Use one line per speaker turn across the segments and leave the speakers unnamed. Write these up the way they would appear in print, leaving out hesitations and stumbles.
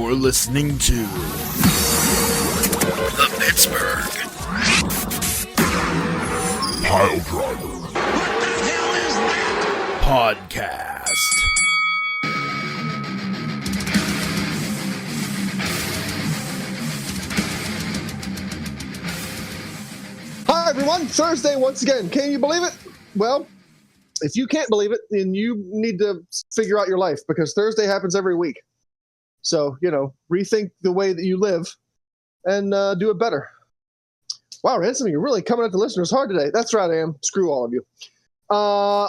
You're listening to the Pittsburgh Piledriver.
What the hell is that?
Podcast.
Hi everyone, Thursday once again. Can you believe it? Well, if you can't believe it, then you need to figure out your life, because Thursday happens every week. So, rethink the way that you live and do it better. Wow, Ransom, you're really coming at the listeners hard today. That's right, I am. Screw all of you.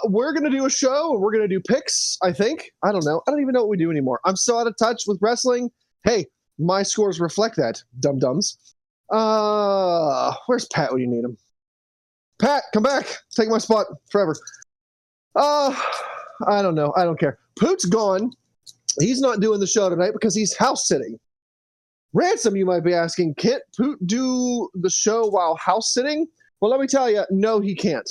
We're going to do a show, and we're going to do picks, I think. I don't know. I don't even know what we do anymore. I'm so out of touch with wrestling. Hey, my scores reflect that, dum-dums. Where's Pat when you need him? Pat, come back. Take my spot forever. I don't know. I don't care. Poot's gone. He's not doing the show tonight because he's house sitting. Ransom, you might be asking, can't Poot do the show while house sitting? Well, let me tell you, no, he can't.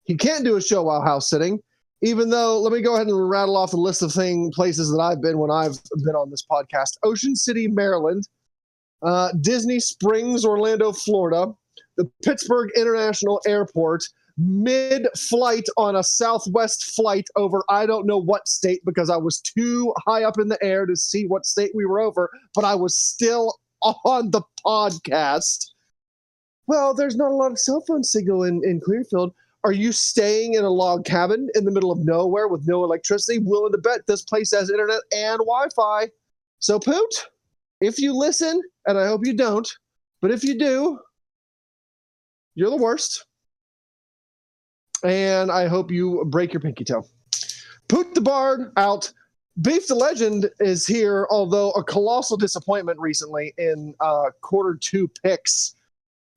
He can't do a show while house sitting, even though, let me go ahead and rattle off a list of places that I've been when I've been on this podcast. Ocean City, Maryland, Disney Springs, Orlando, Florida, the Pittsburgh International Airport, mid-flight on a Southwest flight over I don't know what state, because I was too high up in the air to see what state we were over, but I was still on the podcast. Well, there's not a lot of cell phone signal in Clearfield. Are you staying in a log cabin in the middle of nowhere with no electricity? Willing to bet this place has internet and Wi-Fi. So, Poot, if you listen, and I hope you don't, but if you do, you're the worst. And I hope you break your pinky toe. Poot the Bard out. Beef the Legend is here, although a colossal disappointment recently in quarter two picks.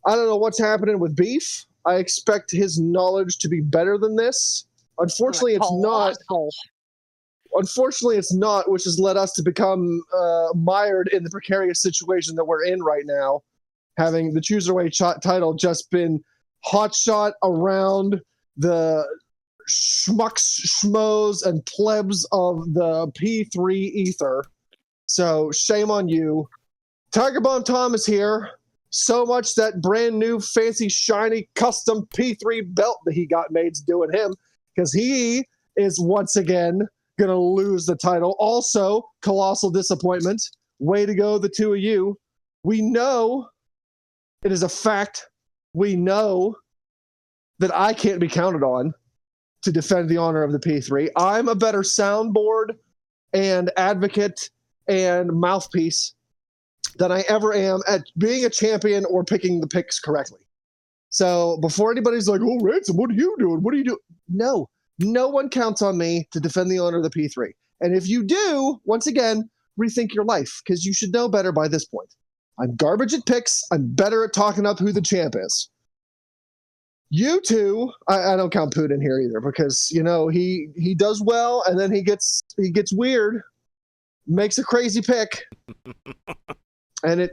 I don't know what's happening with Beef. I expect his knowledge to be better than this. Unfortunately, it's not. Unfortunately, it's not, which has led us to become mired in the precarious situation that we're in right now, having the Cruiserweight title just been hotshot around the schmucks, schmoes, and plebs of the P3 ether. So shame on you. Tiger Bomb Tom is here. So much that brand new, fancy, shiny, custom P3 belt that he got made's doing him, because he is once again going to lose the title. Also, colossal disappointment. Way to go, the two of you. We know, it is a fact, we know that I can't be counted on to defend the honor of the P3. I'm a better soundboard and advocate and mouthpiece than I ever am at being a champion or picking the picks correctly. So before anybody's like, oh, Ransom, what are you doing? What are you doing? No one counts on me to defend the honor of the P3. And if you do, once again, rethink your life, because you should know better by this point. I'm garbage at picks. I'm better at talking up who the champ is. You two, I don't count Poot in here either, because he does well, and then he gets weird, makes a crazy pick, and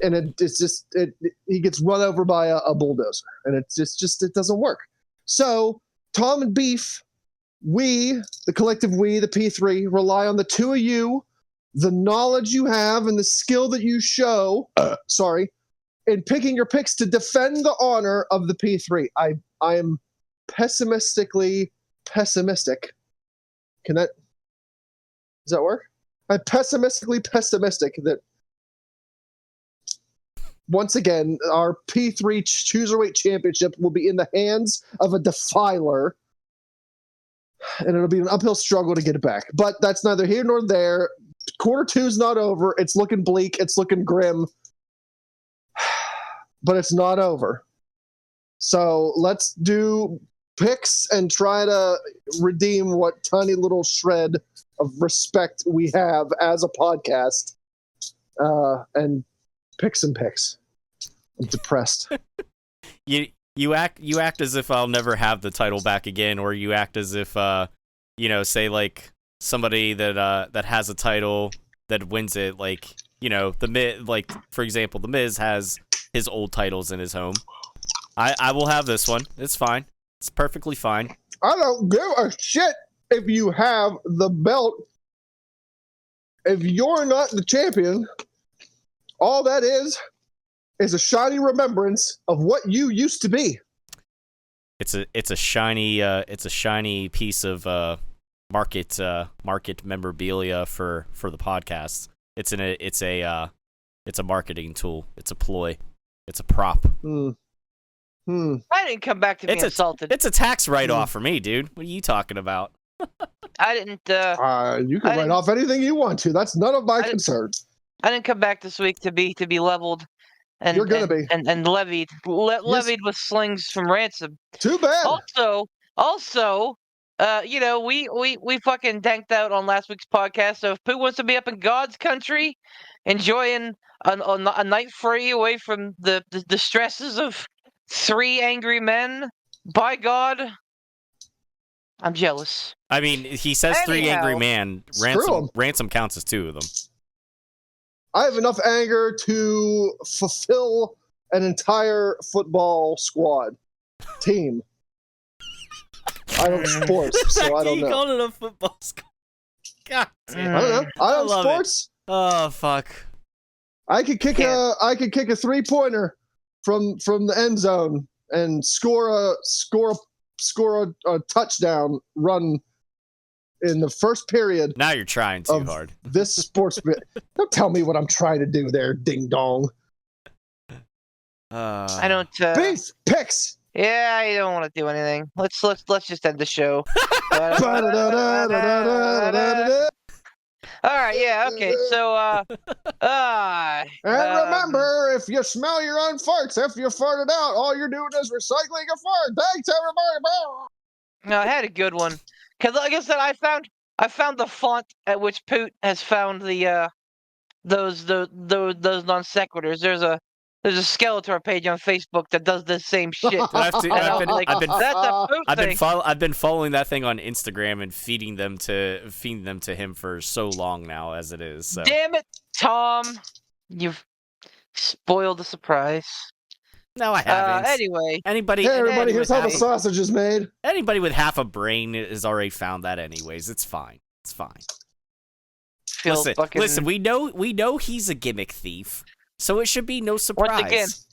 he gets run over by a bulldozer, and it doesn't work. So Tom and Beef, the collective we, the P3, rely on the two of you, the knowledge you have and the skill that you show. In picking your picks to defend the honor of the P3. I am pessimistically pessimistic. Does that work? I'm pessimistically pessimistic that once again, our P3 Cruiserweight Championship will be in the hands of a defiler, and it'll be an uphill struggle to get it back. But that's neither here nor there. Quarter two's not over. It's looking bleak. It's looking grim. But it's not over. So let's do picks and try to redeem what tiny little shred of respect we have as a podcast. And pick some picks. I'm depressed.
You act as if I'll never have the title back again, or you act as if say like somebody that has a title that wins it, like the Miz, like for example, the Miz has his old titles in his home. I will have this one. It's fine. It's perfectly fine.
I don't give a shit if you have the belt. If you're not the champion, All that is a shiny remembrance of what you used to be.
It's a shiny piece of market memorabilia for the podcast. It's a marketing tool. It's a ploy. It's a prop.
Hmm.
I didn't come back to be insulted.
It's a tax write-off for me, dude. What are you talking about?
I didn't.
You can write off anything you want to. That's none of my concern.
I didn't come back this week to be leveled. And,
You're gonna be
and levied with slings from ransom.
Too bad.
Also, we fucking danked out on last week's podcast. So if Poot wants to be up in God's country, enjoying a night free away from the stresses of 3 angry men, by God, I'm jealous.
I mean, he says 3 angry men. Ransom counts as 2 of them.
I have enough anger to fulfill an entire football squad team. I don't sports, so I don't know.
Called it a football squad. God damn.
I don't know. I don't
love
sports.
It. Oh fuck!
I could kick a 3-pointer from the end zone and score a touchdown run in the first period.
Now you're trying too hard.
This sports bit. Don't tell me what I'm trying to do there, ding dong.
I don't.
Beef picks.
Yeah, I don't want to do anything. Let's just end the show. All right. Yeah. Okay. So.
And remember, if you smell your own farts after you farted out, all you're doing is recycling a fart. Thanks, everybody. Bye.
No, I had a good one. Because, like I said, I found the font at which Poot has found the those non sequiturs. There's a Skeletor page on Facebook that does the same shit.
I've been following that thing on Instagram and feeding them to him for so long now as it is. So.
Damn it, Tom! You've spoiled the surprise.
No, I haven't.
Anyway.
Hey, everybody, here's how the sausage is made.
Anybody with half a brain has already found that anyways. It's fine. It's fine. Listen, we know he's a gimmick thief, so it should be no surprise.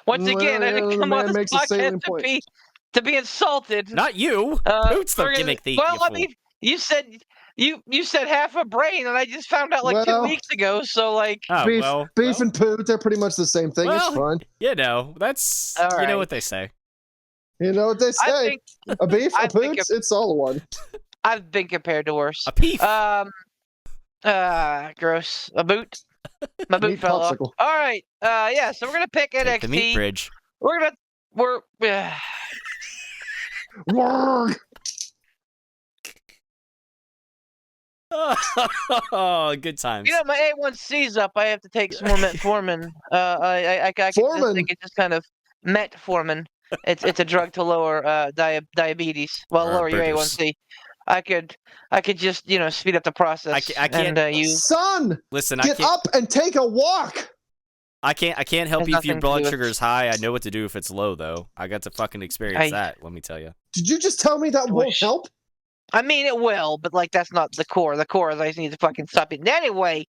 Once again, I didn't come on this podcast to be insulted.
Not you. Poot's the gimmick thief.
Well, I mean, you said half a brain, and I just found out 2 weeks ago. So
beef and Poot, they're pretty much the same thing. It's fine.
You know, that's know what they say.
You know what they say. A beef, a Poot, it's all one.
I've been compared to worse.
A beef.
Gross. A boot. My boot fell off. All right. Yeah. So we're gonna pick NXT.
Take the meat bridge.
We're.
Oh, good times.
You know, my A1C's up. I have to take some more metformin. I think it's just kind of metformin. It's a drug to lower diabetes. Well, lower your A1C. I could just speed up the process.
I can't.
Son,
listen.
Get up and take a walk.
I can't help you if your blood sugar is high. I know what to do if it's low, though. I got to fucking experience that. Let me tell you.
Did you just tell me that won't help?
I mean, it will, but that's not the core. The core is I just need to fucking stop it. Anyway,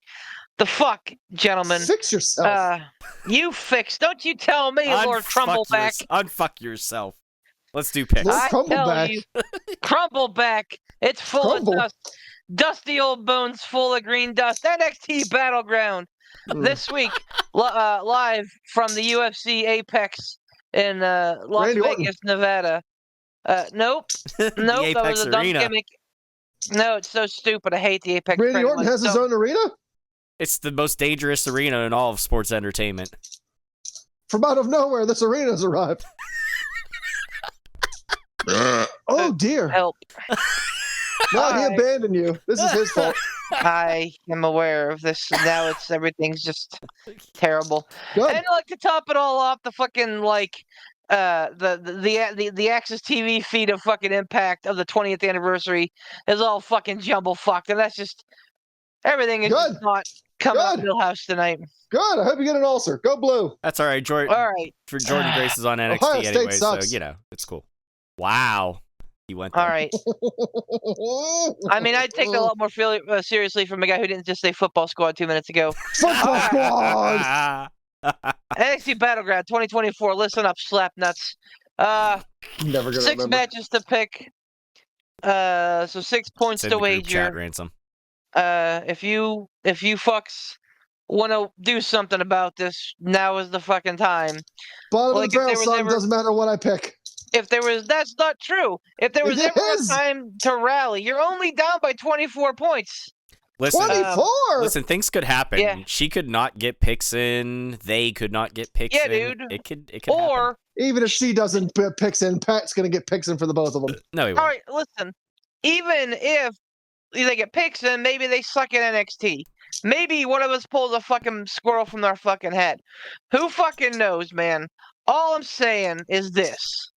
the fuck, gentlemen.
Fix yourself.
You fix. Don't you tell me, Lord Crumbleback.
Unfuck yourself. Let's do picks.
I tell you, Crumbleback. It's full of dust. Dusty old bones full of green dust. NXT Battleground. This week, live from the UFC Apex in Las Vegas, Nevada. Nope. That was a dumb gimmick. No, it's so stupid. I hate the Apex.
Randy Orton has his own arena?
It's the most dangerous arena in all of sports entertainment.
From out of nowhere, this arena's arrived. Oh, dear.
Help.
No, he abandoned you. This is his fault.
I am aware of this. Now everything's just terrible.
Good.
And to top it all off, the fucking the Access TV feed of fucking Impact of the 20th anniversary is all fucking jumble fucked, and that's just everything is just not coming up Millhouse tonight.
Good. I hope you get an ulcer. Go blue.
That's all right, Jordan.
All right.
For Jordynne Grace is on NXT anyway, so it's cool. Wow. He went
All
there.
right. I mean, I'd take that a lot more seriously from a guy who didn't just say football squad 2 minutes ago.
Football squad.
NXT Battleground 2024. Listen up, slap nuts.
Never gonna
6
remember.
matches to pick. So 6 points
Send
to
the group chat,
wager.
Ransom.
If you fucks want to do something about this, now is the fucking time.
Bottom
Like,
of the
if there
barrel,
was
son.
ever-
Doesn't matter what I pick.
That's not true. If there was
It
ever
is.
a time to rally, you're only down by 24 points.
Listen,
24.
listen, things could happen.
Yeah.
She could not get picks in. They could not get picks
Yeah,
in.
dude.
It could happen.
Or,
Even if she doesn't put picks in, Pat's gonna get picks in for the both of them.
No, he
all
won't.
right, listen. Even if they get picks in, maybe they suck at NXT. Maybe one of us pulls a fucking squirrel from our fucking head. Who fucking knows, man? All I'm saying is this.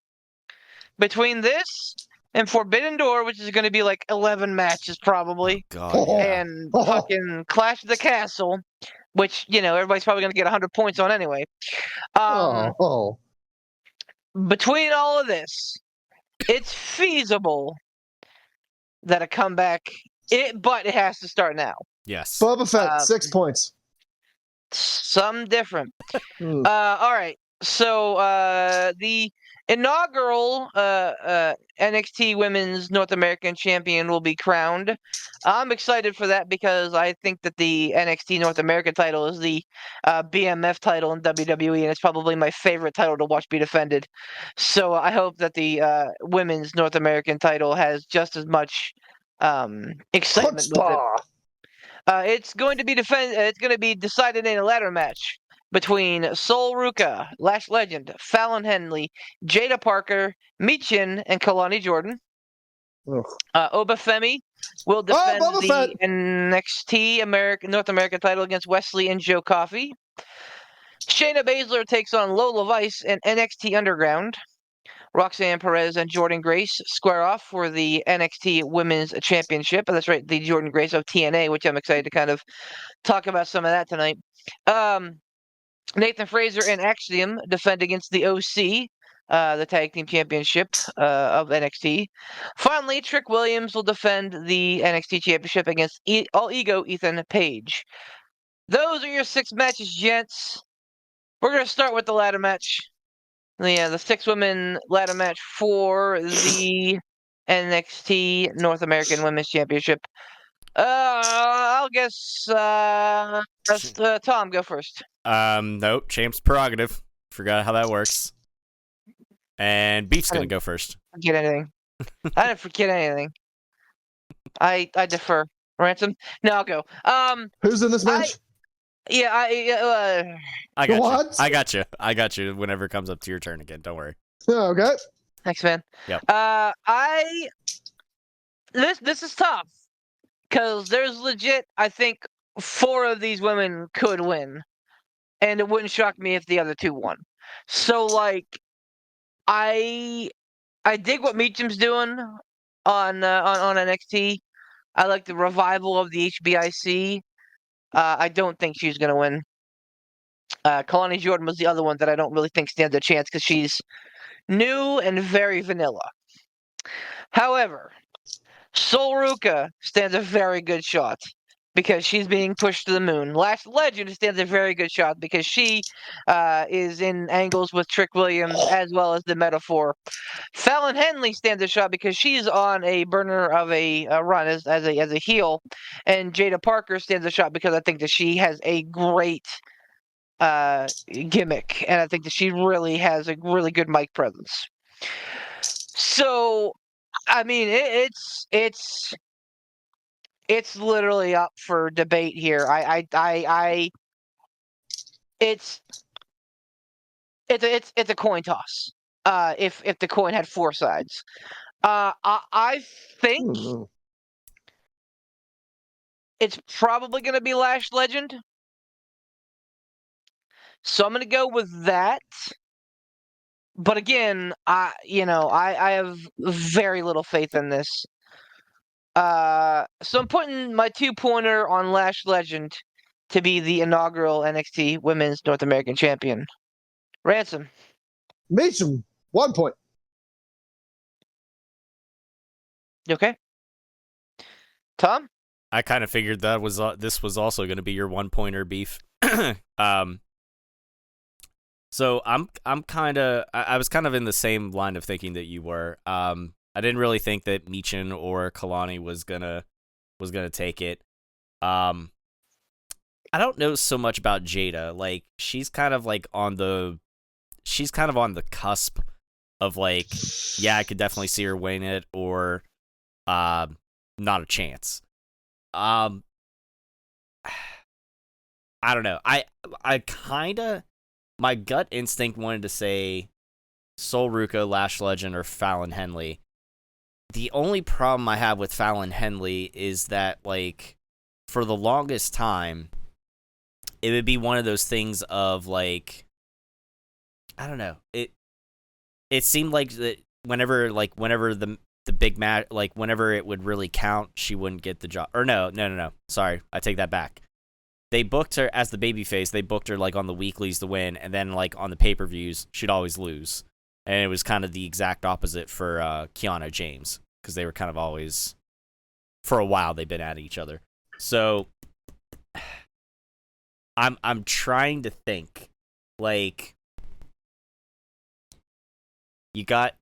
Between this and Forbidden Door, which is going to be like 11 matches probably,
God, yeah.
and fucking Clash of the Castle, which, everybody's probably going to get 100 points on anyway.
Oh.
Between all of this, it's feasible that a comeback, but it has to start now.
Yes.
Boba Fett, 6 points.
Some different.
Hmm.
All right. So the inaugural NXT Women's North American Champion will be crowned. I'm excited for that because I think that the NXT North American title is the BMF title in WWE, and it's probably my favorite title to watch be defended. So I hope that the Women's North American title has just as much excitement with it.
Chutzpah.
It's going to be It's going to be decided in a ladder match between Sol Ruka, Lash Legend, Fallon Henley, Jada Parker, Michin, and Kalani Jordan.
Ugh.
Obafemi will defend
Boba
the
Fett.
NXT North American title against Wesley and Joe Coffey. Shayna Baszler takes on Lola Vice in NXT Underground. Roxanne Perez and Jordynne Grace square off for the NXT Women's Championship. That's right, the Jordynne Grace of TNA, which I'm excited to kind of talk about some of that tonight. Nathan Fraser and Axiom defend against the OC, the Tag Team Championship of NXT. Finally, Trick Williams will defend the NXT Championship against All Ego Ethan Page. Those are your 6 matches, gents. We're going to start with the ladder match. The 6-women ladder match for the NXT North American Women's Championship. I'll guess Tom, go first.
Nope. Champ's prerogative. Forgot how that works. And Beef's gonna go first.
Forget anything. I didn't forget anything. I defer. Ransom? No, I'll go.
Who's in this match?
I
got
What?
you. I got you. I got you whenever it comes up to your turn again. Don't worry.
Okay.
Thanks, man.
Yep.
This is tough because there's legit. I think 4 of these women could win, and it wouldn't shock me if the other 2 won. So like, I dig what Meacham's doing on NXT. I like the revival of the HBIC. I don't think she's gonna win. Kalani Jordan was the other one that I don't really think stands a chance because she's new and very vanilla. However, Sol Ruka stands a very good shot because she's being pushed to the moon. Lash Legend stands a very good shot because she is in angles with Trick Williams as well as the Metaphor. Fallon Henley stands a shot because she's on a burner of a run as a heel, and Jada Parker stands a shot because I think that she has a great gimmick, and I think that she really has a really good mic presence. So, I mean, it's literally up for debate here. It's a coin toss. If the coin had 4 sides, I think it's probably going to be Lash Legend. So I'm going to go with that. But again, I have very little faith in this. So I'm putting my 2-pointer on Lash Legend to be the inaugural NXT Women's North American Champion. Ransom.
Meacham, 1 point.
You okay? Tom?
I kind of figured that was this was also going to be your 1-pointer beef. So I'm kind of I was kind of in the same line of thinking that you were. I didn't really think that Michin or Kalani was gonna take it. I don't know so much about Jada. Like she's kind of on the cusp of like, yeah, I could definitely see her win it, or not a chance. I don't know. I kind of, my gut instinct wanted to say Sol Ruka, Lash Legend, or Fallon Henley. The only problem I have with Fallon Henley is that, like, for the longest time, it would be one of those things of, like, I don't know. It seemed like that whenever the big match, like, whenever it would really count, she wouldn't get the job. Or no. Sorry, I take that back. They booked her as the babyface. They booked her, like, on the weeklies to win, and then, like, on the pay-per-views, she'd always lose. And it was kind of the exact opposite for Kiana James, because they were kind of always, for a while, they've been at each other. So I'm trying to think, like, you got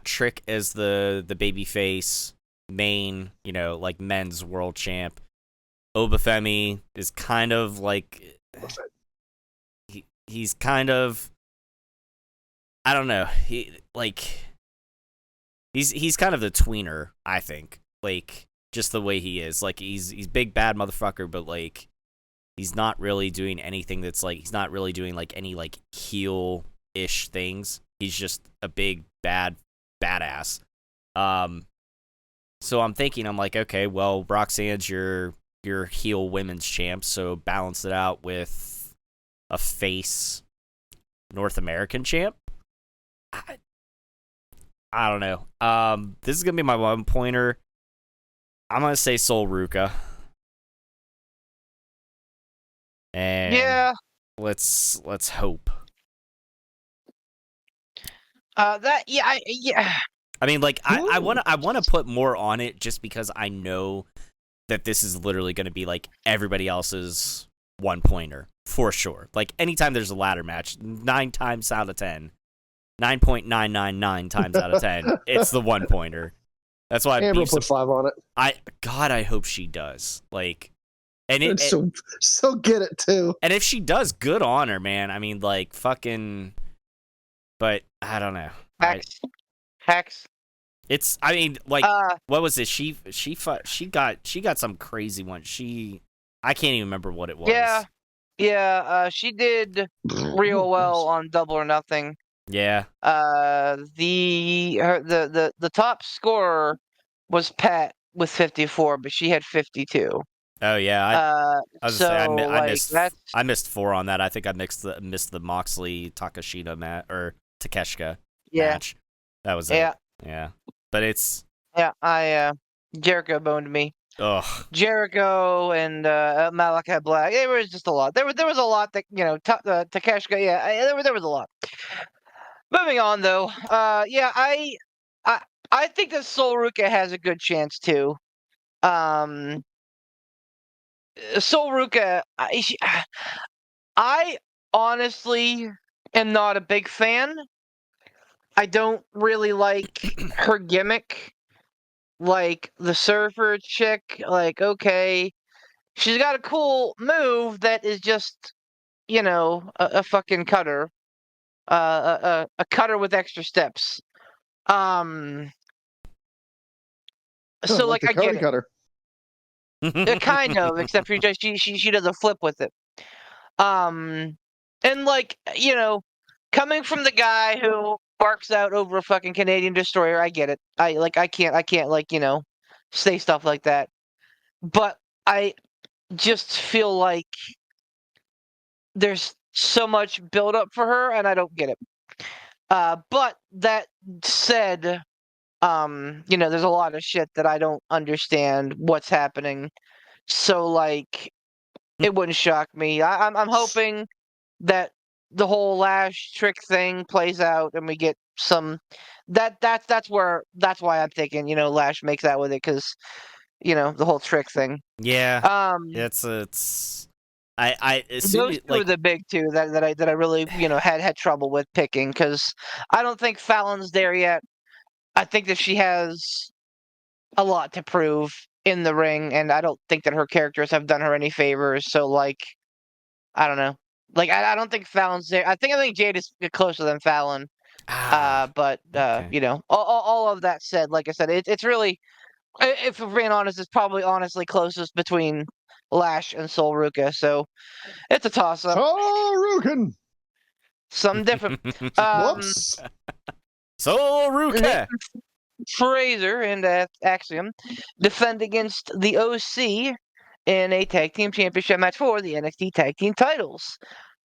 Trick as the babyface main, like, men's world champ. Obafemi is kind of like he's kind of, I don't know, he's kind of the tweener, I think, like, just the way he is, like, he's big bad motherfucker, but, like, he's not really doing anything that's, like, he's not really doing, like, any, like, heel-ish things. He's just a big bad badass. So I'm thinking, I'm like, okay, well, Roxanne's your heel women's champ, so balance it out with a face North American champ. I don't know. This is gonna be my 1-pointer. I'm gonna say Sol Ruka. And
Yeah.
Let's hope.
Yeah.
I mean, like, I wanna put more on it just because I know that this is literally going to be, like, everybody else's 1-pointer, for sure. Like, anytime there's a ladder match, 9 times out of 10, 9.999 times out of 10, it's the 1-pointer. That's why
Amber put 5 on it.
I hope she does. Like, and
so get it, too.
And if she does, good on her, man. I mean, like, fucking, but I don't know.
Hacks.
It's, I mean, like, what was it? She got some crazy one. I can't even remember what it was.
Yeah. She did real well on Double or Nothing.
Yeah.
The top scorer was Pat with 54, but she had 52.
Oh yeah. I missed 4 on that. I think I missed the Moxley Takeshita Takeshka match. That was it. Yeah. But it's...
Yeah, Jericho boned me.
Ugh.
Jericho and Malachi Black. There was just a lot. There was a lot that, Takeshka, there was a lot. Moving on, though. I think that Sol Ruka has a good chance, too. Sol Ruka, I honestly am not a big fan. I don't really like her gimmick, like the surfer chick. Like, okay, she's got a cool move that is just, a fucking cutter, a cutter with extra steps. So like I get it.
Cutter.
Kind of, except for she does a flip with it. And like, coming from the guy who barks out over a fucking Canadian destroyer, I get it. I can't like, say stuff like that. But I just feel like there's so much build up for her and I don't get it. But that said, there's a lot of shit that I don't understand what's happening. So like it wouldn't shock me. I'm hoping that the whole Lash Trick thing plays out and we get that's why I'm thinking Lash makes out with it because the whole trick thing.
Yeah. I assume
Those two are the big two that I really had trouble with picking because I don't think Fallon's there yet. I think that she has a lot to prove in the ring, and I don't think that her characters have done her any favors. So, like, I don't know. Like, I don't think Fallon's there. I think Jade is closer than Fallon. But
okay.
all of that said, like I said, it's really, if we're being honest, it's probably honestly closest between Lash and Sol Ruka. So it's a toss up.
Oh, Rukin.
Something different.
Whoops.
So Ruka.
Fraser and Axiom defend against the OC in a tag team championship match for the NXT tag team titles.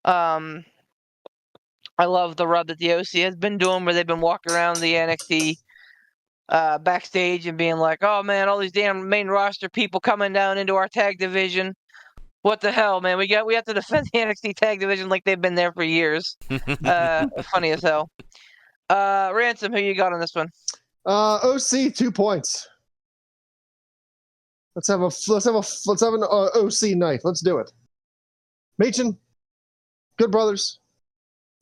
I love the rub that the OC has been doing where they've been walking around the NXT backstage and being like, oh man, all these damn main roster people coming down into our tag division. What the hell, man? We have to defend the NXT tag division like they've been there for years. Funny as hell. Ransom, who you got on this one?
OC 2 points. Let's have an OC night. Let's do it. Machen, Good Brothers,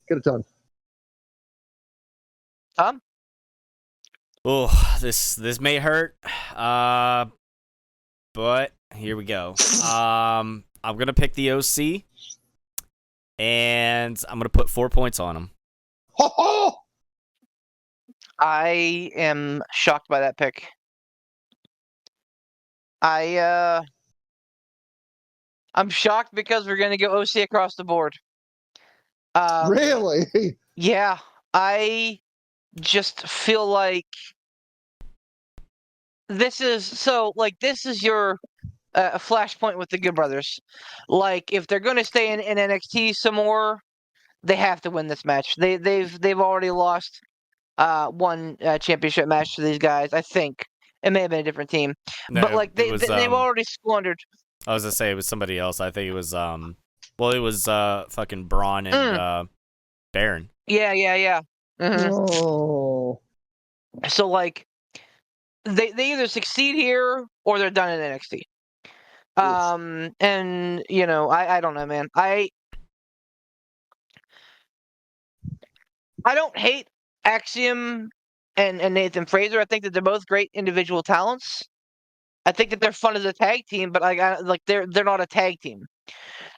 get it done.
Tom?
Oh, this may hurt. But here we go. I'm gonna pick the OC, and I'm gonna put 4 points on him.
Ho ho!
I am shocked by that pick. I'm shocked because we're gonna go OC across the board.
Really?
Yeah, I just feel like this is your flashpoint with the Good Brothers. Like, if they're gonna stay in NXT some more, they have to win this match. They've already lost one championship match to these guys. I think it may have been a different team,
No,
but like they've
was,
already squandered.
I was gonna say it was somebody else. I think it was it was fucking Braun and Baron.
Yeah. Mhm.
Oh.
So like they either succeed here or they're done in NXT. And I don't know, man. I don't hate Axiom and Nathan Fraser. I think that they're both great individual talents. I think that they're fun as a tag team, but they're not a tag team.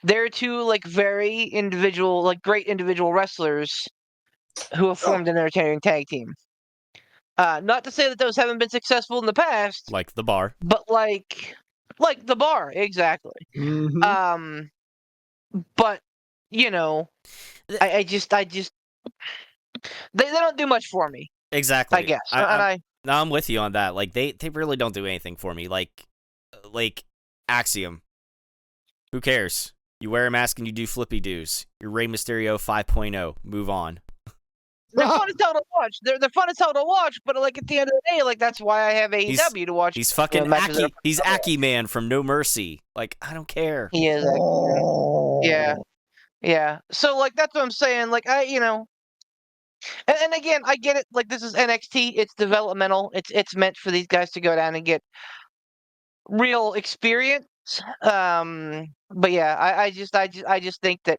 They're two very individual, great individual wrestlers who have formed an entertaining tag team. Not to say that those haven't been successful in the past,
Like the Bar.
but like the Bar, exactly.
Mm-hmm.
But I just they don't do much for me.
Exactly.
I guess.
No, I'm with you on that. Like they really don't do anything for me. Like Axiom. Who cares? You wear a mask and you do flippy doos. You're Rey Mysterio 5.0. Move on.
They're fun as hell to watch. They're fun as hell to watch, but at the end of the day, that's why I have AEW to watch.
He's fucking Aki. He's Aki Man from No Mercy. Like, I don't care.
He is.
Oh.
Yeah. So that's what I'm saying. And again, I get it. This is NXT. It's developmental. It's meant for these guys to go down and get real experience. But yeah, I just think that.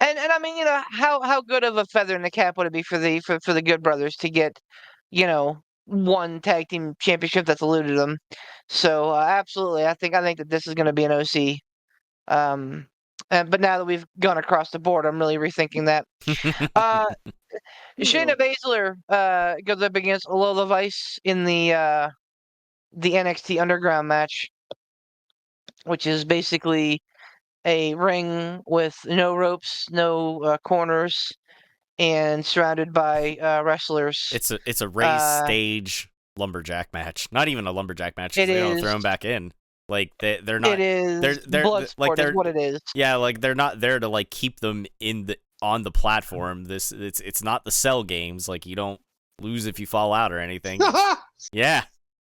And I mean, how good of a feather in the cap would it be for the Good Brothers to get, one tag team championship that's eluded them. So absolutely, I think that this is going to be an OC. But now that we've gone across the board, I'm really rethinking that. Shayna Baszler goes up against Lola Vice in the NXT Underground match, which is basically a ring with no ropes, no corners, and surrounded by wrestlers.
It's a raised stage lumberjack match. Not even a lumberjack match because they don't throw them back in. Like they're not.
It is.
They're
blood sport is what it is.
Yeah, they're not there to keep them on the platform. It's not the Cell games. You don't lose if you fall out or anything. Yeah,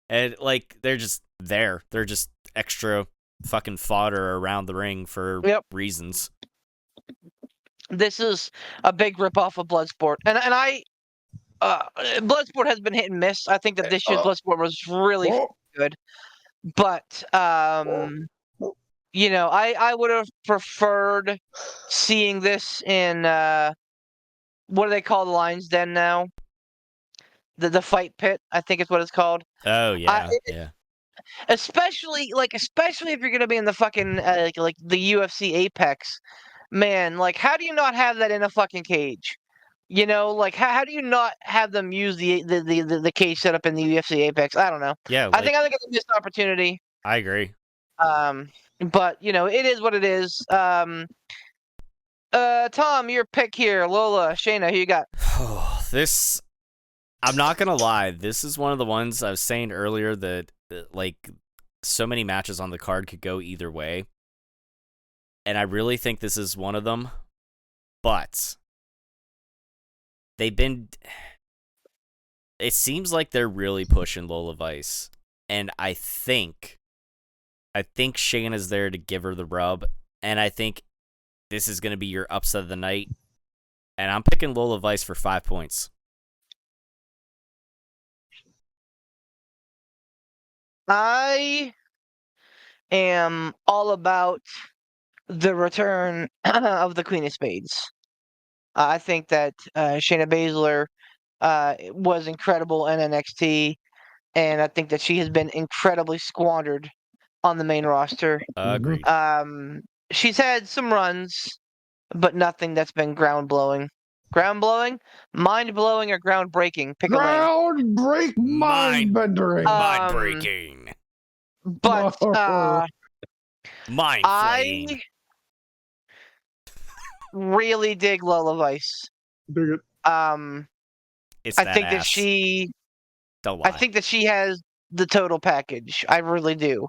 and they're just there. They're just extra fucking fodder around the ring for reasons.
this is a big ripoff of Bloodsport, and I Bloodsport has been hit and miss. I think that this year's Bloodsport was really good, but I would have preferred seeing this in what do they call the Lions Den now? The fight pit, I think is what it's called.
Oh yeah, yeah.
Especially if you're gonna be in the fucking like the UFC Apex, man. Like, how do you not have that in a fucking cage? Like how do you not have them use the cage set up in the UFC Apex? I don't know.
Yeah,
I think it's a missed opportunity.
I agree.
But it is what it is. Tom, your pick here. Lola, Shayna, who you got?
This, I'm not gonna lie. This is one of the ones I was saying earlier that like so many matches on the card could go either way, and I really think this is one of them. But it seems like they're really pushing Lola Vice, and I think Shayna's there to give her the rub, and I think this is going to be your upset of the night, and I'm picking Lola Vice for 5 points.
I am all about the return of the Queen of Spades. I think that Shayna Baszler was incredible in NXT, and I think that she has been incredibly squandered on the main roster.
Agreed.
She's had some runs, but nothing that's been ground-blowing. Ground-blowing? Mind-blowing or ground-breaking? Pick a lane.
Ground-break, mind-bendering.
Mind-breaking.
But
Mind-flaying.
I really dig Lola Vice.
Dig it.
It's
I think that she
Don't lie.
I think that she has the total package. I really do.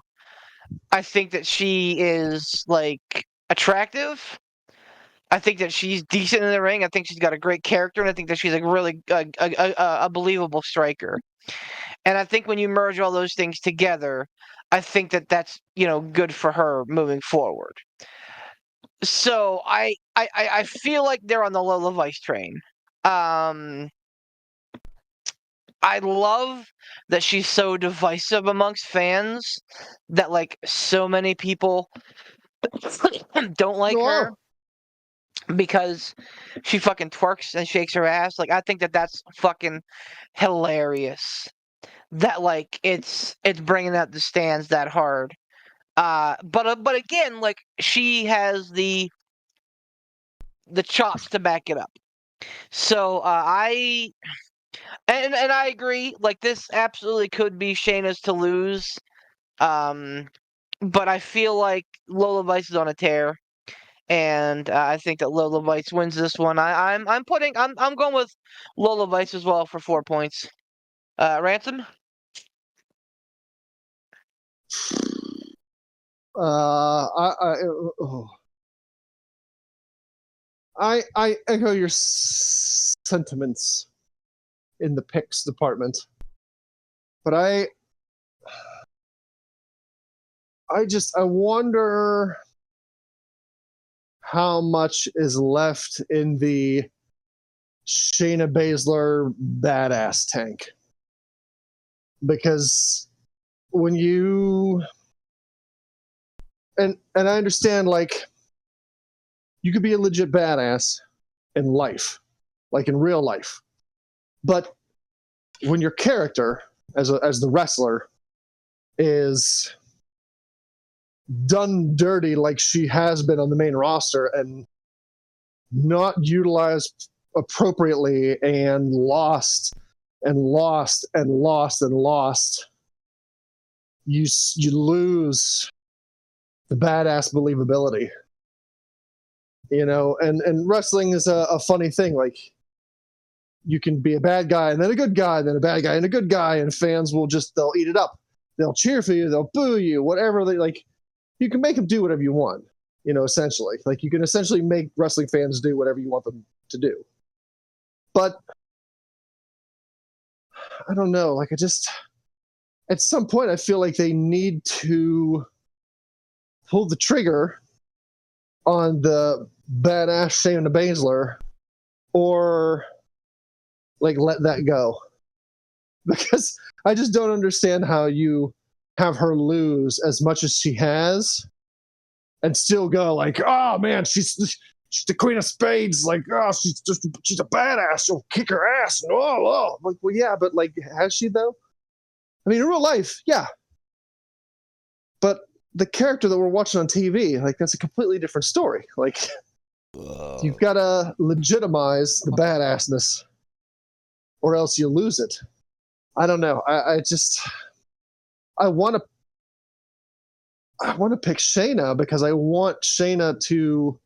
I think that she is attractive. I think that she's decent in the ring. I think she's got a great character, and I think that she's really a believable striker. And I think when you merge all those things together, I think that that's good for her moving forward. So I feel like they're on the Lola Vice train. I love that she's so divisive amongst fans that so many people don't like her because she fucking twerks and shakes her ass. I think that that's fucking hilarious. That it's bringing out the stands that hard. But again, she has the chops to back it up. So I agree. This absolutely could be Shayna's to lose. But I feel like Lola Vice is on a tear, and I think that Lola Vice wins this one. I'm going with Lola Vice as well for 4 points. Ransom.
I echo your sentiments in the picks department, but I wonder how much is left in the Shayna Baszler badass tank, because when you and I understand you could be a legit badass in life, in real life, but when your character as the wrestler is done dirty like she has been on the main roster and not utilized appropriately and lost, you lose the badass believability. And wrestling is a funny thing. You can be a bad guy and then a good guy, then a bad guy and a good guy, and fans they'll eat it up. They'll cheer for you, they'll boo you, whatever you can make them do whatever you want, essentially. You can essentially make wrestling fans do whatever you want them to do. But I don't know, at some point I feel like they need to pull the trigger on the badass Shayna Baszler, or like let that go, because I just don't understand how you have her lose as much as she has and still go like, oh man, she's the Queen of Spades, like, oh, she's a badass, she'll kick her ass, and like, well, yeah, but like, has she though? I mean, in real life, yeah, but the character that we're watching on TV, like, that's a completely different story. Like, you've got to legitimize the badassness, or else you lose it. I don't know. I want to pick Shayna because I want Shayna to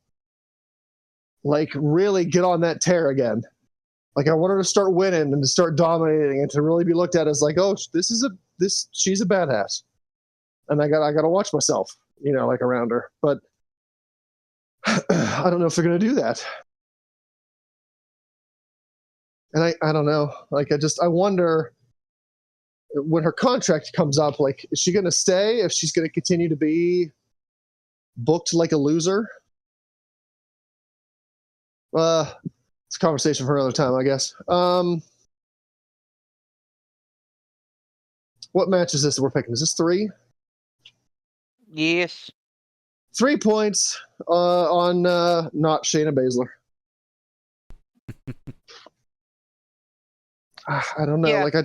like really get on that tear again. Like, I want her to start winning and to start dominating and to really be looked at as like, oh, she's a badass. And I got to watch myself, like around her. But I don't know if they're going to do that. And I don't know. Like, I wonder when her contract comes up, like, is she going to stay if she's going to continue to be booked like a loser? It's a conversation for another time, I guess. What match is this that we're picking? Is this 3?
Yes.
3 points on not Shayna Baszler. I don't know.
Yeah,
like,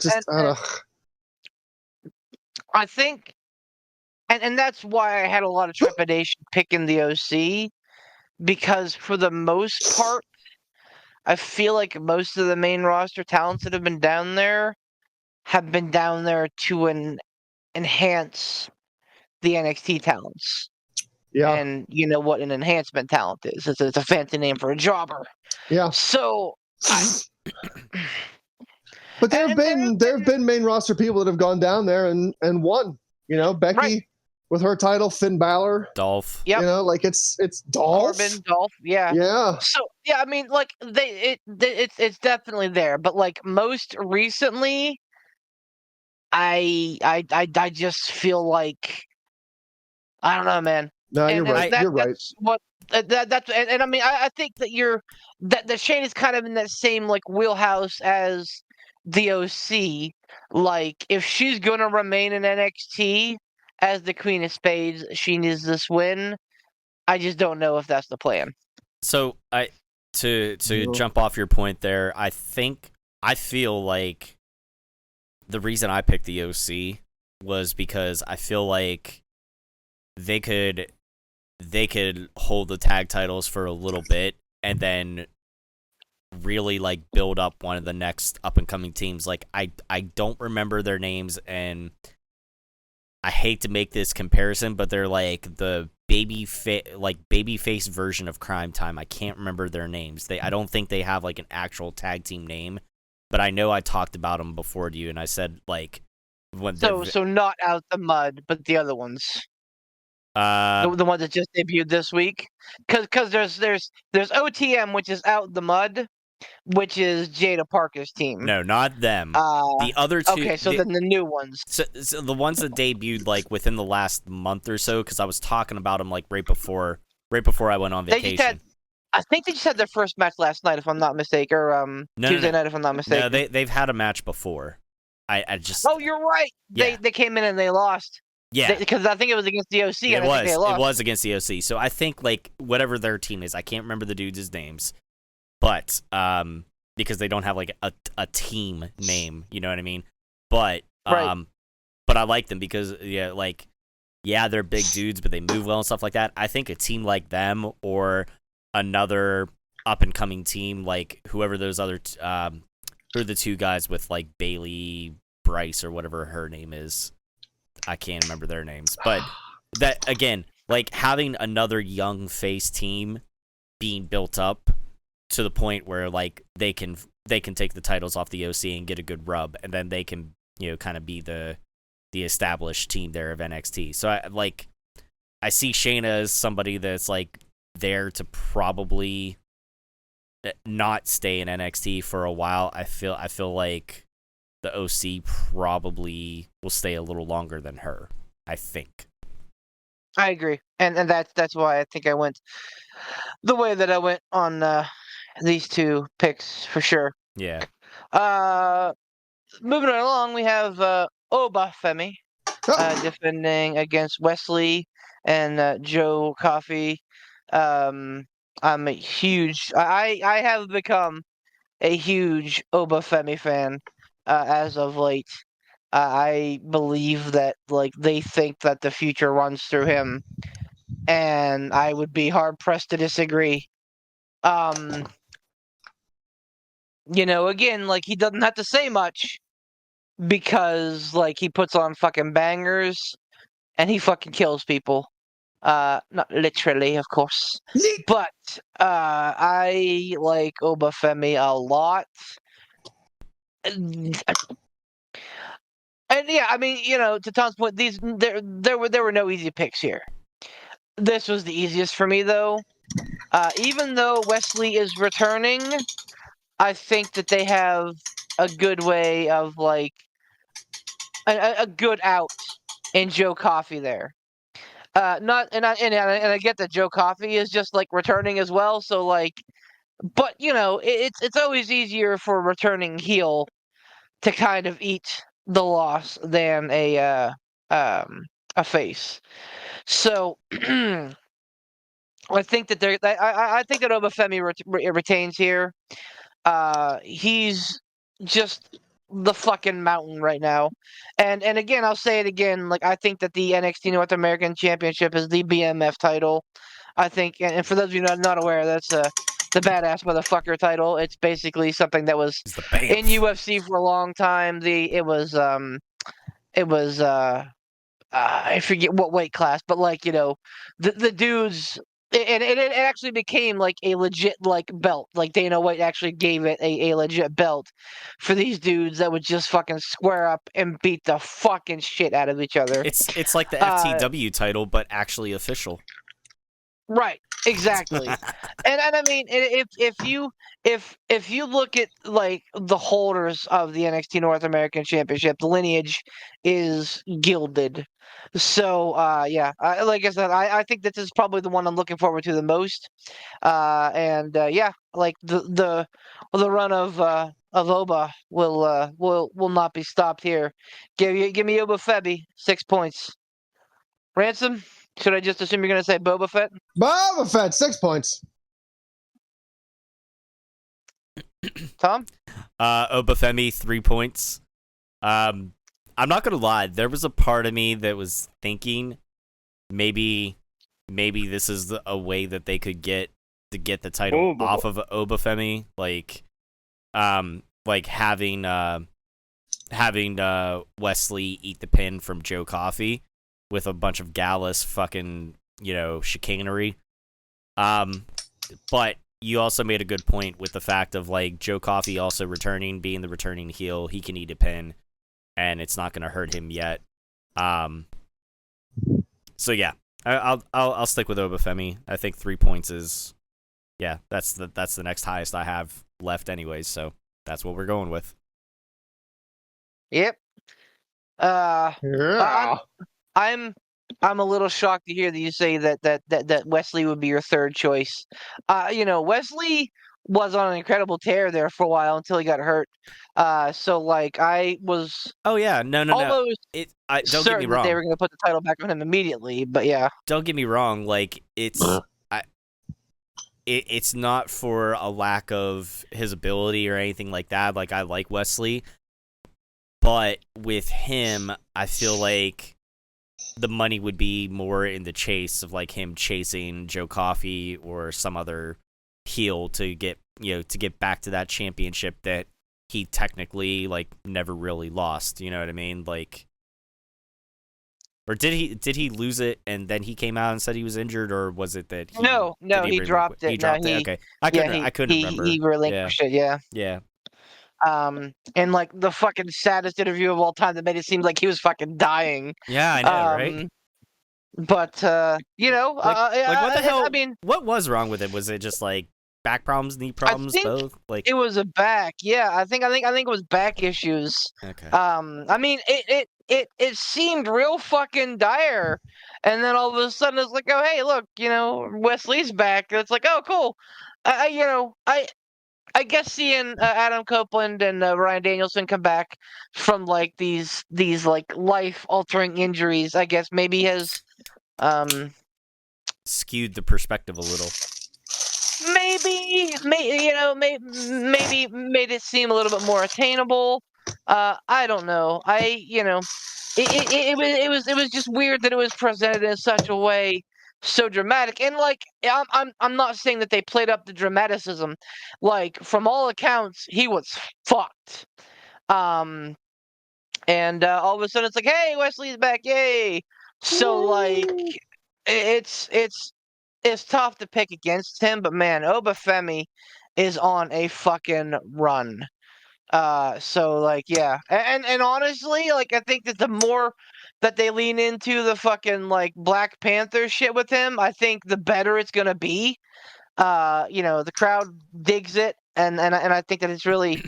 I think, and that's why I had a lot of trepidation picking the OC, because for the most part, I feel like most of the main roster talents that have been down there have been down there to enhance the NXT talents.
Yeah.
And you know what an enhancement talent is. It's a fancy name for a jobber.
Yeah.
So,
but there have been main roster people that have gone down there and won. Becky, right, with her title, Finn Balor,
Dolph.
Yep.
Like it's Dolph.
Corbin, Dolph, yeah.
Yeah.
So yeah, I mean, like it's definitely there, but like most recently, I just feel like, I don't know, man.
No, you're right. You're right.
That's what that's and I mean, I think that Shane is kind of in that same like wheelhouse as the OC. Like, if she's gonna remain in NXT as the Queen of Spades, she needs this win. I just don't know if that's the plan.
So to jump off your point there, I feel like the reason I picked the OC was because I feel like they could hold the tag titles for a little bit and then really like build up one of the next up and coming teams. Like, I don't remember their names, and I hate to make this comparison, but they're like the babyface version of Crime Time. I can't remember their names. I don't think they have like an actual tag team name, but I know I talked about them before to you, and I said like
so not Out the Mud, but the other ones. The one that just debuted this week, because there's OTM, which is Out the Mud, which is Jada Parker's team.
No, not them. The other two.
Okay, so then the new ones.
So the ones that debuted like within the last month or so, because I was talking about them like right before I went on vacation.
I think they just had their first match last night, if I'm not mistaken, or Tuesday night, if I'm not mistaken.
No, they've had a match before. I just.
Oh, you're right.
Yeah.
They came in and they lost.
Yeah,
because I think it was against the OC.
It
and I think they lost.
It was against the OC. So I think like whatever their team is, I can't remember the dudes' names, but because they don't have like a team name, you know what I mean? But
right.
But I like them because they're big dudes, but they move well and stuff like that. I think a team like them or another up and coming team like whoever those other who are the two guys with like Bailey Bryce or whatever her name is. I can't remember their names, but that again, like having another young face team being built up to the point where like they can take the titles off the OC and get a good rub, and then they can kind of be the established team there of NXT. So I see Shayna as somebody that's like there to probably not stay in NXT for a while. I feel like the OC probably will stay a little longer than her, I think.
I agree, and that's why I think I went the way that I went on these two picks for sure.
Yeah.
Moving right along, we have Obafemi defending against Wesley and Joe Coffey. I'm a huge. I have become a huge Obafemi fan as of late. I believe that like they think that the future runs through him, and I would be hard pressed to disagree. Um, again, like he doesn't have to say much because like he puts on fucking bangers and he fucking kills people. Not literally, of course, but I like Obafemi a lot. And yeah, I mean, to Tom's point, there were no easy picks here. This was the easiest for me though. Even though Wesley is returning, I think that they have a good way of like a good out in Joe Coffey there. Not and I get that Joe Coffey is just like returning as well. So like, but it's always easier for a returning heel to kind of eat the loss than a face. So I think that I think that Obafemi retains here. He's just the fucking mountain right now. And again, I'll say it again. Like I think that the NXT North American Championship is the BMF title. I think, and for those of you not aware, that's the badass motherfucker title. It's basically something that was
It's the BAMF.
in UFC for a long time. It was I forget what weight class, but like the dudes. And it actually became like a legit like belt. Like Dana White actually gave it a legit belt for these dudes that would just fucking square up and beat the fucking shit out of each other.
It's like the FTW title, but actually official.
Right, exactly. and I mean, if you look at like the holders of the NXT North American Championship, the lineage is gilded. So yeah, like I said, I think this is probably the one I'm looking forward to the most. Yeah, like the run of Oba will not be stopped here. Give me Oba Febby 6 points. Ransom. Should I just assume you're going to say Boba Fett?
Boba Fett, 6 points.
Tom?
Obafemi, 3 points. I'm not gonna lie, there was a part of me that was thinking maybe this is a way that they could get the title off of Obafemi, like having Wesley eat the pin from Joe Coffey with a bunch of Gallus fucking chicanery. But you also made a good point with the fact of like Joe Coffey also returning, being the returning heel. He can eat a pin, and it's not going to hurt him yet. So yeah, I'll stick with Obafemi. I think 3 points is, yeah, that's the next highest I have left, anyways. So that's what we're going with.
Yep.
Yeah.
I'm a little shocked to hear that you say that Wesley would be your third choice. Wesley was on an incredible tear there for a while until he got hurt. So like I was.
Oh yeah, no.
Almost
Don't get me wrong.
that they were going to put the title back on him immediately, but yeah.
Don't get me wrong. Like it's not for a lack of his ability or anything like that. Like I like Wesley, but with him, I feel like the money would be more in the chase of like him chasing Joe Coffey or some other heel to get back to that championship that he technically like never really lost. You know what I mean? Like, or did he lose it and then he came out and said he was injured, or was it that
he dropped it.
He dropped it. Okay, I couldn't remember.
He relinquished it. Yeah.
Yeah.
And like the fucking saddest interview of all time that made it seem like he was fucking dying.
Yeah, I know, right?
But
like what the hell?
I mean,
what was wrong with it? Was it just like back problems, knee problems, both? Like
it was a back. Yeah, I think it was back issues.
Okay.
I mean, it seemed real fucking dire, and then all of a sudden it's like, oh hey, look, Wesley's back. And it's like, oh cool. I guess seeing Adam Copeland and Ryan Danielson come back from like these like life altering injuries, I guess maybe has
skewed the perspective a little.
maybe made it seem a little bit more attainable. I don't know. It was just weird that it was presented in such a way so dramatic. And like I'm not saying that they played up the dramaticism. Like from all accounts, he was fucked. And all of a sudden it's like, hey, Wesley's back, yay! So like it's tough to pick against him, but man, Obafemi is on a fucking run. So like yeah, and honestly, like I think that the more that they lean into the fucking like Black Panther shit with him, I think the better it's gonna be. The crowd digs it, and I think that it's really,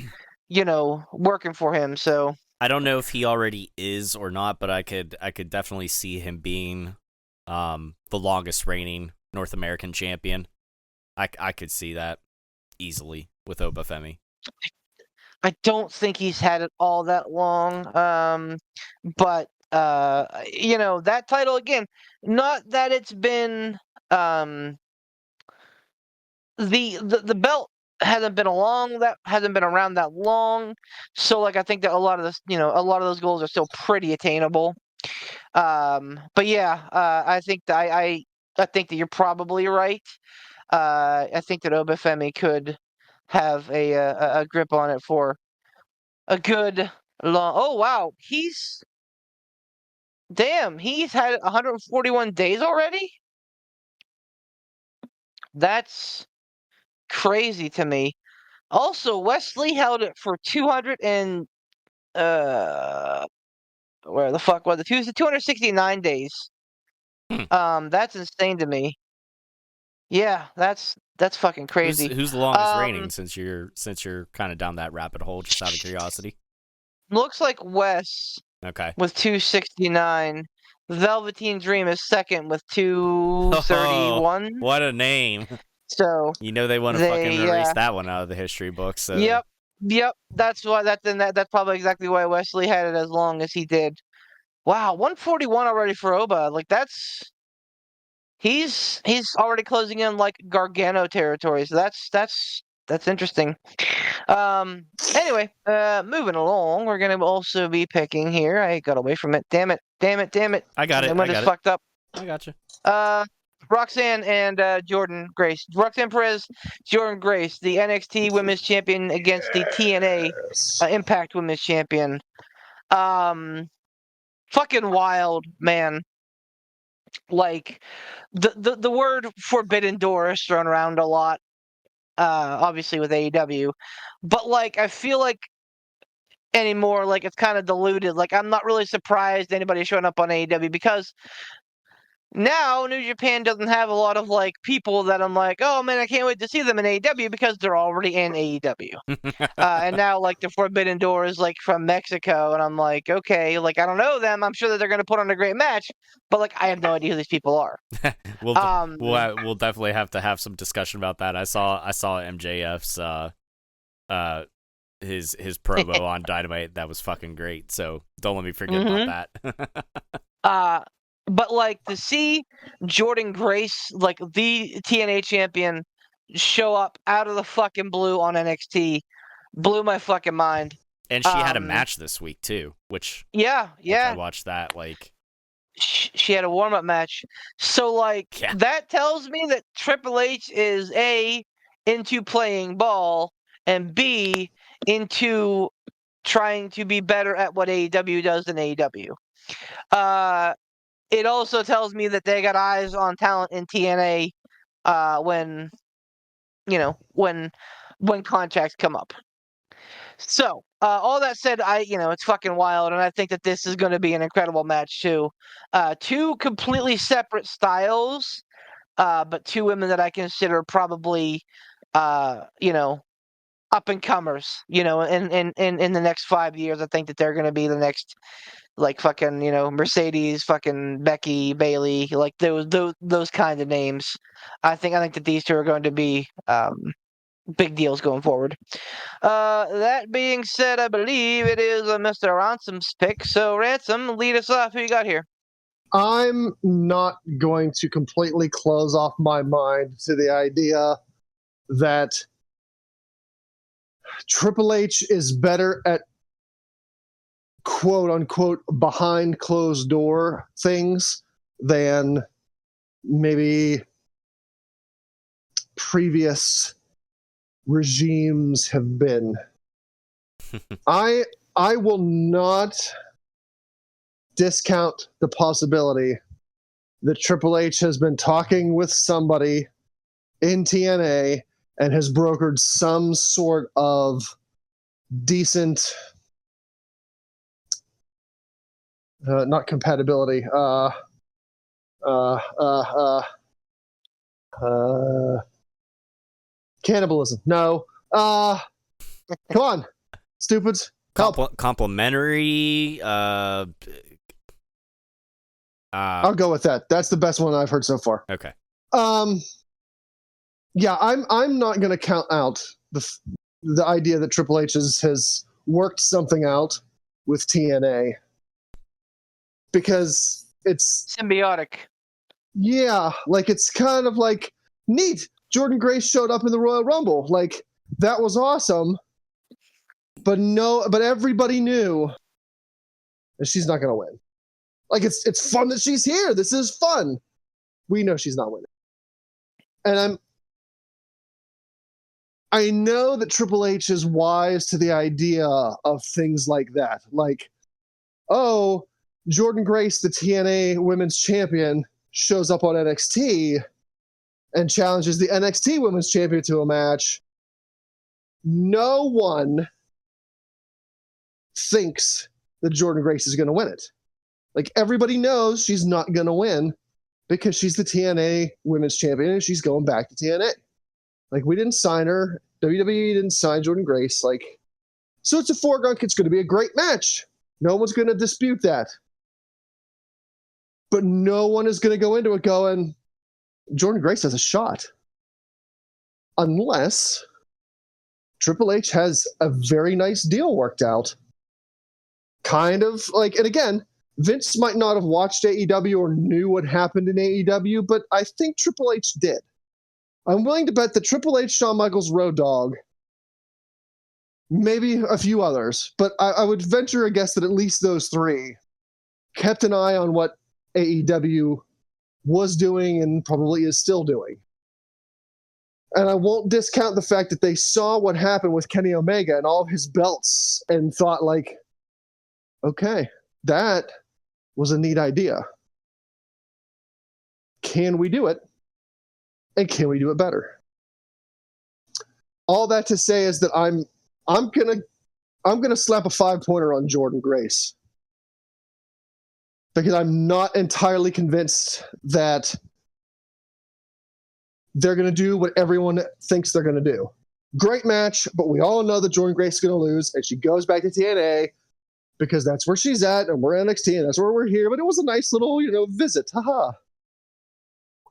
working for him. So
I don't know if he already is or not, but I could definitely see him being the longest reigning North American champion. I could see that easily with Obafemi.
I don't think he's had it all that long. But that title again, not that it's been the belt hasn't been around that long. So like I think that a lot of those goals are still pretty attainable. But yeah, I think that I think that you're probably right. I think that Obafemi could have a grip on it for a good long. Oh wow, he's had 141 days already. That's crazy to me. Also, Wesley held it for 200 and where the fuck was it? 269 days. That's insane to me. Yeah, that's fucking crazy.
Who's the longest reigning since you're kind of down that rabbit hole, just out of curiosity?
Looks like Wes.
Okay.
With 269. Velveteen Dream is second with 231.
Oh, what a name.
So
they want to fucking erase that one out of the history books. So.
Yep. That's why that's probably exactly why Wesley had it as long as he did. Wow, 141 already for Oba. Like he's already closing in like Gargano territory. So that's interesting. Anyway, moving along, we're gonna also be picking here. I got away from it. Damn it.
I got it.
I just fucked up.
I got you.
Roxanne and Jordynne Grace. Roxanne Perez, Jordynne Grace, the NXT Women's Champion against the TNA Impact Women's Champion. Fucking wild, man. Like the word Forbidden Door is thrown around a lot. Obviously with AEW, but like I feel like anymore, like it's kind of diluted. Like I'm not really surprised anybody's showing up on AEW because now New Japan doesn't have a lot of like people that I'm like, oh man, I can't wait to see them in AEW because they're already in AEW. And now like the Forbidden Door is like from Mexico, and I'm like, okay, like I don't know them. I'm sure that they're gonna put on a great match, but like I have no idea who these people are.
We'll definitely have to have some discussion about that. I saw MJF's his promo on Dynamite. That was fucking great. So don't let me forget about that.
But like to see Jordynne Grace, like the TNA champion, show up out of the fucking blue on NXT, blew my fucking mind.
And she had a match this week too, which
yeah.
I watched that. Like
she had a warm up match, so like that tells me that Triple H is A, into playing ball, and B, into trying to be better at what AEW does than AEW. It also tells me that they got eyes on talent in TNA when contracts come up. So, all that said, it's fucking wild, and I think that this is going to be an incredible match too. Two completely separate styles, but two women that I consider probably, up and comers. In the next 5 years, I think that they're going to be the next, like, fucking, Mercedes, fucking Becky, Bailey, like those kind of names. I think that these two are going to be big deals going forward. That being said, I believe it is Mr. Ransom's pick. So Ransom, lead us off. Who you got here?
I'm not going to completely close off my mind to the idea that Triple H is better at quote unquote behind closed door things than maybe previous regimes have been. I will not discount the possibility that Triple H has been talking with somebody in TNA and has brokered some sort of decent, not compatibility, cannibalism. No. Come on, stupids. Help.
Complimentary.
I'll go with that. That's the best one I've heard so far.
Okay.
Yeah, I'm not going to count out the idea that Triple H has worked something out with TNA because it's
symbiotic.
Yeah, like it's kind of like neat. Jordynne Grace showed up in the Royal Rumble. Like that was awesome. But everybody knew that she's not going to win. Like it's fun that she's here. This is fun. We know she's not winning. And I know that Triple H is wise to the idea of things like that. Like, oh, Jordynne Grace, the TNA Women's Champion, shows up on NXT and challenges the NXT Women's Champion to a match. No one thinks that Jordynne Grace is going to win it. Like, everybody knows she's not going to win because she's the TNA Women's Champion and she's going back to TNA. Like, we didn't sign her. WWE didn't sign Jordynne Grace. Like, so it's a foregone. It's going to be a great match. No one's going to dispute that. But no one is going to go into it going, Jordynne Grace has a shot. Unless Triple H has a very nice deal worked out. Kind of like, and again, Vince might not have watched AEW or knew what happened in AEW, but I think Triple H did. I'm willing to bet that Triple H, Shawn Michaels, Road Dogg, maybe a few others, but I would venture a guess that at least those three kept an eye on what AEW was doing and probably is still doing. And I won't discount the fact that they saw what happened with Kenny Omega and all of his belts and thought like, okay, that was a neat idea. Can we do it? And can we do it better? All that to say is that I'm gonna slap a 5-pointer on Jordynne Grace because I'm not entirely convinced that they're gonna do what everyone thinks they're gonna do. Great match, but we all know that Jordynne Grace is gonna lose, and she goes back to TNA because that's where she's at, and we're NXT, and that's where we're here. But it was a nice little, visit. Haha.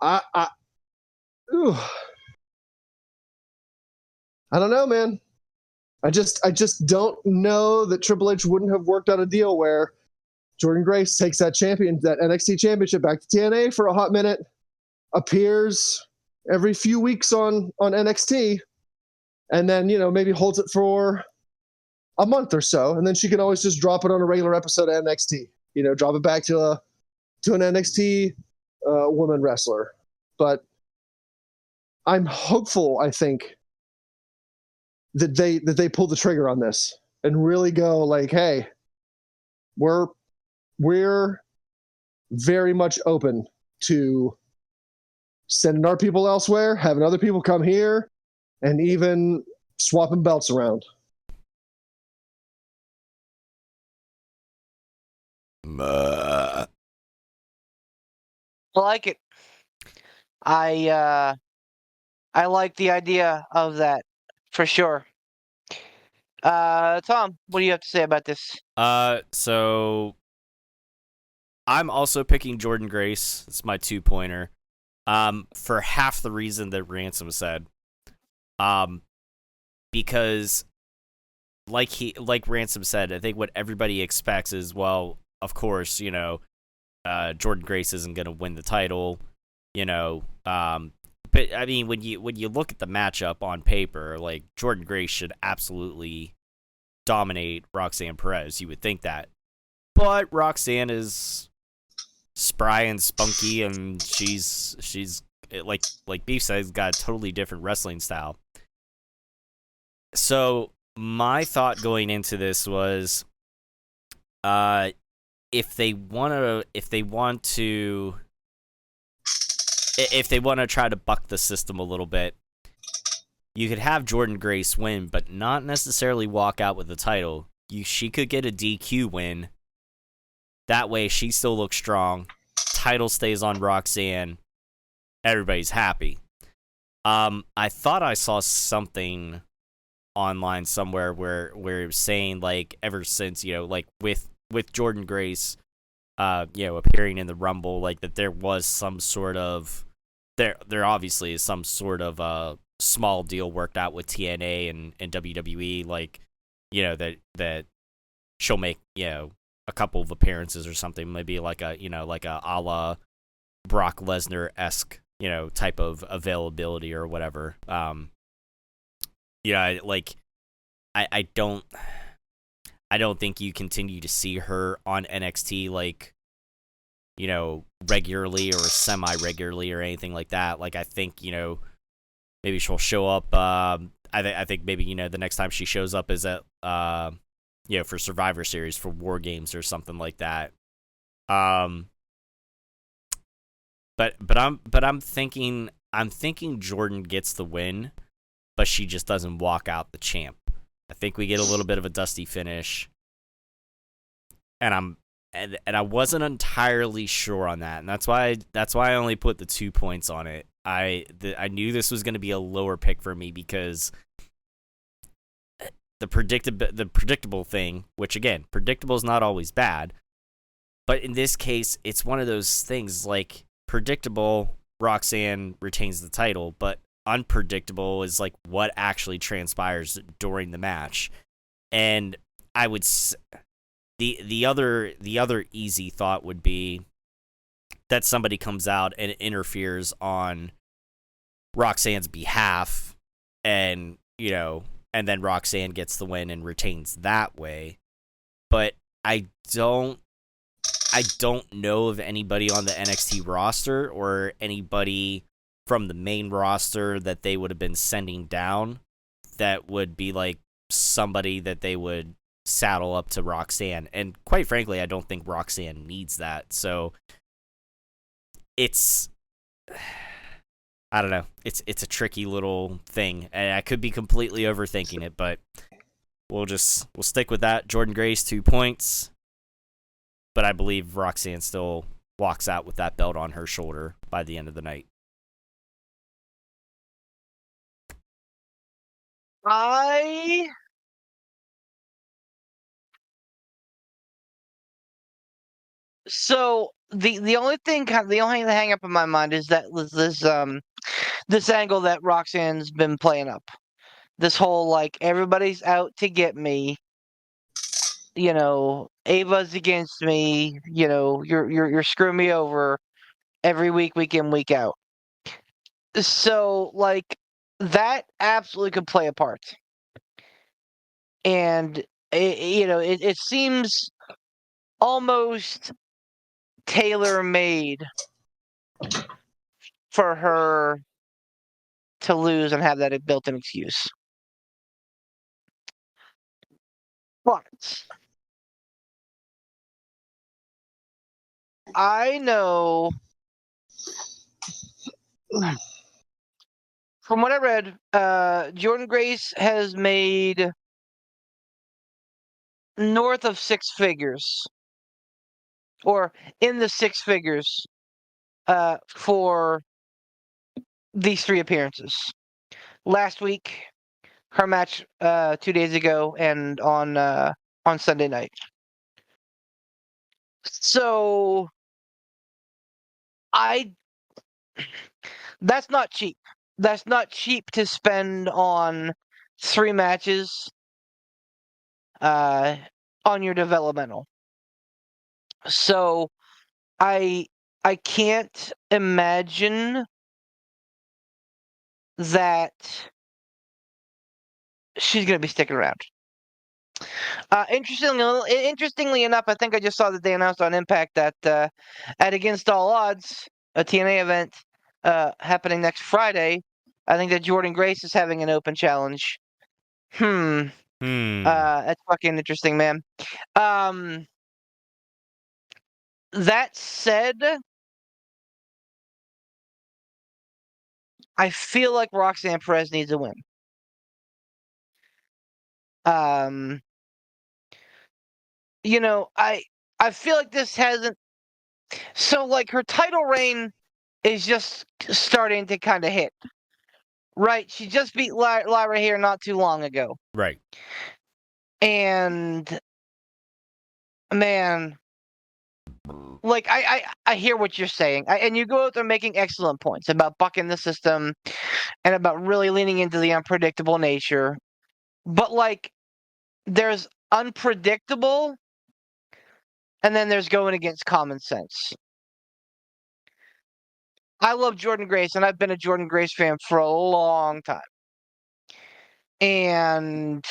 I don't know, man. I just don't know that Triple H wouldn't have worked out a deal where Jordynne Grace takes that NXT championship back to TNA for a hot minute, appears every few weeks on NXT, and then, maybe holds it for a month or so, and then she can always just drop it on a regular episode of NXT. Drop it back to an NXT woman wrestler. But I'm hopeful, I think, that they pull the trigger on this and really go like, hey, we're very much open to sending our people elsewhere, having other people come here, and even swapping belts around.
I like it. I like the idea of that for sure. Tom, what do you have to say about this?
So I'm also picking Jordynne Grace. It's my 2-pointer. For half the reason that Ransom said. Because like Ransom said, I think what everybody expects is, well, of course, Jordynne Grace isn't going to win the title, but I mean, when you look at the matchup on paper, like, Jordynne Grace should absolutely dominate Roxanne Perez. You would think that, but Roxanne is spry and spunky, and she's like Beef says, got a totally different wrestling style. So my thought going into this was, if they want to try to buck the system a little bit, you could have Jordynne Grace win, but not necessarily walk out with the title. She could get a DQ win. That way, she still looks strong. Title stays on Roxanne. Everybody's happy. I thought I saw something online somewhere where it was saying, like, ever since, like, with Jordynne Grace, appearing in the Rumble, like, that there was some sort of there obviously is some sort of small deal worked out with TNA and WWE, like, that she'll make, a couple of appearances or something, maybe like a la Brock Lesnar-esque, type of availability or whatever. I don't think you continue to see her on NXT, like, regularly or semi-regularly or anything like that. Like, I think, maybe she'll show up. I think maybe, the next time she shows up is at, for Survivor Series, for War Games or something like that. But I'm thinking Jordynne gets the win, but she just doesn't walk out the champ. I think we get a little bit of a dusty finish, and I wasn't entirely sure on that, and that's why I only put the 2 points on it. I knew this was going to be a lower pick for me because the predictable thing, which, again, predictable is not always bad, but in this case, it's one of those things, like, predictable, Roxanne retains the title, but unpredictable is, like, what actually transpires during the match. And I would the other easy thought would be that somebody comes out and interferes on Roxanne's behalf, and and then Roxanne gets the win and retains that way. But I don't know of anybody on the NXT roster or anybody from the main roster that they would have been sending down that would be, like, somebody that they would saddle up to Roxanne. And quite frankly, I don't think Roxanne needs that. So it's, I don't know. It's a tricky little thing, and I could be completely overthinking it, but we'll stick with that. Jordynne Grace, 2 points, but I believe Roxanne still walks out with that belt on her shoulder by the end of the night.
So the only thing hang up in my mind is that this angle that Roxanne's been playing up. This whole, like, everybody's out to get me. Ava's against me. You're screwing me over every week in, week out. So, like, that absolutely could play a part. And it seems almost tailor-made for her to lose and have that built-in excuse. But I know from what I read, Jordynne Grace has made north of 6 figures, or in the 6 figures, for these 3 appearances. Last week, her match 2 days ago and on Sunday night. So that's not cheap. That's not cheap to spend on 3 matches on your developmental. So I can't imagine that she's going to be sticking around. Interestingly enough, I think I just saw that they announced on Impact that at Against All Odds, a TNA event happening next Friday, I think that Jordynne Grace is having an open challenge. That's fucking interesting, man. That said, I feel like Roxanne Perez needs a win. I feel like this hasn't. So, like, her title reign is just starting to kind of hit. Right? She just beat Lyra here not too long ago.
Right.
And, man, like, I hear what you're saying. And you go out there making excellent points about bucking the system and about really leaning into the unpredictable nature. But, like, there's unpredictable, and then there's going against common sense. I love Jordynne Grace, and I've been a Jordynne Grace fan for a long time. And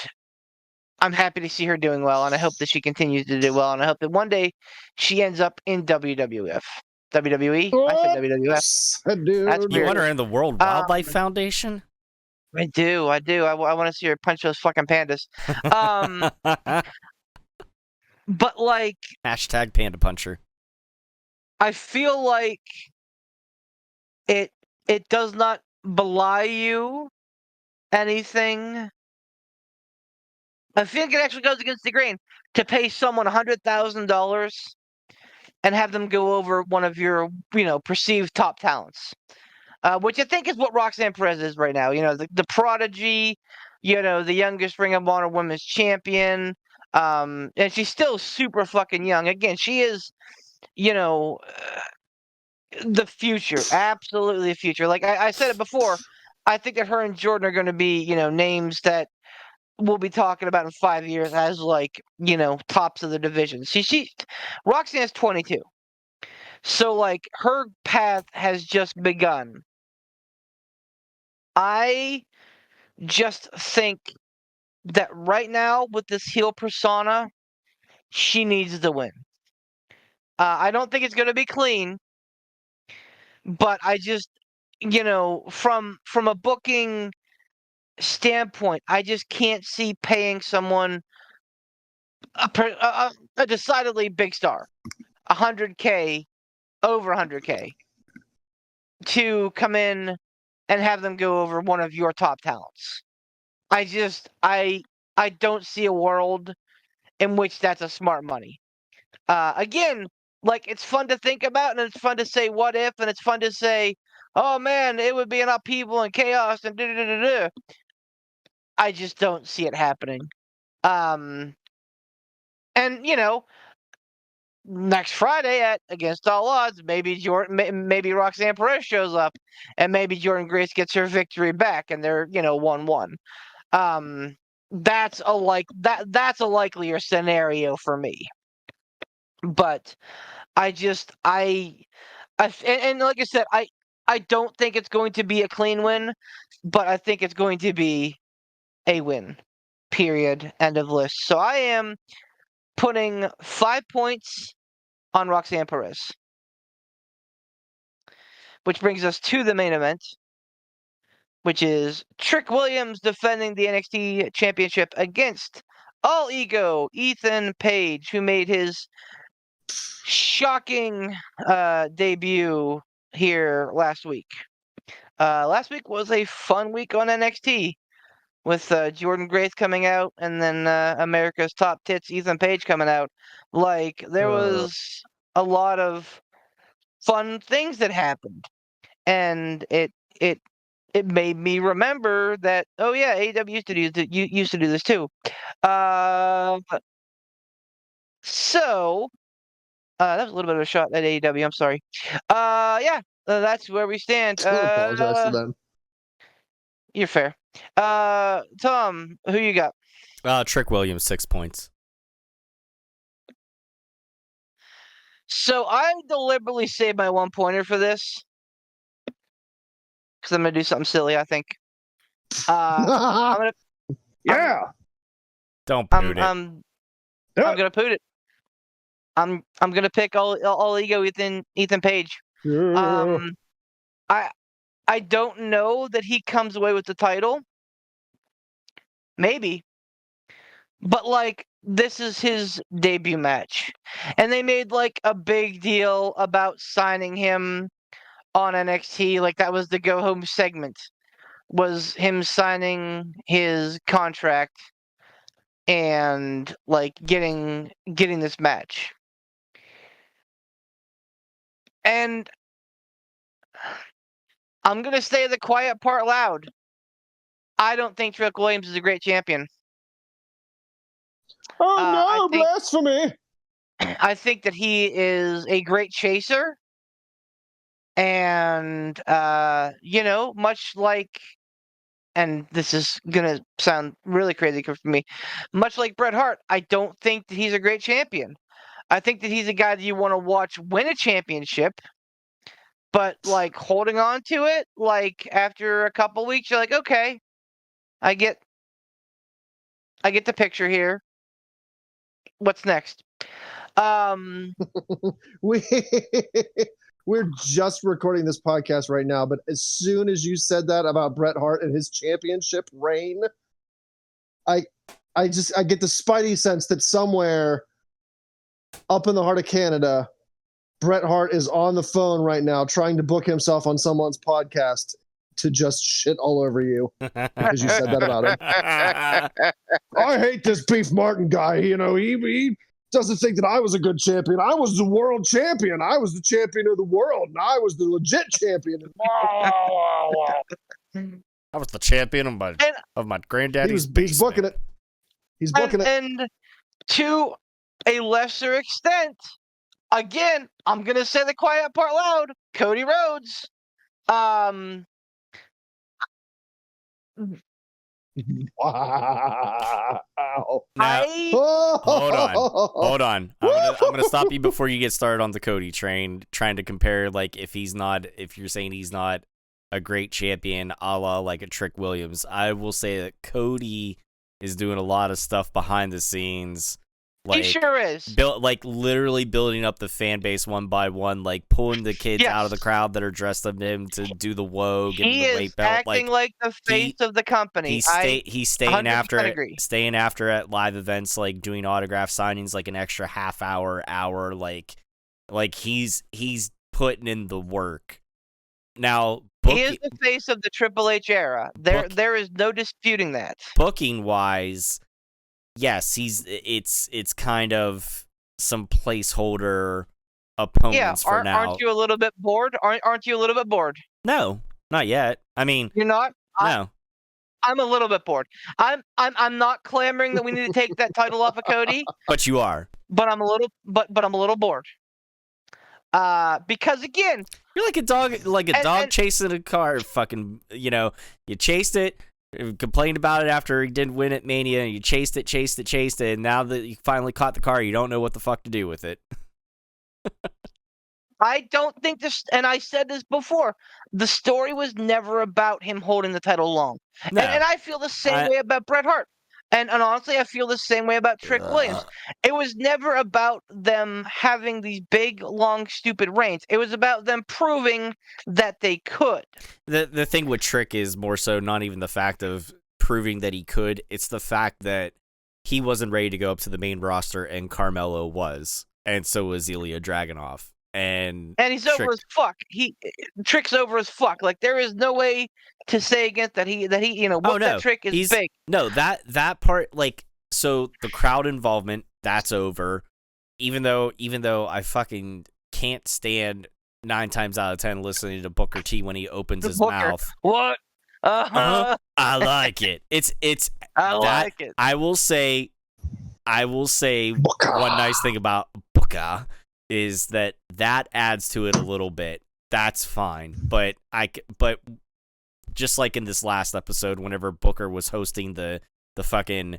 I'm happy to see her doing well, and I hope that she continues to do well, and I hope that one day she ends up in WWF. WWE? I said WWF.
Dude.
That's
You
weird.
want her in the World Wildlife Foundation?
I do. I want to see her punch those fucking pandas. But, like...
Hashtag panda puncher.
I feel like it does not belie you anything. I feel like it actually goes against the grain to pay someone $100,000 and have them go over one of your, perceived top talents. Which I think is what Roxanne Perez is right now. The prodigy, the youngest Ring of Honor Women's Champion. And she's still super fucking young. Again, she is, the future. Absolutely the future. Like I said it before, I think that her and Jordynne are going to be, names that we'll be talking about in 5 years as, like, tops of the division. Roxanne's 22. So, like, her path has just begun. I just think that right now, with this heel persona, she needs the win. I don't think it's going to be clean, but I just, from a booking standpoint, I just can't see paying someone a decidedly big star, $100K, over $100K, to come in and have them go over one of your top talents. I don't see a world in which that's a smart money. Again, like, it's fun to think about, and it's fun to say what if, and it's fun to say, oh man, it would be an upheaval and chaos and da-da-da-da-da. I just don't see it happening. And next Friday at Against All Odds, maybe Roxanne Perez shows up, and maybe Jordynne Grace gets her victory back, and they're 1-1. That's a likelier scenario for me. But and like I said, I don't think it's going to be a clean win, but I think it's going to be a win. Period. End of list. So I am putting 5 points on Roxanne Perez. Which brings us to the main event, which is Trick Williams defending the NXT Championship against All Ego Ethan Page, who made his shocking debut here last week. Last week was a fun week on NXT with Jordynne Grace coming out, and then America's Top Tits Ethan Page coming out. Like, there was a lot of fun things that happened, and it it made me remember that. Oh yeah, AEW used to do this too. So that was a little bit of a shot at AEW. I'm sorry. Yeah, that's where we stand.
I apologize to them.
You're fair. Tom, who you got?
Trick Williams, 6 points.
So I deliberately saved my 1-pointer for this because I'm gonna do something silly. I think. I'm gonna.
Yeah.
Don't
I'm
boot it.
I'm gonna put it. I'm gonna pick all ego Ethan Page.
Yeah.
I don't know that he comes away with the title. Maybe. But like this is his debut match. And they made like a big deal about signing him on NXT. Like that was the go home segment. Was him signing his contract and like getting this match. And I'm gonna say the quiet part loud. I don't think Trick Williams is a great champion.
Oh
I
no,
think-
blasphemy!
I think that he is a great chaser. And much like, and this is gonna sound really crazy for me, much like Bret Hart, I don't think that he's a great champion. I think that he's a guy that you want to watch win a championship, but like holding on to it, like after a couple weeks, you're like, okay, I get the picture here. What's next?
we we're just recording this podcast right now, but as soon as you said that about Bret Hart and his championship reign, I get the spidey sense that somewhere up in the heart of Canada, Bret Hart is on the phone right now trying to book himself on someone's podcast to just shit all over you because you said that about him. I hate this Beef Martin guy. You know, he doesn't think that I was a good champion. I was the world champion. I was the champion of the world, and I was the legit champion.
I was the champion of my granddaddy's
He's booking it. He's booking it.
And to a lesser extent, again, I'm gonna say the quiet part loud. Cody Rhodes.
Wow.
Now, hold on. I'm gonna stop you before you get started on the Cody train, trying to compare like if you're saying he's not a great champion, a la like a Trick Williams. I will say that Cody is doing a lot of stuff behind the scenes. Like,
he sure is.
Literally building up the fan base one by one, like pulling the kids out of the crowd that are dressed up to him to do the woe, getting the weight belt.
Acting like the face of the company.
He's staying after it,
agree.
staying after at live events, like doing autograph signings, like an extra half hour, like he's putting in the work. Now,
he is the face of the Triple H era. There is no disputing that.
Booking wise, yes, it's kind of some placeholder opponents for now.
Aren't you a little bit bored? Aren't you a little bit bored?
No, not yet. I mean,
you're not.
No,
I'm a little bit bored. I'm not clamoring that we need to take that title off of Cody.
But you are.
But I'm a little bored. Because again,
you're like a dog chasing a car. Fucking, you chased it. Complained about it after he didn't win at Mania, and you chased it, and now that you finally caught the car, you don't know what the fuck to do with it.
I don't think this, and I said this before, the story was never about him holding the title long. No. And I feel the same way about Bret Hart. And honestly, I feel the same way about Trick Williams. It was never about them having these big, long, stupid reigns. It was about them proving that they could.
The thing with Trick is more so not even the fact of proving that he could. It's the fact that he wasn't ready to go up to the main roster, and Carmelo was. And so was Ilya Dragunov. And
he's over as fuck. Trick's over as fuck. Like there is no way to say against that that Trick is big.
No, that part, like, so the crowd involvement, that's over. Even though I fucking can't stand 9 times out of 10 listening to Booker T when he opens his mouth.
What?
I like it. It's
I
that,
like it.
I will say
Booker.
one nice thing about Booker is that adds to it a little bit. That's fine, but just like in this last episode, whenever Booker was hosting the fucking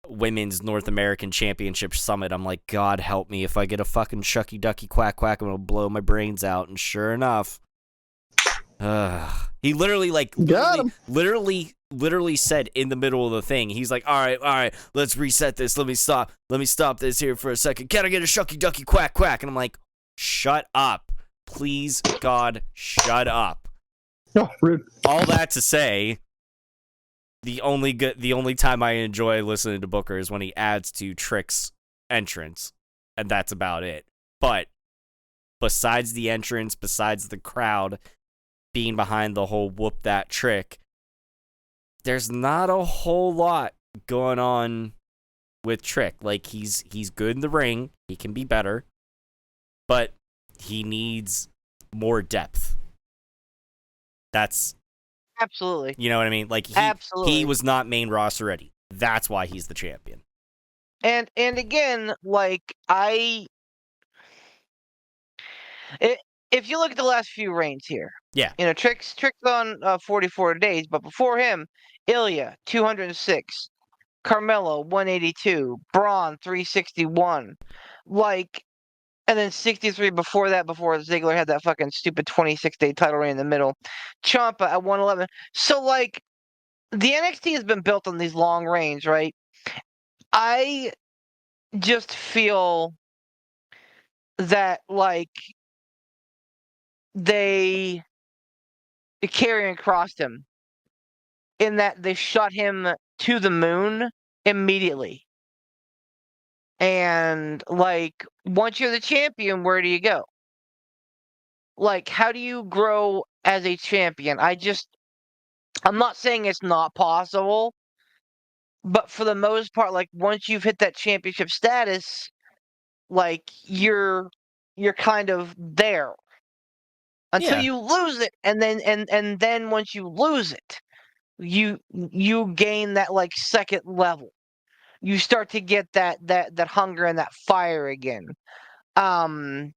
Women's North American Championship Summit, I'm like, God help me, if I get a fucking shucky ducky quack quack, I'm gonna blow my brains out. And sure enough, he literally literally said in the middle of the thing, he's like, all right, let's reset this. Let me stop this here for a second. Can I get a shucky ducky quack quack? And I'm like, shut up, please, God, shut up.
Oh, rude.
All that to say, the only time I enjoy listening to Booker is when he adds to Trick's entrance, and that's about it. But besides the entrance, besides the crowd being behind the whole whoop that Trick, there's not a whole lot going on with Trick. Like, he's good in the ring, he can be better, but he needs more depth. That's
Absolutely.
You know what I mean? Like,
Absolutely.
he was not main roster ready. That's why he's the champion.
And again, like, if you look at the last few reigns here,
Yeah.
you know, Trick's on 44 days, but before him, Ilya 206, Carmelo 182, Braun 361, like, and then 63 before that, before Ziggler had that fucking stupid 26-day title reign in the middle, Ciampa at 111. So, like, the NXT has been built on these long reigns, right? I just feel that, like, they Karrion crossed him in that they shot him to the moon immediately. And, like, once you're the champion, where do you go? Like, how do you grow as a champion? I'm not saying it's not possible, but for the most part, like, once you've hit that championship status, like, you're kind of there until
Yeah.
you lose it, and then once you lose it, you gain that, like, second level. You start to get that hunger and that fire again. And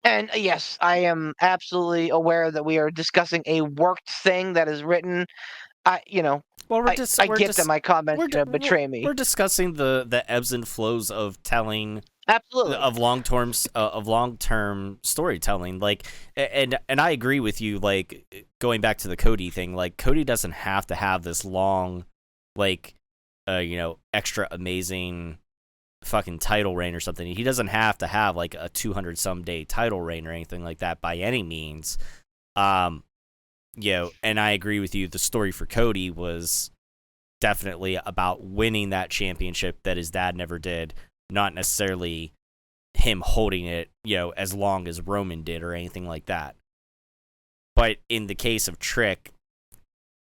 yes, I am absolutely aware that we are discussing a worked thing that is written. Well, I get that my comments betray me.
We're discussing the ebbs and flows of telling,
Absolutely.
of long-term storytelling. Like, and I agree with you. Like, going back to the Cody thing, like, Cody doesn't have to have this long, like, extra amazing fucking title reign or something. He doesn't have to have like a 200 some day title reign or anything like that by any means. And I agree with you. The story for Cody was definitely about winning that championship that his dad never did, not necessarily him holding it, as long as Roman did or anything like that. But in the case of Trick,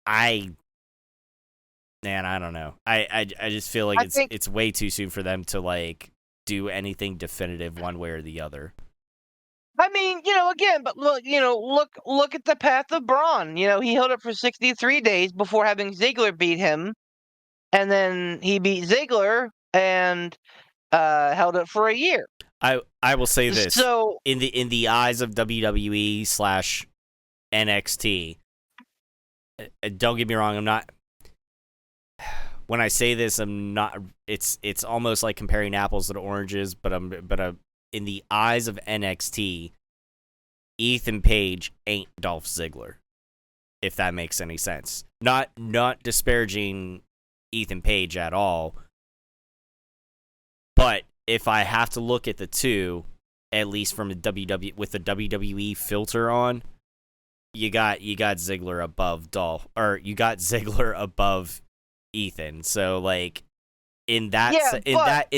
I don't know. I just feel like it's way too soon for them to, like, do anything definitive one way or the other.
I mean, again, but look at the path of Braun. He held it for 63 days before having Ziggler beat him, and then he beat Ziggler and held it for a year.
I will say this.
So
in the eyes of WWE / NXT, don't get me wrong, I'm not. When I say this, I'm not. It's almost like comparing apples to oranges, but I'm in the eyes of NXT, Ethan Page ain't Dolph Ziggler, if that makes any sense. Not disparaging Ethan Page at all, but if I have to look at the two, at least from the with the WWE filter on, you got Ziggler above Dolph, or you got Ziggler above Ethan. So, like, in that sense,
that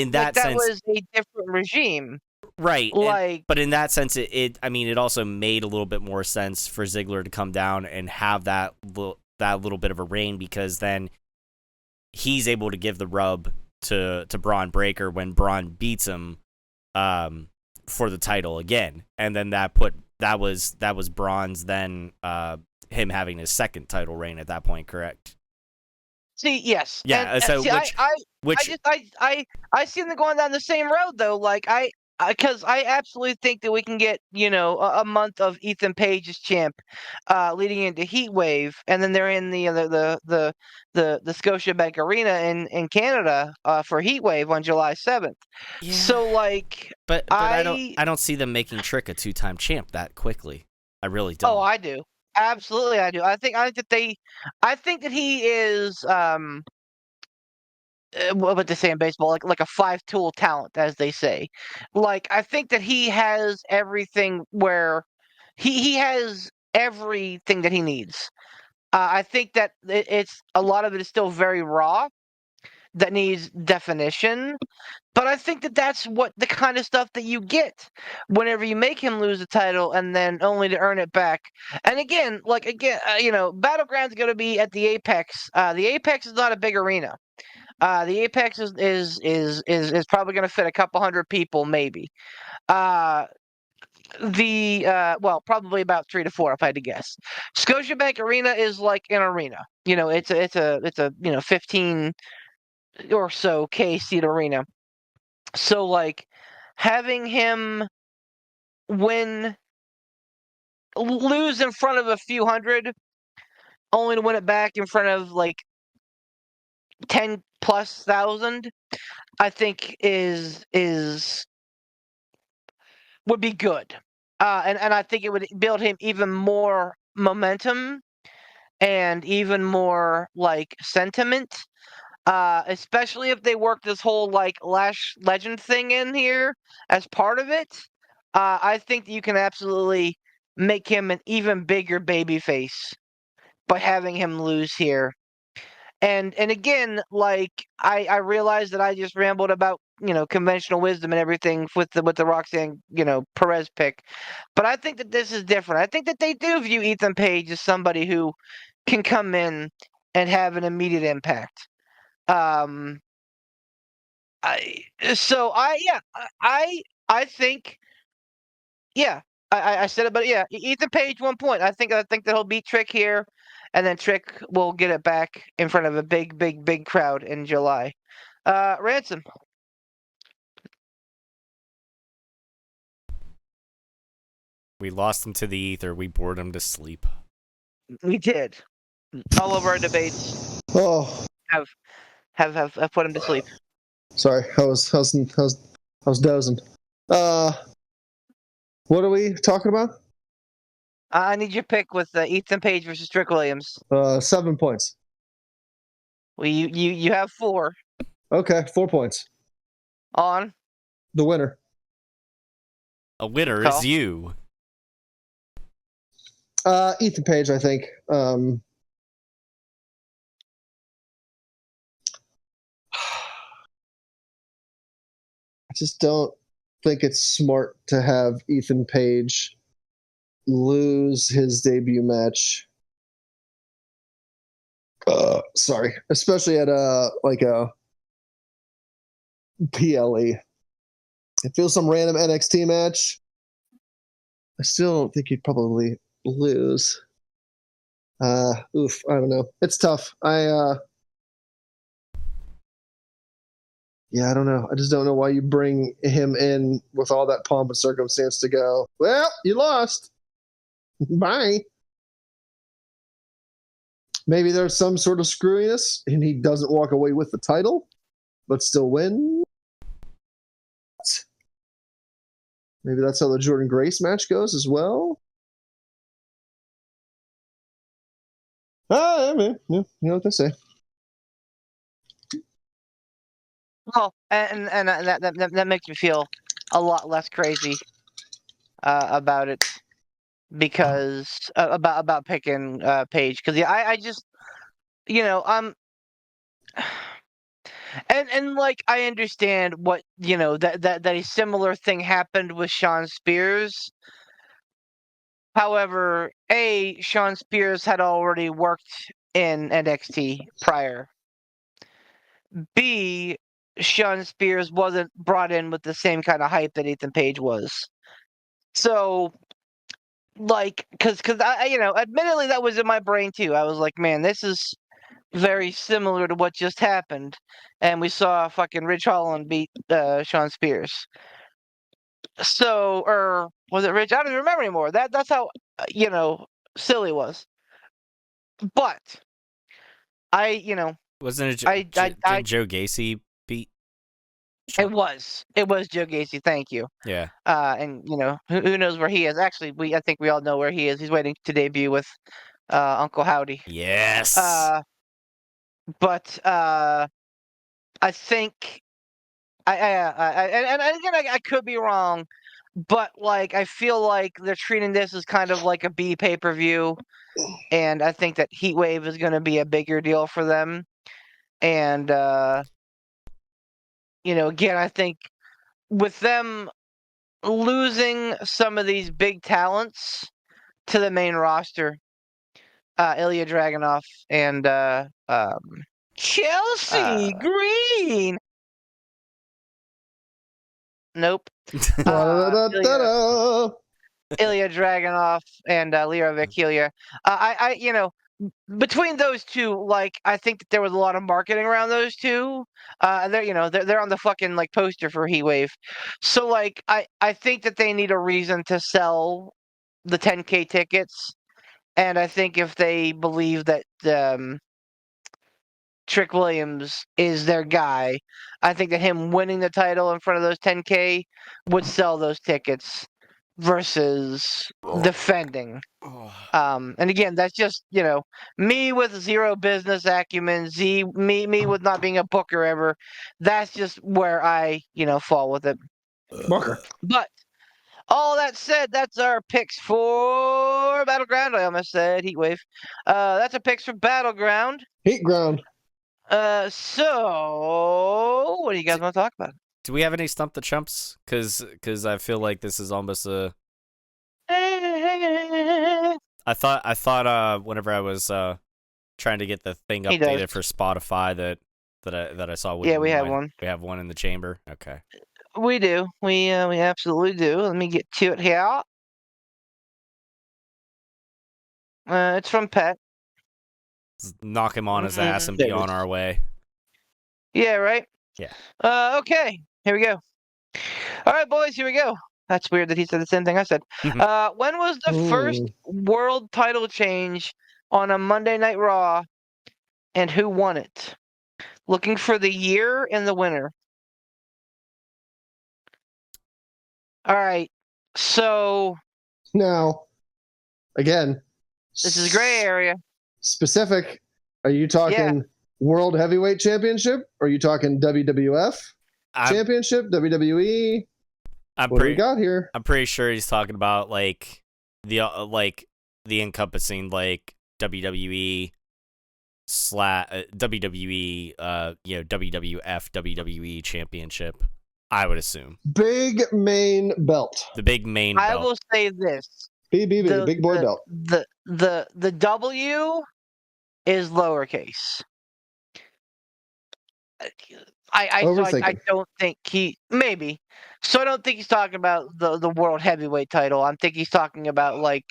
was a different regime,
right?
Like,
but in that sense, it also made a little bit more sense for Ziggler to come down and have that little bit of a reign, because then he's able to give the rub to Braun Breaker when Braun beats him for the title again, and then that was Braun's then him having his second title reign at that point, correct?
See, yes.
Yeah.
And,
So
see,
which
I see them going down the same road though. Like because I absolutely think that we can get a month of Ethan Page's champ, leading into Heat Wave, and then they're in the Scotiabank Arena in Canada for Heat Wave on July 7th.
Yeah.
So like,
but I don't see them making Trick a 2-time champ that quickly. I really don't.
Oh, I do. Absolutely, I do. I think that he is what they say in baseball, like a five-tool talent, as they say. Like I think that he has everything where he has everything that he needs. I think that it's a lot of it is still very raw, that needs definition. But I think that that's what the kind of stuff that you get whenever you make him lose a title and then only to earn it back. And again, Battleground's going to be at the Apex. The Apex is not a big arena. The Apex is probably going to fit a couple hundred people, maybe. Probably about 3 to 4 if I had to guess. Scotiabank Arena is like an arena. It's a 15 or so K seat arena. So like having him lose in front of a few hundred, only to win it back in front of like 10 plus thousand, I think would be good. And I think it would build him even more momentum and even more like sentiment. Especially if they work this whole like Lash Legend thing in here as part of it. I think that you can absolutely make him an even bigger babyface by having him lose here. And again, like I realize that I just rambled about conventional wisdom and everything with the Roxanne Perez pick, but I think that this is different. I think that they do view Ethan Page as somebody who can come in and have an immediate impact. I so I yeah I think yeah I said it, but yeah, Ethan Page 1 point. I think that he'll beat Trick here, and then Trick will get it back in front of a big crowd in July. Ransom.
We lost him to the ether. We bored him to sleep.
We did. All of our debates
Oh,
have put him to sleep.
sorry. I was dozing. What are we talking about?
I need your pick with Ethan Page versus Trick Williams.
7 points.
Well, you have 4
Okay, 4 points.
on.
The winner.
A winner
Call.
is you.
Ethan Page, I think. I just don't think it's smart to have Ethan Page lose his debut match. Sorry, especially at a PLE. It feels some random NXT match. I still don't think he'd probably lose. I don't know. It's tough. I don't know. I just don't know why you bring him in with all that pomp and circumstance to go, well, you lost. Bye. Maybe there's some sort of screwiness and he doesn't walk away with the title, but still win. Maybe that's how the Jordynne Grace match goes as well. I mean, you know what they say.
Well, and that makes me feel a lot less crazy about it, because about picking Page, because yeah, I just I'm and like I understand what that a similar thing happened with Shawn Spears. However, Shawn Spears had already worked in NXT prior. B, Shawn Spears wasn't brought in with the same kind of hype that Ethan Page was. So like, because I, admittedly that was in my brain too. I was like, man, this is very similar to what just happened, and we saw fucking Ridge Holland beat Sean Spears. So, or was it Rich? I don't even remember anymore. That's how silly it was. But
Wasn't it?
I
Did Joe Gacy beat?
it was Joe Gacy. Thank you.
Yeah.
And who knows where he is? Actually, I think we all know where he is. He's waiting to debut with Uncle Howdy.
Yes.
But I think and again I could be wrong, but like I feel like they're treating this as kind of like a B pay-per-view, and I think that Heatwave is going to be a bigger deal for them. And again, I think with them losing some of these big talents to the main roster, Ilya Dragunov and Chelsea Green. Nope. Ilya Dragunov and Lira Vakilia. Between those two, like I think that there was a lot of marketing around those two. They're on the fucking like poster for Heatwave. So like I think that they need a reason to sell the 10K tickets, and I think if they believe that Trick Williams is their guy, I think that him winning the title in front of those 10K would sell those tickets versus defending. And again, that's just me with zero business acumen, me with not being a booker ever. That's just where I fall with it.
Booker.
But all that said, that's our picks for Battleground. I almost said Heatwave. That's our picks for Battleground.
Heat ground.
So what do you guys want to talk about?
Do we have any Stump the Chumps? Because I feel like this is almost a. I thought whenever I was trying to get the thing updated for Spotify that I saw.
Yeah, we have one.
We have one in the chamber. Okay.
We do. We absolutely do. Let me get to it here. It's from Pet.
Let's knock him on his ass and be on our way.
Yeah, right?
Yeah.
Okay. Here we go. All right, boys, here we go. That's weird that he said the same thing I said. When was the first world title change on a Monday Night Raw, and who won it? Looking for the year and the winner. All right. So
Now, again,
this is a gray area.
Specific. Are you talking World Heavyweight Championship? Or are you talking WWF Championship? WWE? What do we got here?
I'm pretty sure he's talking about like the encompassing like WWE WWE WWF WWE Championship. I would assume
Big main belt.
the big main belt.
I will say this:
BBB, big boy belt.
The W is lowercase. I don't think maybe. So I don't think he's talking about the world heavyweight title. I think he's talking about like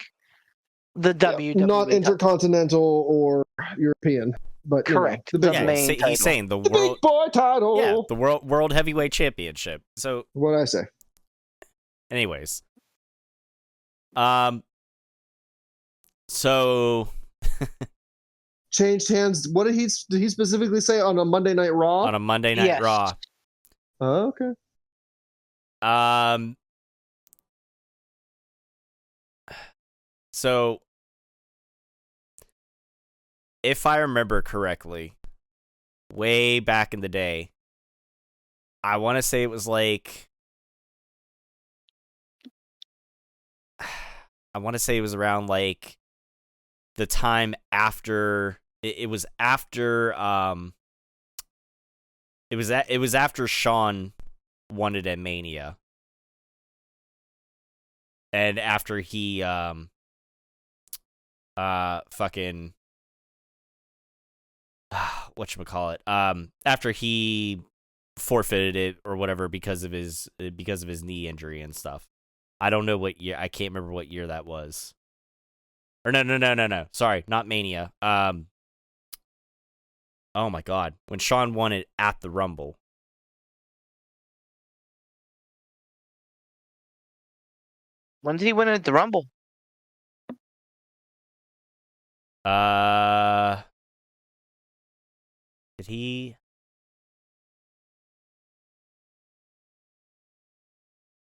the WWE.
Not intercontinental or European, but
correct.
The big
main title.
He's saying the
the
world
big boy title.
Yeah, the world heavyweight championship. So
what did I say?
Anyways. So
changed hands. What did he specifically say on a Monday Night Raw?
On a Monday Night Raw.
Oh, okay.
So if I remember correctly, way back in the day, I want to say it was like around like the time after it was after Sean won it at Mania. And after he fucking whatchamacallit, after he forfeited it or whatever because of his knee injury and stuff. I don't know what year. I can't remember what year that was. Or no. Sorry, not Mania. Oh my God, when Shawn won it at the Rumble.
When did he win it at the Rumble?
Did he?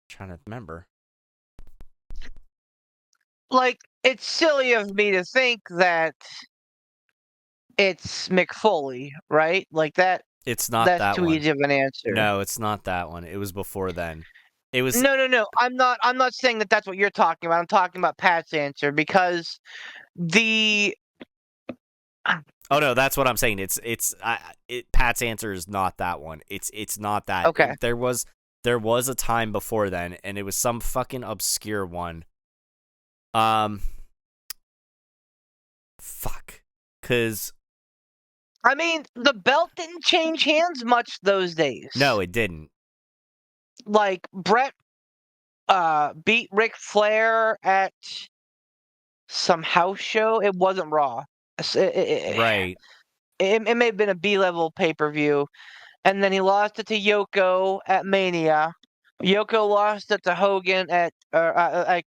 Trying to remember.
Like, it's silly of me to think that it's Mick Foley, right? Like that.
It's not
That's
that
too
one.
easy of an answer.
No, it's not that one. It was before then. It was
No. I'm not saying that that's what you're talking about. I'm talking about Pat's answer because the.
Oh no, that's what I'm saying. Pat's answer is not that one. It's not that.
Okay.
There was a time before then, and it was some fucking obscure one. Fuck. Cause
I mean, the belt didn't change hands much those days.
no, it didn't.
Like Brett beat Ric Flair at some house show. It wasn't Raw.
Right.
It may have been a B-level pay-per-view. And then he lost it to Yoko at Mania. Yoko lost it to Hogan at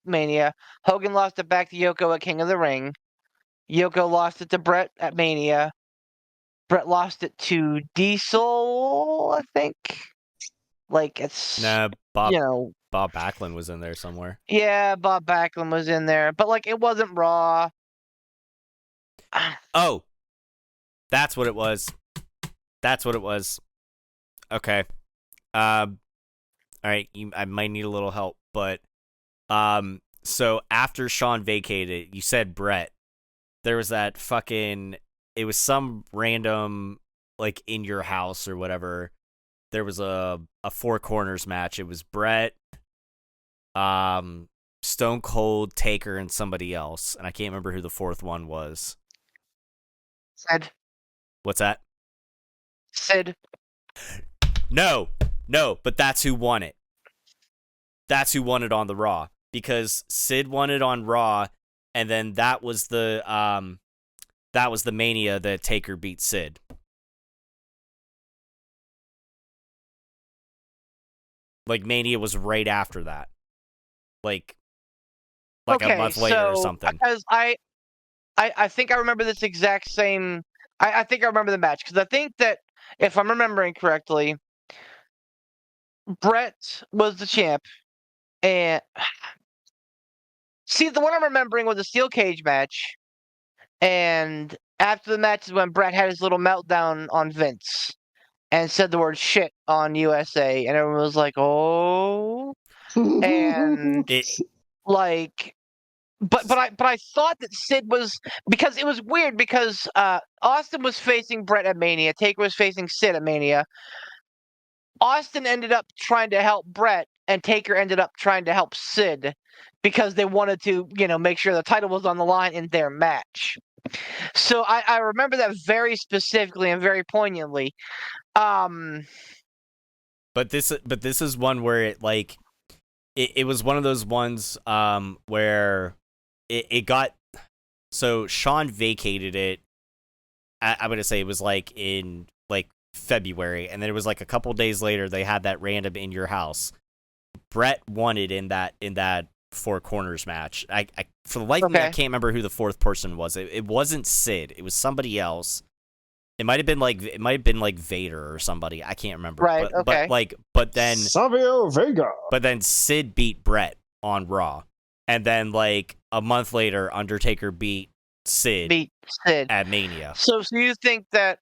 Mania. Hogan lost it back to Yoko at King of the Ring. Yoko lost it to Brett at Mania. Brett lost it to Diesel, I think. Like, it's...
Nah, Bob
You know,
Bob Backlund was in there somewhere.
yeah, Bob Backlund was in there. But, like, it wasn't Raw.
Oh, that's what it was. Okay. All right. I might need a little help, but so after Shawn vacated, you said Brett. There was that fucking. It was some random like in your house or whatever. There was a Four Corners match. It was Brett, Stone Cold, Taker, and somebody else, and I can't remember who the fourth one was.
Sid.
What's that?
Sid.
No, but that's who won it. That's who won it on the Raw, because Sid won it on Raw, and then that was the Mania that Taker beat Sid. Like Mania was right after that, like
Okay,
a month later or something.
Because I think I remember this exact same. I think I remember the match because I think that if I'm remembering correctly, Brett was the champ, and see the one I'm remembering was a steel cage match, and after the match is when Brett had his little meltdown on Vince and said the word shit on USA, and everyone was like, "Oh," and
It
like. But I thought that Sid was, because it was weird because Austin was facing Brett at Mania, Taker was facing Sid at Mania. Austin ended up trying to help Brett, and Taker ended up trying to help Sid because they wanted to, make sure the title was on the line in their match. So I remember that very specifically and very poignantly.
But this is one where it like it was one of those ones where it got, so Shawn vacated it. I'm gonna say it was like in like February, and then it was like a couple days later they had that random in your house. Brett won it in that Four Corners match. I for the life of me I can't remember who the fourth person was. It wasn't Sid. It was somebody else. It might have been like Vader or somebody. I can't remember.
Right.
But then
Savio Vega.
But then Sid beat Brett on Raw, and then like a month later, Undertaker beat Sid at Mania.
So you think that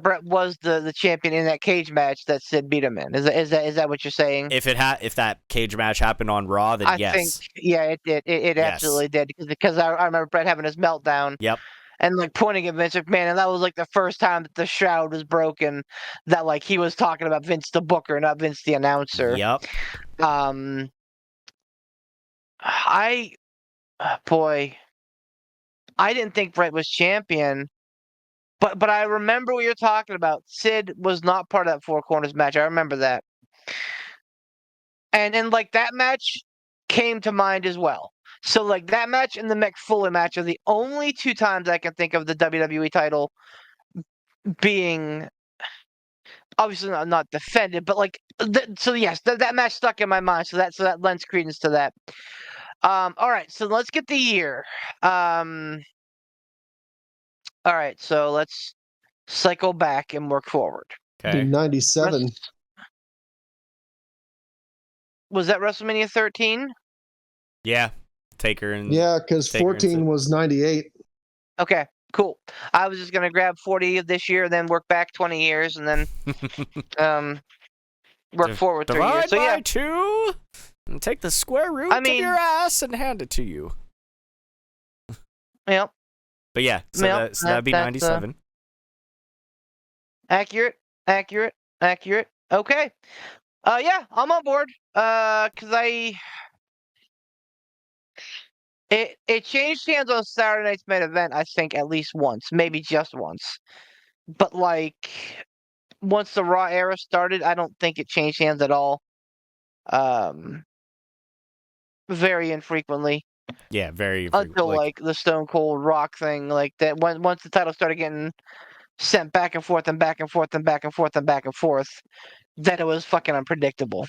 Brett was the champion in that cage match that Sid beat him in? Is that what you're saying?
If that cage match happened on Raw, then yes.
I think it did. It
Yes.
absolutely did because I remember Brett having his meltdown.
Yep.
And like pointing at Vince McMahon, and that was like the first time that the shroud was broken. That like he was talking about Vince the Booker, not Vince the announcer.
Yep.
I didn't think Brett was champion, but I remember what you're talking about. Sid was not part of that Four Corners match. I remember that, and like that match came to mind as well So like that match and the Mick Foley match are the only two times I can think of the WWE title being obviously not defended, but like so yes, that match stuck in my mind. So that lends credence to that. All right, so let's get the year. All right, so let's cycle back and work forward.
Okay.
97.
Was that WrestleMania 13?
Yeah. Taker and
Yeah, because
Taker and
14 was 98.
Okay, cool. I was just gonna grab 40 of this year, then work back 20 years, and then work forward 3 years.
Divide
So yeah,
by 2 and take the square root of your ass and hand it to you.
yeah,
But yeah, so,
Yep,
so that'd be
that's,
97.
accurate. Okay. Yeah, I'm on board. Because it changed hands on Saturday night's main event. I think at least once, maybe just once. But like, once the Raw era started, I don't think it changed hands at all. Very infrequently
Yeah, very
until like the Stone Cold Rock thing, like that. Once the title started getting sent back and forth and back and forth and back and forth and back and forth, that it was fucking unpredictable.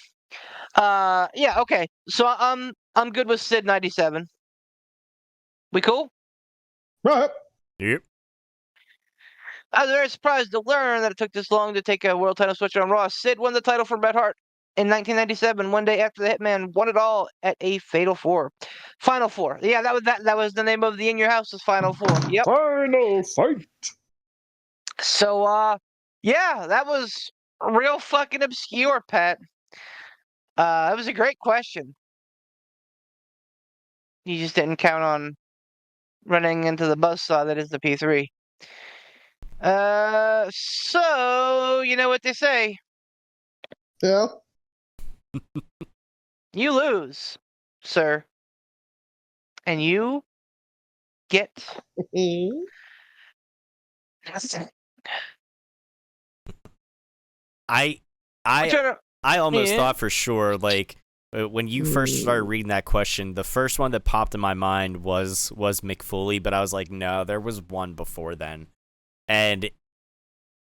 Yeah, okay. So I'm good with Sid 97. We cool?
Right.
Yep.
I was very surprised to learn that it took this long to take a world title switch on Raw. Sid won the title from Bret Hart in 1997, one day after the Hitman won it all at a Fatal 4. Final 4. Yeah, that was the name of the In Your House's Final 4. Yep.
Final fight.
So yeah, that was real fucking obscure, Pat. It was a great question. You just didn't count on running into the buzzsaw that is the P3. So you know what they say.
Yeah.
You lose, sir. And you get nothing.
I almost thought for sure, like, when you first started reading that question, the first one that popped in my mind was Mick Foley, but I was like, no, there was one before then. And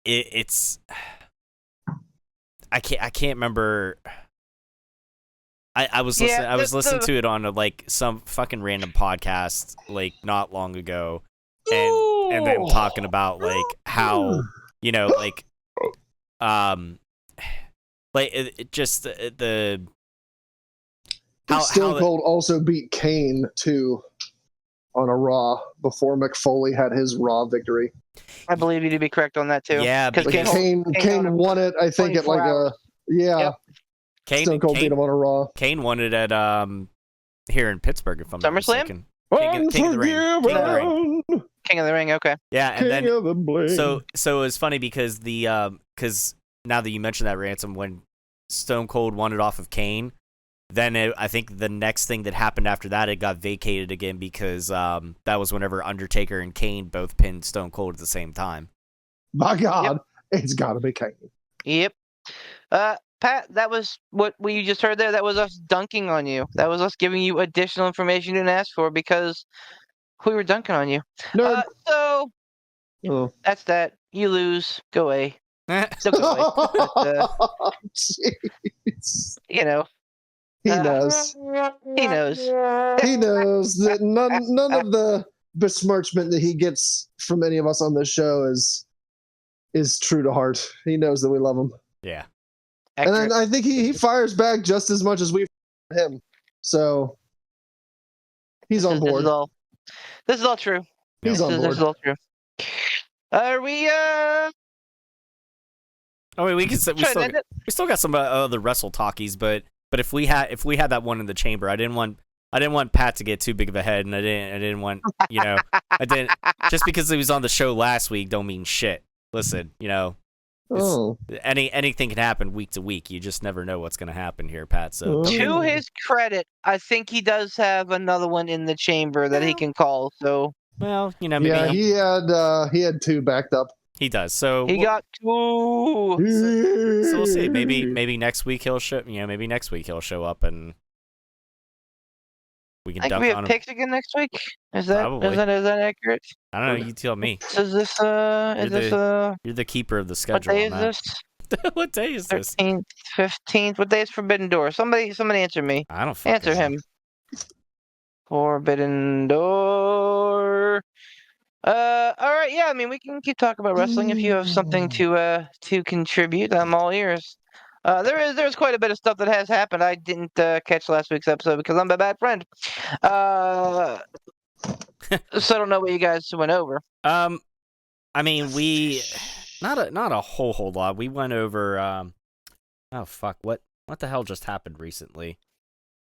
it's I can't remember. I was listening to it on like some fucking random podcast like not long ago, and then talking about like how like it just the how
Stone Cold also beat Kane too on a Raw before Mick Foley had his Raw victory.
I believe you to be correct on that too.
Yeah,
Like Kane won it, I think, at like
hours. Yep.
Stone Cold beat him on a Raw.
Kane won it at here in Pittsburgh, if I'm not mistaken.
SummerSlam?
King of the Ring.
King of the Ring, okay.
Yeah, and
King of the Bling.
so it was funny because because now that you mentioned that, Ransom, when Stone Cold won it off of Kane, then I think the next thing that happened after that, it got vacated again because that was whenever Undertaker and Kane both pinned Stone Cold at the same time.
My God, it's got to be Kane.
Yep. Pat, that was what you just heard there. That was us dunking on you. That was us giving you additional information you didn't ask for because we were dunking on you.
Nerd.
So that's that. You lose. Go away. Still go away. But,
Jeez.
you know.
He knows.
He knows.
He knows that none of the besmirchment that he gets from any of us on this show is true to heart. He knows that we love him.
Yeah.
And then I think he fires back just as much as we fire him. So he's on board.
This is all true.
He's on board.
This is all true. Are we
I mean, we still got some other wrestle talkies, but if we had that one in the chamber, I didn't want Pat to get too big of a head, and I didn't want I didn't just because he was on the show last week don't mean shit. Listen, anything can happen week to week. You just never know what's going to happen here, Pat. So
to his credit, I think he does have another one in the chamber that he can call. So
maybe
he had two backed up.
He does. So
he got two.
So we'll see. Maybe next week he'll show. Maybe next week he'll show up and We can
I think
dunk
we
on
have
him.
picks again next week. Is that
Probably.
is that accurate?
I don't know. You tell me.
So is this
You're the keeper of the
what
schedule
day
on
is
that.
this?
What day is this?
13th, 15th. What day is Forbidden Door? Somebody answer me.
I don't fucking
Answer
know.
him. Forbidden Door. All right. Yeah. I mean, we can keep talking about wrestling if you have something to contribute. I'm all ears. There's quite a bit of stuff that has happened. I didn't catch last week's episode because I'm a bad friend. So I don't know what you guys went over.
I mean, we not a whole lot. We went over. Oh fuck! What the hell just happened recently?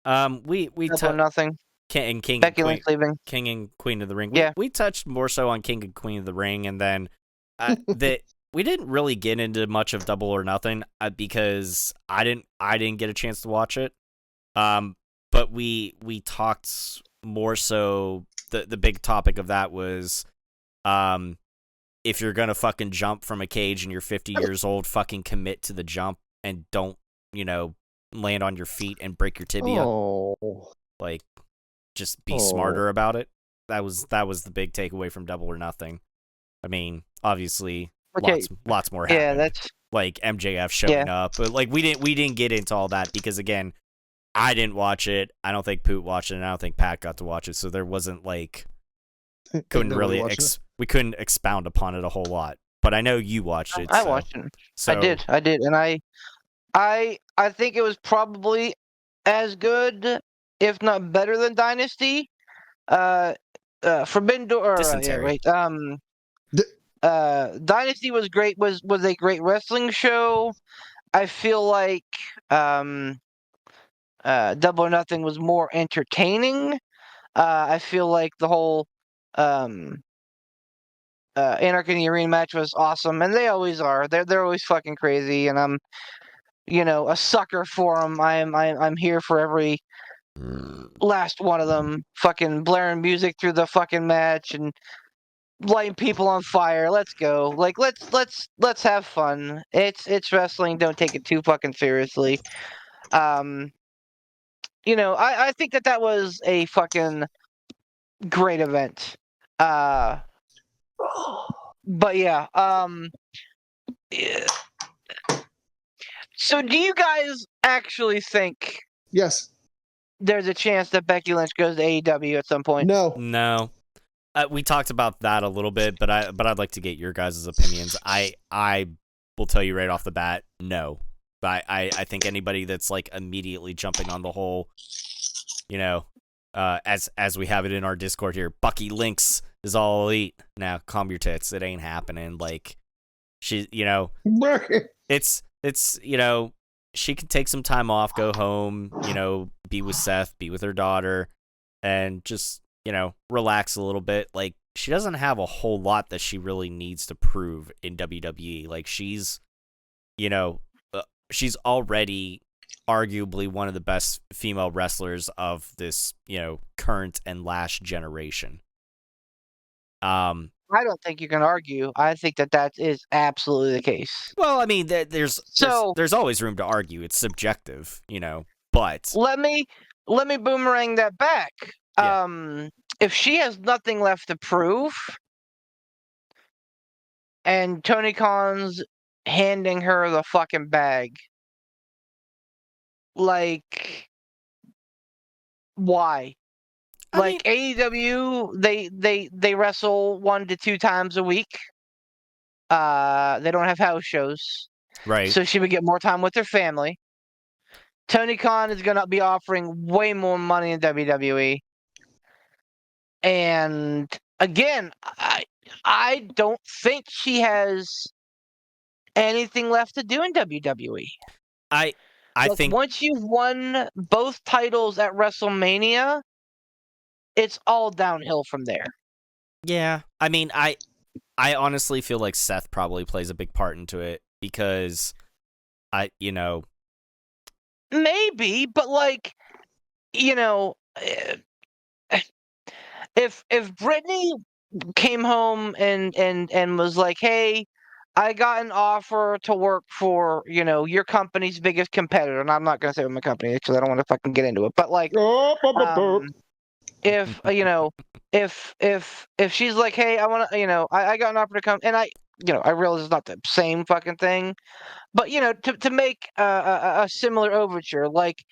We
Nothing.
King and
Becky
Queen,
Lynch leaving.
King and Queen of the Ring.
Yeah.
We touched more so on King and Queen of the Ring, and then we didn't really get into much of Double or Nothing because I didn't get a chance to watch it. But we talked more so. The big topic of that was, if you're gonna fucking jump from a cage and you're 50 years old, fucking commit to the jump and don't land on your feet and break your tibia.
Oh.
Like, just be smarter about it. That was the big takeaway from Double or Nothing. I mean, obviously, lots more happened.
Yeah, that's
like MJF showing up, but like we didn't get into all that because again, I didn't watch it. I don't think Poot watched it, and I don't think Pat got to watch it. So there wasn't like we couldn't expound upon it a whole lot. But I know you watched it.
I watched it.
So,
I did, and I think it was probably as good, if not better than Dynasty. Forbidden Door.
Dysentery.
Dynasty was great. Was a great wrestling show. I feel like Double or Nothing was more entertaining. I feel like the whole Anarchy in the Arena match was awesome, and they always are. They're always fucking crazy, and I'm a sucker for them. I'm here for every last one of them. Fucking blaring music through the fucking match and lighting people on fire. Let's go. Like let's have fun. It's wrestling. Don't take it too fucking seriously. I think that was a fucking great event. But yeah. So do you guys actually think
Yes.
there's a chance that Becky Lynch goes to AEW at some point?
No. We talked about that a little bit, but I'd like to get your guys' opinions. I will tell you right off the bat, no. I think anybody that's like immediately jumping on the whole, as we have it in our Discord here, Bucky Lynx is all elite. Now, calm your tits. It ain't happening. Like, she, it's she can take some time off, go home, be with Seth, be with her daughter, and just, relax a little bit. Like, she doesn't have a whole lot that she really needs to prove in WWE. Like, she's already arguably one of the best female wrestlers of this, current and last generation.
I don't think you can argue. I think that is absolutely the case.
Well, I mean, there's always room to argue. It's subjective, but
let me boomerang that back.
Yeah.
If she has nothing left to prove, and Tony Khan's handing her the fucking bag, like, why? AEW, they wrestle 1 to 2 times a week. They don't have house shows,
right?
So she would get more time with her family. Tony Khan is gonna be offering way more money in WWE, and again, I don't think she has anything left to do in WWE.
I think
once you've won both titles at WrestleMania, it's all downhill from there.
Yeah, I mean, I honestly feel like Seth probably plays a big part into it because
maybe, but like, if Brittany came home and was like, "Hey, I got an offer to work for, your company's biggest competitor," and I'm not gonna say what my company is because I don't want to fucking get into it, but like, if if she's like, hey, I want to, I got an offer to come, and I realize it's not the same fucking thing, but to make a similar overture, like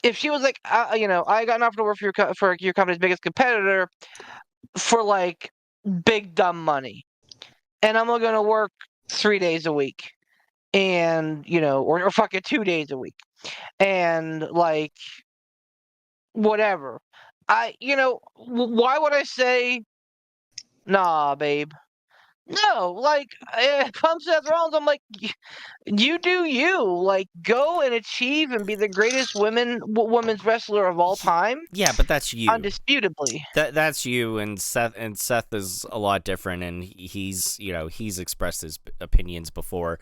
if she was like, I got an offer to work for your company's biggest competitor for like big dumb money, and I'm only gonna work 3 days a week, and or fucking 2 days a week, and like whatever. Why would I say, nah, babe? No, like, come Seth Rollins, I'm like, you do you. Like, go and achieve and be the greatest women's wrestler of all time,
Yeah, but that's you.
undisputably.
That's you, and Seth is a lot different, and he's expressed his opinions before.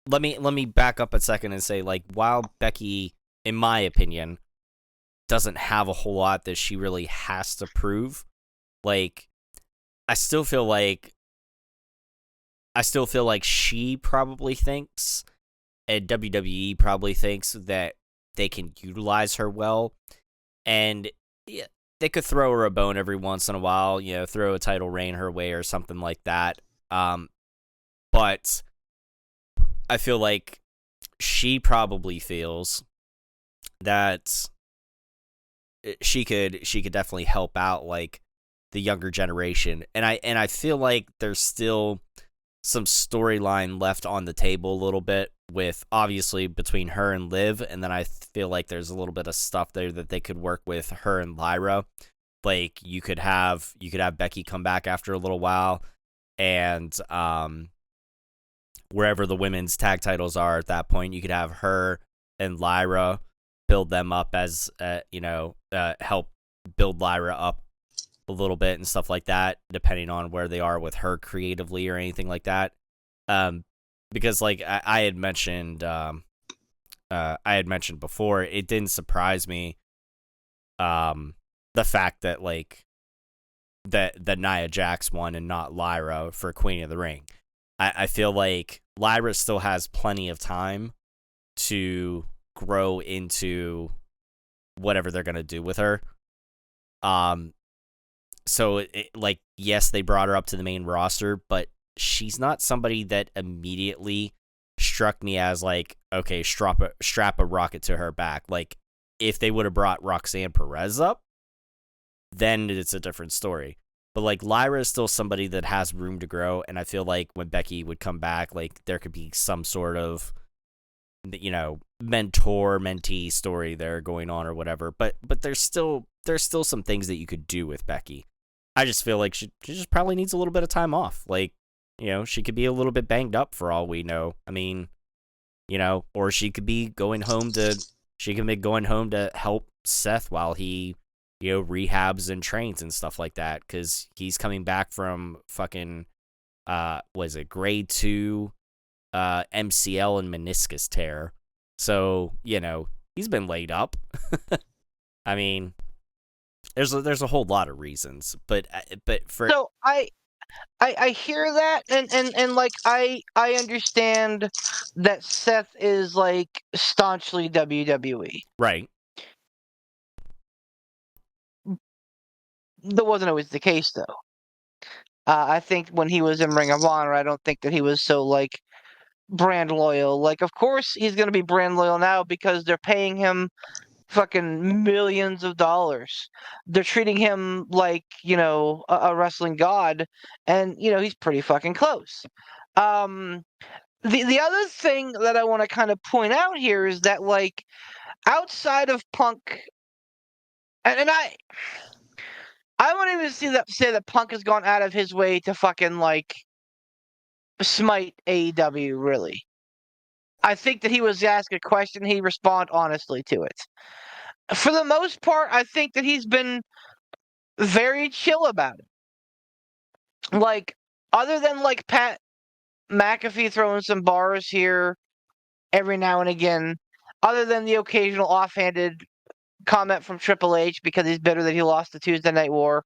Let me back up a second and say, like, while Becky, in my opinion, doesn't have a whole lot that she really has to prove, like, I still feel like she probably thinks, and WWE probably thinks, that they can utilize her well, and yeah, they could throw her a bone every once in a while, throw a title reign her way or something like that. But I feel like she probably feels that she could definitely help out, like, the younger generation, and I feel like there's still some storyline left on the table a little bit, with obviously between her and Liv, and then I feel like there's a little bit of stuff there that they could work with her and Lyra. Like, you could have Becky come back after a little while, and wherever the women's tag titles are at that point, you could have her and Lyra, build them up as help build Lyra up a little bit and stuff like that, depending on where they are with her creatively or anything like that. Because like I had mentioned before, it didn't surprise me the fact that that Nia Jax won and not Lyra for Queen of the Ring. I feel like Lyra still has plenty of time to grow into whatever they're gonna do with her. So yes, they brought her up to the main roster, but she's not somebody that immediately struck me as like, okay, strap a rocket to her back. Like, if they would have brought Roxanne Perez up, then it's a different story. But like, Lyra is still somebody that has room to grow, and I feel like when Becky would come back, like, there could be some sort of, mentor-mentee story there going on or whatever. But there's still some things that you could do with Becky. I just feel like she just probably needs a little bit of time off. Like, she could be a little bit banged up for all we know. I mean, or she could be going home to help Seth while he, rehabs and trains and stuff like that, because he's coming back from fucking, grade 2 MCL and meniscus tear. So, he's been laid up. I mean, there's a whole lot of reasons, but for
So I hear that, and like I understand that Seth is like staunchly WWE.
right.
That wasn't always the case, though. I think when he was in Ring of Honor, I don't think that he was so like brand loyal. Like, of course he's gonna be brand loyal now because they're paying him fucking millions of dollars. They're treating him like, a wrestling god, and he's pretty fucking close. The other thing that I want to kind of point out here is that, like, outside of Punk, and I won't even say that Punk has gone out of his way to fucking like smite AEW, really. I think that he was asked a question, he responded honestly to it. For the most part, I think that he's been very chill about it. Like, other than like Pat McAfee throwing some bars here every now and again, other than the occasional offhanded comment from Triple H because he's bitter that he lost the Tuesday Night War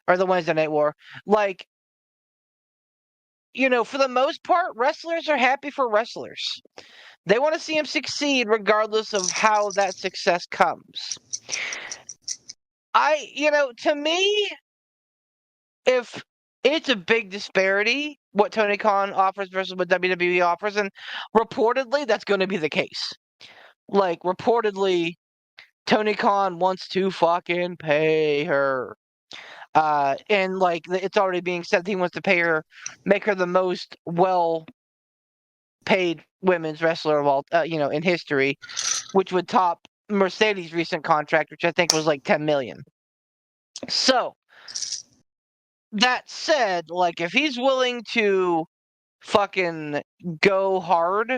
or the Wednesday Night War, like, for the most part, wrestlers are happy for wrestlers. They want to see him succeed regardless of how that success comes. To me, if it's a big disparity what Tony Khan offers versus what WWE offers, and reportedly that's going to be the case. Like reportedly, Tony Khan wants to fucking pay her. And like it's already being said that he wants to pay her, make her the most well-paid women's wrestler of all, in history, which would top Mercedes' recent contract, which I think was like 10 million. So that said, like if he's willing to fucking go hard,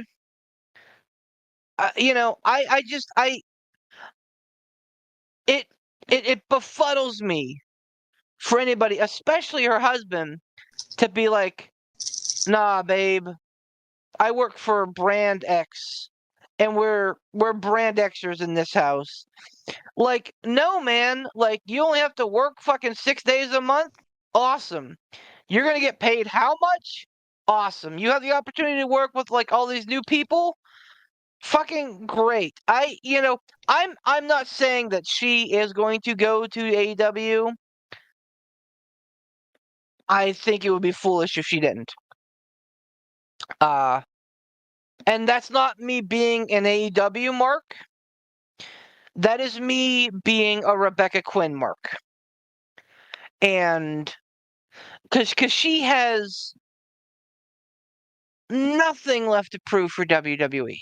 it it befuddles me for anybody, especially her husband, to be like, nah, babe, I work for brand X and we're brand Xers in this house. Like, no, man, like you only have to work fucking 6 days a month. Awesome. You're gonna get paid how much? Awesome. You have the opportunity to work with like all these new people. Fucking great. I'm not saying that she is going to go to AEW. I think it would be foolish if she didn't. And that's not me being an AEW mark. That is me being a Rebecca Quinn mark. And because she has nothing left to prove for WWE.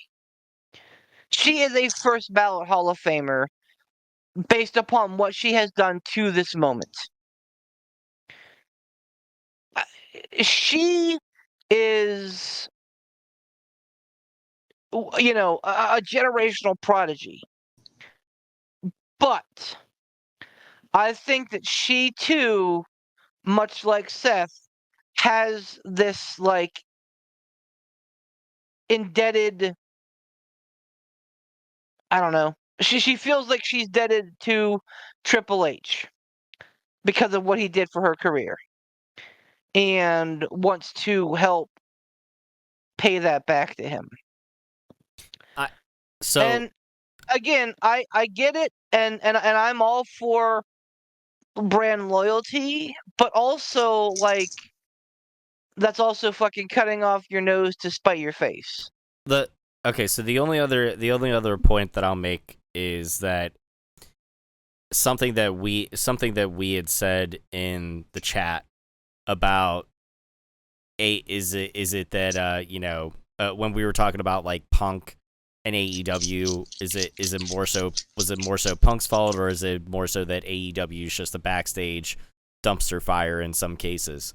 She is a first ballot Hall of Famer based upon what she has done to this moment. She is, a generational prodigy. But I think that she too, much like Seth, has this like indebted. I don't know. She feels like she's indebted to Triple H because of what he did for her career, and wants to help pay that back to him. And again, I get it, and I'm all for brand loyalty, but also like that's also fucking cutting off your nose to spite your face.
So the only other point that I'll make is that something that we had said in the chat about is it that when we were talking about like Punk and AEW, was it more so Punk's fault, or is it more so that AEW is just a backstage dumpster fire in some cases?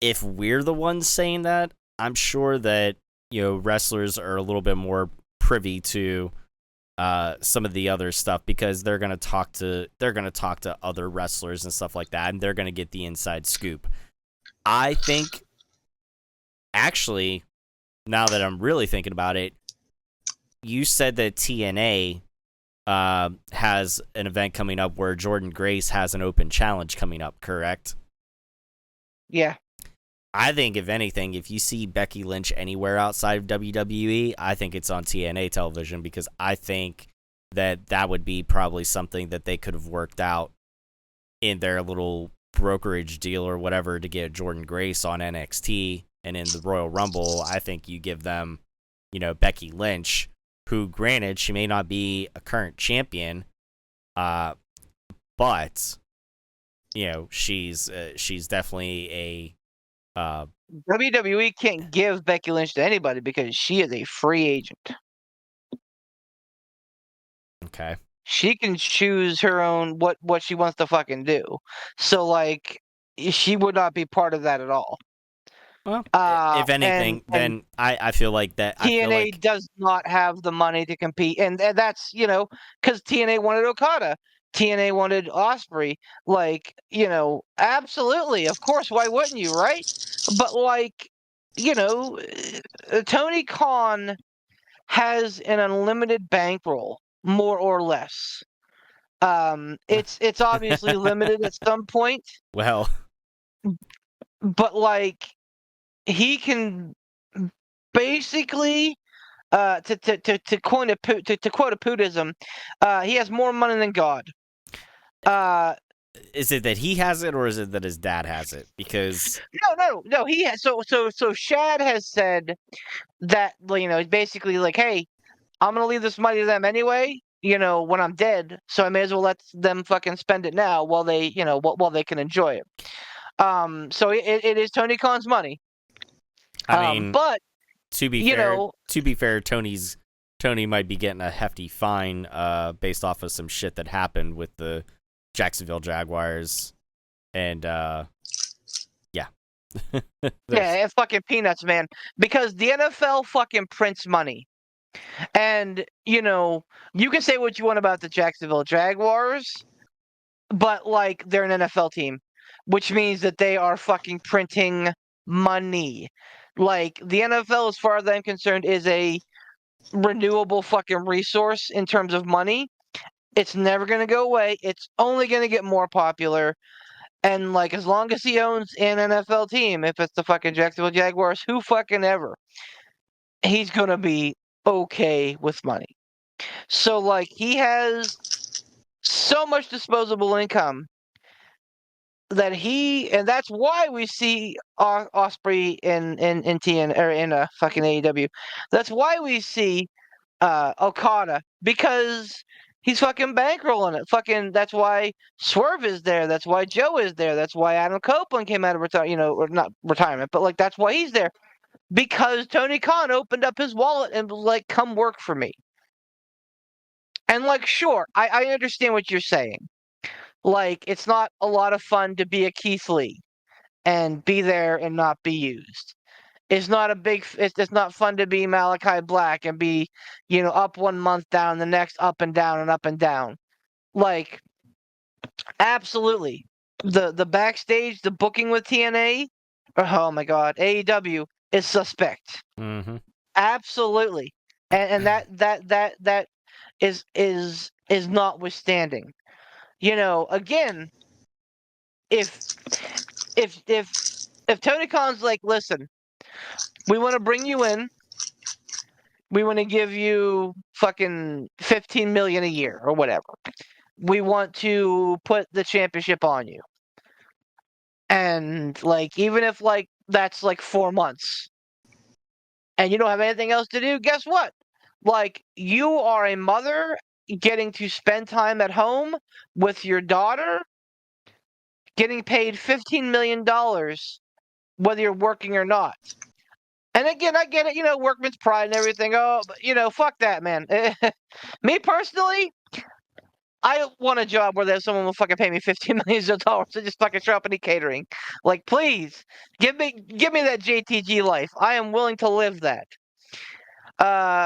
If we're the ones saying that, I'm sure that wrestlers are a little bit more privy to some of the other stuff, because they're gonna talk to other wrestlers and stuff like that, and they're gonna get the inside scoop. I think, actually, now that I'm really thinking about it, you said that TNA has an event coming up where Jordynne Grace has an open challenge coming up, correct?
Yeah.
I think, if anything, if you see Becky Lynch anywhere outside of WWE, I think it's on TNA television, because I think that would be probably something that they could have worked out in their little brokerage deal or whatever to get Jordynne Grace on NXT, and in the Royal Rumble, I think you give them, Becky Lynch, who, granted, she may not be a current champion, but she's definitely a
WWE can't give Becky Lynch to anybody because she is a free agent.
Okay.
She can choose her own what she wants to fucking do. So like she would not be part of that at all.
Well, if anything, then I feel like that
TNA does not have the money to compete, and that's because TNA wanted Okada, TNA wanted Osprey, like absolutely, of course, why wouldn't you, right? But like Tony Khan has an unlimited bankroll, more or less. It's obviously limited at some point.
Well,
but like he can basically to quote a Pootism, he has more money than God.
Is it that he has it, or is it that his dad has it? Because
no. He has, so Shad has said that, basically like, hey, I'm gonna leave this money to them anyway. When I'm dead, so I may as well let them fucking spend it now while they, while they can enjoy it. So it is Tony Khan's money.
I mean,
but
to be fair, Tony might be getting a hefty fine based off of some shit that happened with the Jacksonville Jaguars, and yeah.
Yeah, it's fucking peanuts, man. Because the NFL fucking prints money. And, you can say what you want about the Jacksonville Jaguars, but, like, they're an NFL team, which means that they are fucking printing money. Like, the NFL, as far as I'm concerned, is a renewable fucking resource in terms of money. It's never going to go away. It's only going to get more popular. And, like, as long as he owns an NFL team, if it's the fucking Jacksonville Jaguars, who fucking ever, he's going to be okay with money. So, like, he has so much disposable income that and that's why we see Osprey in TN or in fucking AEW. That's why we see Okada, because he's fucking bankrolling it. Fucking, that's why Swerve is there. That's why Joe is there. That's why Adam Copeland came out of or not retirement, but like that's why he's there. Because Tony Khan opened up his wallet and was like, come work for me. And like, sure, I understand what you're saying. Like, it's not a lot of fun to be a Keith Lee and be there and not be used. It's not fun to be Malachi Black and be, up 1 month, down the next, up and down and up and down. Like, absolutely. The backstage, the booking with TNA, oh my God, AEW is suspect.
Mm-hmm.
Absolutely. And that is notwithstanding. Again, if Tony Khan's like, listen, we want to bring you in, we want to give you fucking $15 million a year or whatever. We want to put the championship on you. And like, even if like that's like 4 months and you don't have anything else to do, guess what? Like, you are a mother getting to spend time at home with your daughter, getting paid $15 million, whether you're working or not. And again, I get it, workman's pride and everything. Oh, but, fuck that, man. Me personally, I want a job where there's someone will fucking pay me $15 million to just fucking show up and eat catering. Like, please, give me that JTG life. I am willing to live that.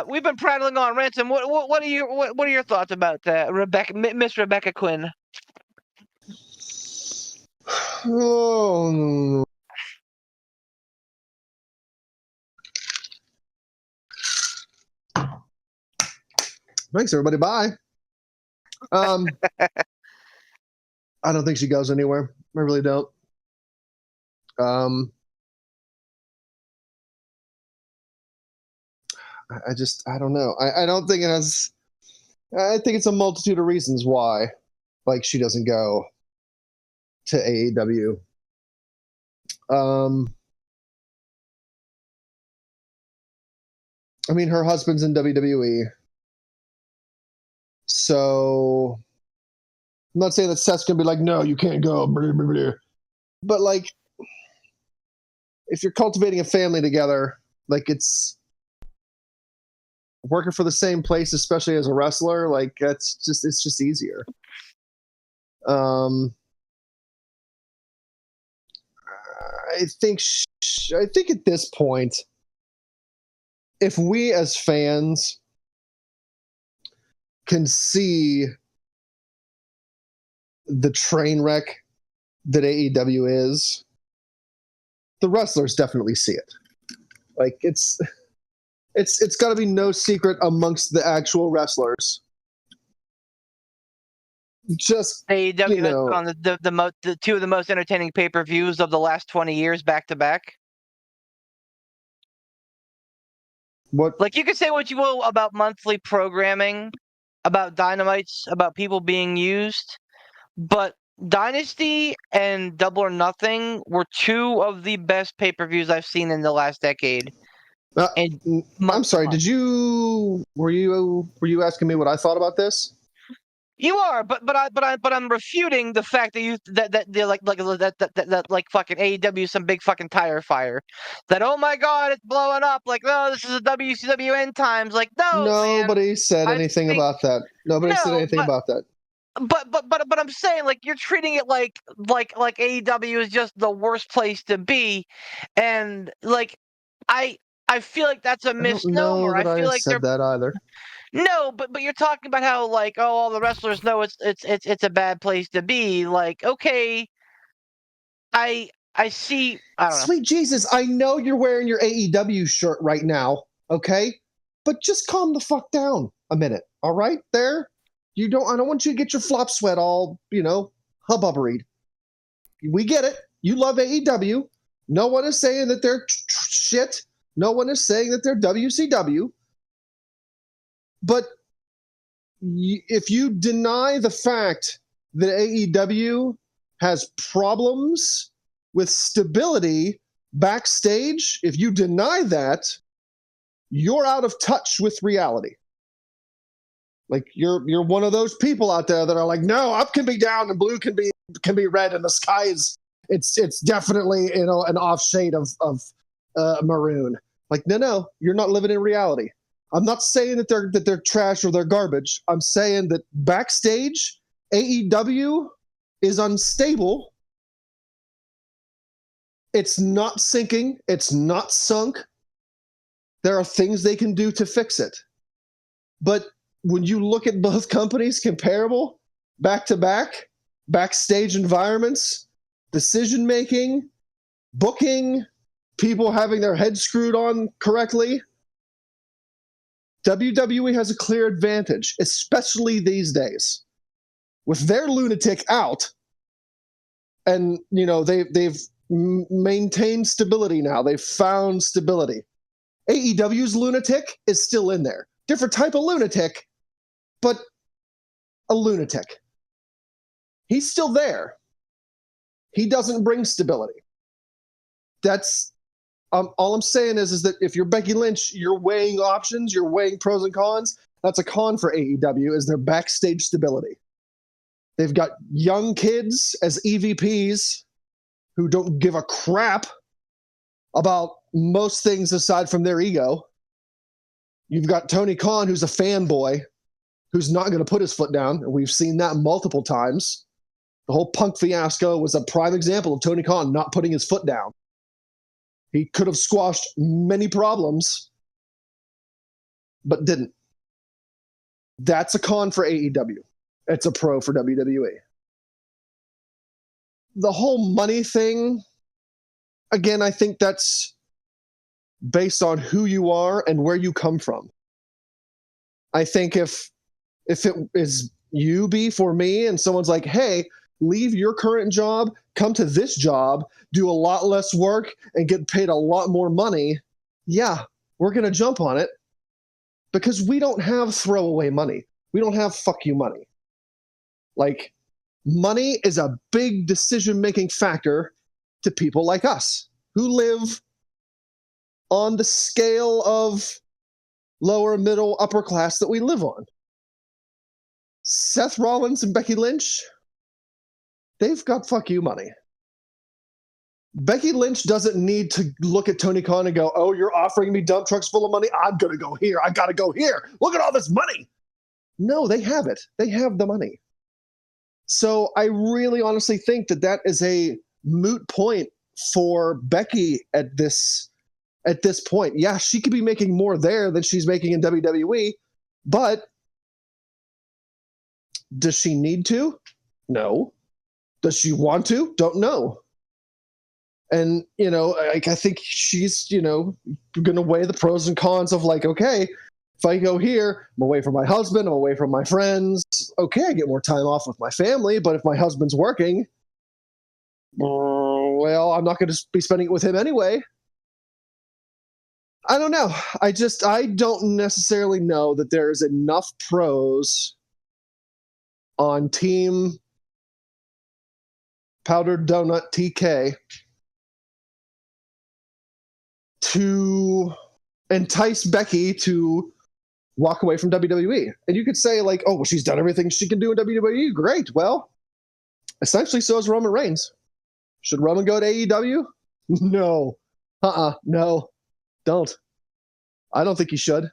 We've been prattling on, Ransom. What are your thoughts about Miss Rebecca Quinn?
Oh. Thanks, everybody. Bye. I don't think she goes anywhere. I really don't. I don't know. I don't think it has. I think it's a multitude of reasons why, like, she doesn't go to AEW. I mean, her husband's in WWE. So I'm not saying that Seth's going to be like, no, you can't go. Blah, blah, blah. But, like, if you're cultivating a family together, like, it's working for the same place, especially as a wrestler, like, it's just easier. I think at this point, if we as fans can see the train wreck that AEW is, the wrestlers definitely see it. Like, it's got to be no secret amongst the actual wrestlers. Just
AEW has on the two of the most entertaining pay-per-views of the last 20 years back to back.
What?
Like, you can say what you will about monthly programming, about dynamites, about people being used, but Dynasty and Double or Nothing were two of the best pay-per-views I've seen in the last decade. And
I'm sorry. Were you asking me what I thought about this?
You are, but I'm refuting the fact that they're like fucking AEW is some big fucking tire fire. That, oh my god, it's blowing up. Like, no, this is a WCW end times. Like, no,
Nobody
man.
said anything about that. Nobody said anything about that.
But I'm saying, like, you're treating it like AEW is just the worst place to be, and like I feel like that's a misnomer.
I don't know that I
feel like
said that either.
No, but you're talking about how, like, oh, all the wrestlers know it's a bad place to be. Like, okay, I see. I don't know.
Sweet Jesus, I know you're wearing your AEW shirt right now, okay? But just calm the fuck down a minute, all right? There, I don't want you to get your flop sweat all, hubbubbered. We get it. You love AEW. No one is saying that they're shit. No one is saying that they're WCW. But if you deny the fact that AEW has problems with stability backstage, if you deny that, you're out of touch with reality. Like, you're one of those people out there that are like, no, up can be down and blue can be red, and the sky is it's definitely an off shade of maroon. Like, no, you're not living in reality. I'm not saying that they're trash or they're garbage. I'm saying that backstage, AEW is unstable. It's not sinking. It's not sunk. There are things they can do to fix it. But when you look at both companies comparable, back-to-back, backstage environments, decision-making, booking, people having their heads screwed on correctly, WWE has a clear advantage, especially these days. With their lunatic out, and they've maintained stability now. They've found stability. AEW's lunatic is still in there. Different type of lunatic, but a lunatic. He's still there. He doesn't bring stability. That's all I'm saying is that if you're Becky Lynch, you're weighing options, you're weighing pros and cons. That's a con for AEW, is their backstage stability. They've got young kids as EVPs who don't give a crap about most things aside from their ego. You've got Tony Khan, who's a fanboy, who's not going to put his foot down, and we've seen that multiple times. The whole Punk fiasco was a prime example of Tony Khan not putting his foot down. He could have squashed many problems, but didn't. That's a con for AEW. It's a pro for WWE. The whole money thing, again, I think that's based on who you are and where you come from. I think if it is you be for me and someone's like, hey, leave your current job, come to this job, do a lot less work, and get paid a lot more money, yeah, we're going to jump on it because we don't have throwaway money. We don't have fuck you money. Like, money is a big decision-making factor to people like us who live on the scale of lower, middle, upper class that we live on. Seth Rollins and Becky Lynch, they've got fuck you money. Becky Lynch doesn't need to look at Tony Khan and go, oh, you're offering me dump trucks full of money? I'm going to go here. I got to go here. Look at all this money. No, they have it. They have the money. So I really honestly think that is a moot point for Becky at this point. Yeah, she could be making more there than she's making in WWE, but does she need to? No. Does she want to? Don't know. And, I think she's, going to weigh the pros and cons of like, okay, if I go here, I'm away from my husband, I'm away from my friends. Okay, I get more time off with my family, but if my husband's working, well, I'm not going to be spending it with him anyway. I don't know. I don't necessarily know that there is enough pros on Team Powdered Donut TK to entice Becky to walk away from WWE. And you could say, like, oh, well, she's done everything she can do in WWE. Great. Well, essentially, so is Roman Reigns. Should Roman go to AEW? No. No. Don't. I don't think he should.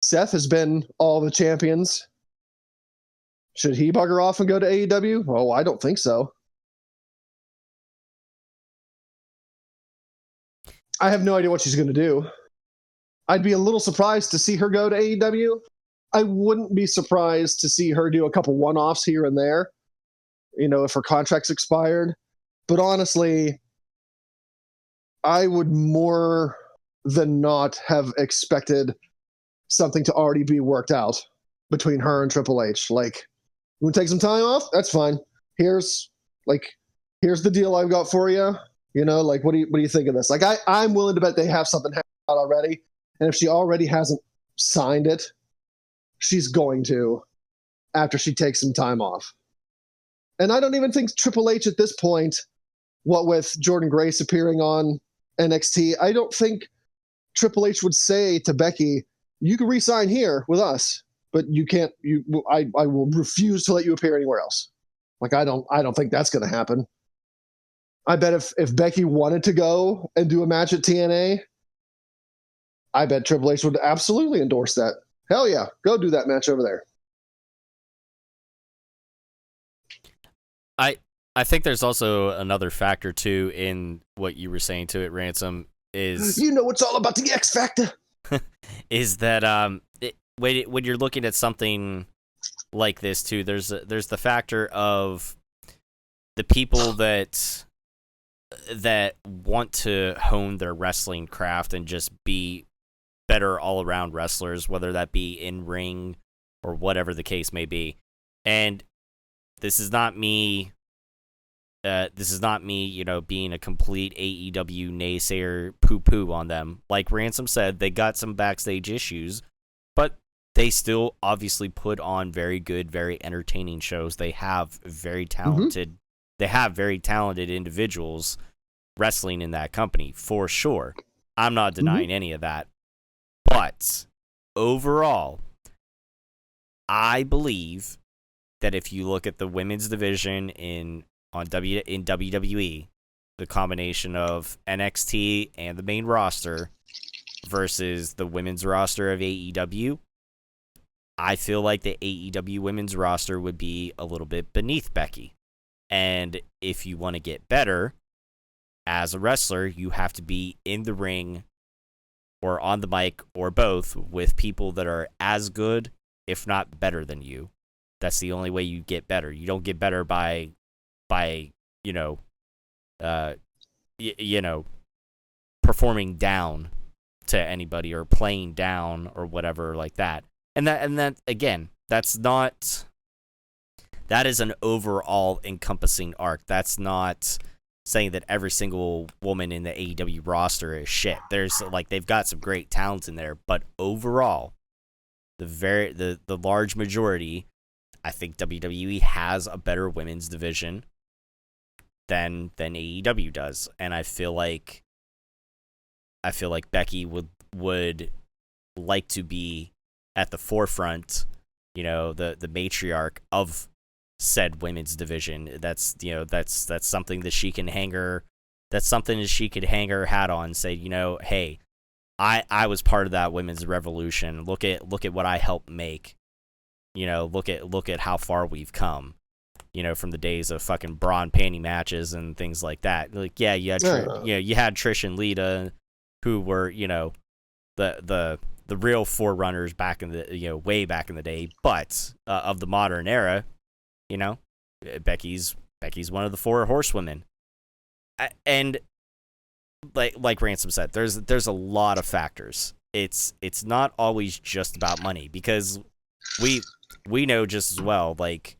Seth has been all the champions. Should he bugger off and go to AEW? Oh, I don't think so. I have no idea what she's going to do. I'd be a little surprised to see her go to AEW. I wouldn't be surprised to see her do a couple one-offs here and there, if her contract's expired. But honestly, I would more than not have expected something to already be worked out between her and Triple H. Like, you want to take some time off? That's fine. Here's the deal I've got for you. What do you think of this? Like, I'm willing to bet they have something out already. And if she already hasn't signed it, she's going to after she takes some time off. And I don't even think Triple H at this point, what with Jordynne Grace appearing on NXT, I don't think Triple H would say to Becky, you can re-sign here with us, but you can't. I will refuse to let you appear anywhere else. Like, I don't think that's going to happen. I bet if Becky wanted to go and do a match at TNA, I bet Triple H would absolutely endorse that. Hell yeah, go do that match over there.
I think there's also another factor too in what you were saying to it, Ransom, is
it's all about the X Factor.
is that when you're looking at something like this too, there's the factor of the people that want to hone their wrestling craft and just be better all around wrestlers, whether that be in ring or whatever the case may be. And this is not me. Being a complete AEW naysayer poo-poo on them. Like Ransom said, they got some backstage issues, but they still obviously put on very good, very entertaining shows. They have very talented, individuals wrestling in that company, for sure. I'm not denying any of that. But overall, I believe that if you look at the women's division in WWE, the combination of NXT and the main roster versus the women's roster of AEW, I feel like the AEW women's roster would be a little bit beneath Becky. And if you want to get better as a wrestler, you have to be in the ring or on the mic or both with people that are as good, if not better than you. That's the only way you get better. You don't get better by performing down to anybody or playing down or whatever like that. And that again, that is an overall encompassing arc. That's not saying that every single woman in the AEW roster is shit. There's they've got some great talent in there, but overall, the large majority, I think WWE has a better women's division than AEW does, and I feel like Becky would like to be at the forefront, the matriarch of said women's division. That's something that she can hang her hat on and say, hey, I was part of that women's revolution. Look at what I helped make. Look at how far we've come. From the days of fucking bra and panty matches and things like that. Like, yeah, you had you had Trish and Lita, who were the real forerunners back in the way back in the day, but of the modern era, Becky's one of the four horsewomen, and like Ransom said, there's a lot of factors. It's not always just about money, because we know just as well, like,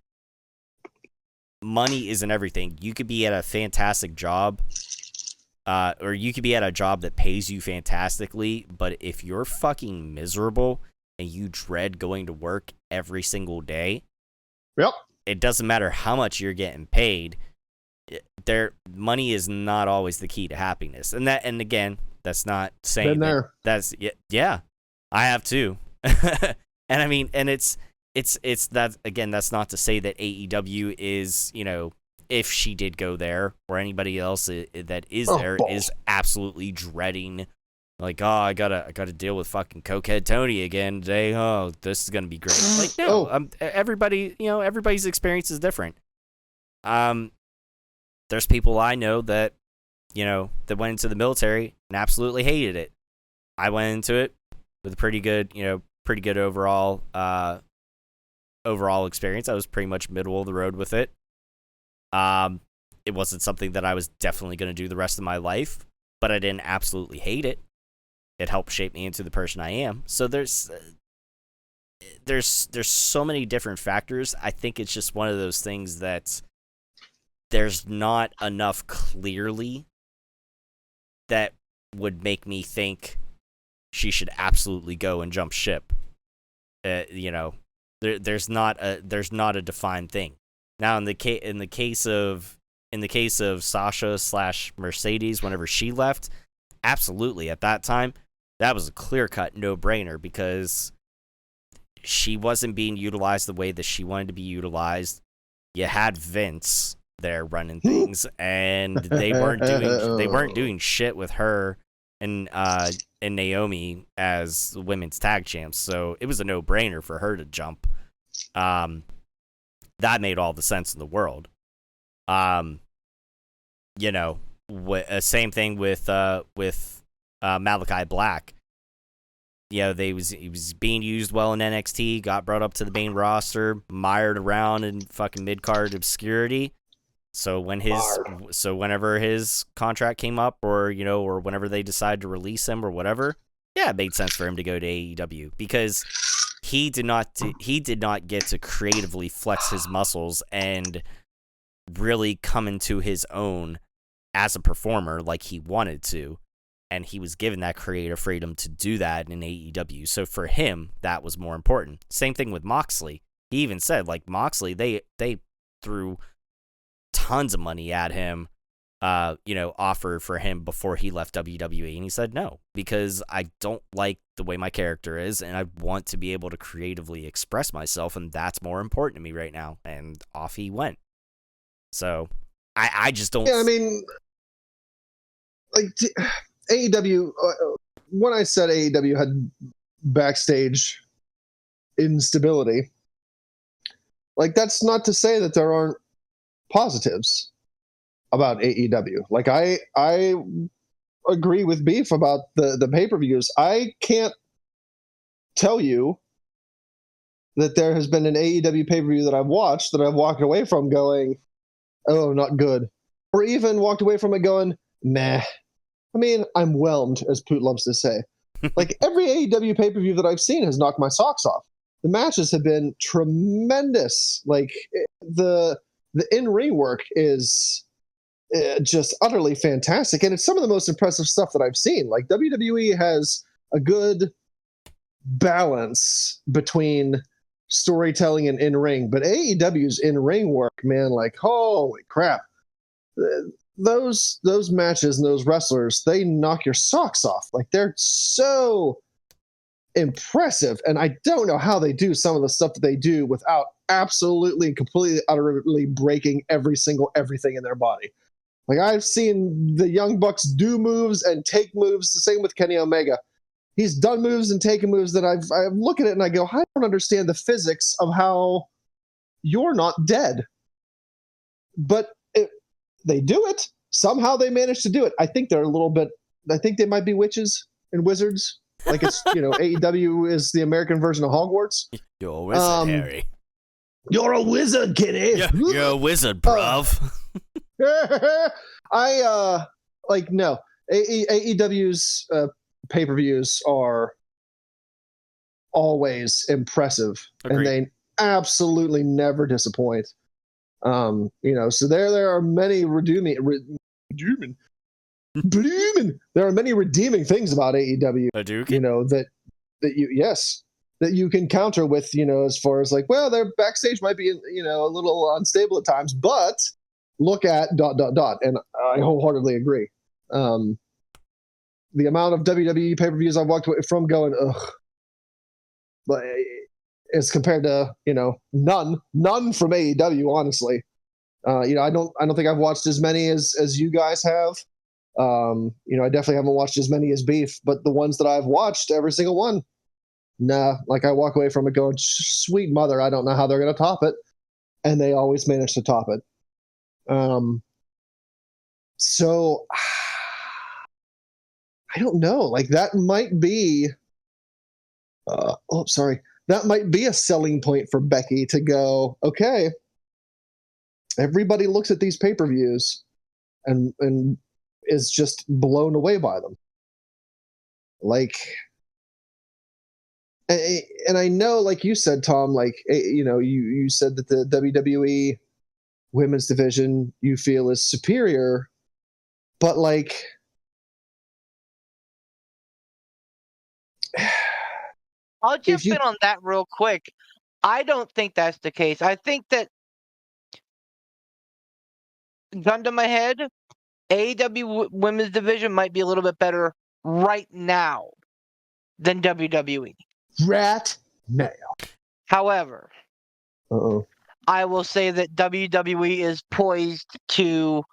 money isn't everything. You could be at a fantastic job, or you could be at a job that pays you fantastically, but if you're fucking miserable and you dread going to work every single day,
yep,
it doesn't matter how much you're getting paid. Their money is not always the key to happiness, and again, that's not saying that's yeah, I have too, and I mean, and it's that again, that's not to say that AEW is, if she did go there or anybody else that is there is absolutely dreading, like, oh, I gotta deal with fucking cokehead Tony again today. Oh, this is gonna be great. Like, no, everybody, everybody's experience is different. There's people I know that, that went into the military and absolutely hated it. I went into it with a pretty good overall experience. I was pretty much middle of the road with it. It wasn't something that I was definitely going to do the rest of my life, but I didn't absolutely hate it. It helped shape me into the person I am. So there's so many different factors. I think it's just one of those things that there's not enough clearly that would make me think she should absolutely go and jump ship. There's not a defined thing. Now, in the case of Sasha / Mercedes, whenever she left, absolutely, at that time, that was a clear-cut no-brainer, because she wasn't being utilized the way that she wanted to be utilized. You had Vince there running things, and they weren't doing shit with her and Naomi as women's tag champs. So it was a no-brainer for her to jump. That made all the sense in the world. Same thing with Malachi Black. He was being used well in NXT, got brought up to the main roster, mired around in fucking mid-card obscurity. So whenever his contract came up, or whenever they decided to release him or whatever, yeah, it made sense for him to go to AEW, because he did not get to creatively flex his muscles and really come into his own as a performer like he wanted to, and he was given that creative freedom to do that in AEW. So for him, that was more important. Same thing with Moxley. He even said, like, Moxley, they threw tons of money at him, offered for him before he left WWE, and he said no, because I don't like the way my character is, and I want to be able to creatively express myself, and that's more important to me right now. And off he went. So I just don't.
Yeah, I mean, like, AEW. When I said AEW had backstage instability, like, that's not to say that there aren't positives about AEW. Like, I agree with Beef about the pay-per-views. I can't tell you that there has been an AEW pay-per-view that I've watched that I've walked away from going, oh, not good. Or even walked away from it going, meh. I mean, I'm whelmed, as Poot loves to say. Like, every AEW pay-per-view that I've seen has knocked my socks off. The matches have been tremendous. Like, the in-ring work is just utterly fantastic, and it's some of the most impressive stuff that I've seen. Like, WWE has a good balance between storytelling and in-ring, but AEW's in-ring work, man, like, holy crap. Those matches and those wrestlers, they knock your socks off. Like, they're so impressive, and I don't know how they do some of the stuff that they do without absolutely and completely utterly breaking everything in their body. Like, I've seen the Young Bucks do moves and take moves, the same with Kenny Omega. He's done moves and taken moves that I look at it and I go, I don't understand the physics of how you're not dead. But they do it. Somehow they manage to do it. I think they might be witches and wizards. Like, it's, AEW is the American version of Hogwarts.
You're a wizard, Harry.
You're a wizard, Kenny.
You're a wizard, bruv.
No. AEW's pay-per-views are always impressive.
Agreed.
And they absolutely never disappoint. So there are many redeeming things about AEW.
Hadouken?
That you, yes. that you can counter with, as far as like, well, their backstage might be, a little unstable at times, but look at ... And I wholeheartedly agree. The amount of WWE pay-per-views I've walked away from going, ugh, but as compared to, none from AEW, honestly. I don't think I've watched as many as you guys have. I definitely haven't watched as many as Beef, but the ones that I've watched, every single one, nah, like I walk away from it going, sweet mother, I don't know how they're going to top it. And they always manage to top it. So I don't know, like that might be, that might be a selling point for Becky to go, okay, everybody looks at these pay-per-views and is just blown away by them. Like, and I know, like you said, Tom, like, you said that the WWE women's division you feel is superior, but like,
I'll jump in on that real quick. I don't think that's the case. I think that, gun to my head, AEW women's division might be a little bit better right now than WWE.
Right now.
However, I will say that WWE is poised to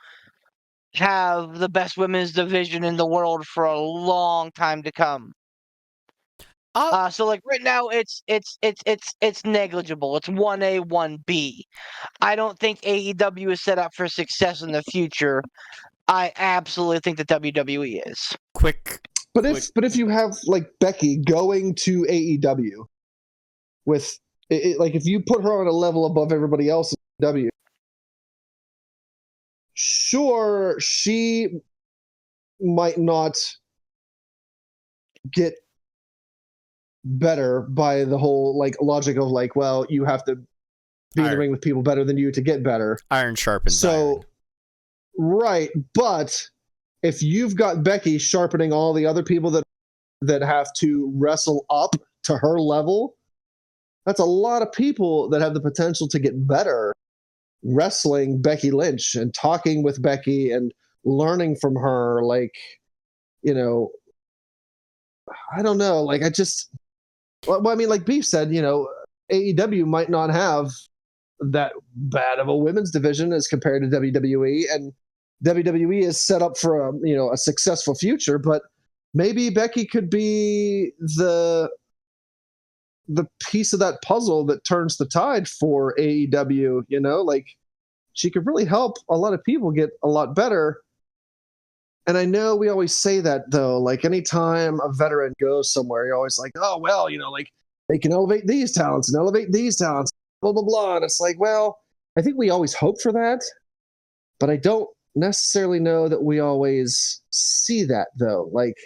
have the best women's division in the world for a long time to come. So like right now it's negligible. It's 1A, 1B. I don't think AEW is set up for success in the future. I absolutely think that WWE is.
But if you have like Becky going to AEW with like if you put her on a level above everybody else in AEW, sure, she might not get better by the whole like logic of like, well, you have to be in the ring with people better than you to get better.
Iron sharpens iron.
Right, but if you've got Becky sharpening all the other people that have to wrestle up to her level, that's a lot of people that have the potential to get better wrestling Becky Lynch and talking with Becky and learning from her. Like, I don't know. Like, well, I mean, like Beef said, AEW might not have that bad of a women's division as compared to WWE, and WWE is set up for a successful future, but maybe Becky could be the piece of that puzzle that turns the tide for AEW, like she could really help a lot of people get a lot better. And I know we always say that though, like anytime a veteran goes somewhere, you're always like, oh, well, like they can elevate these talents and elevate these talents, blah, blah, blah. And it's like, well, I think we always hope for that, but I don't necessarily know that we always see that though. Like,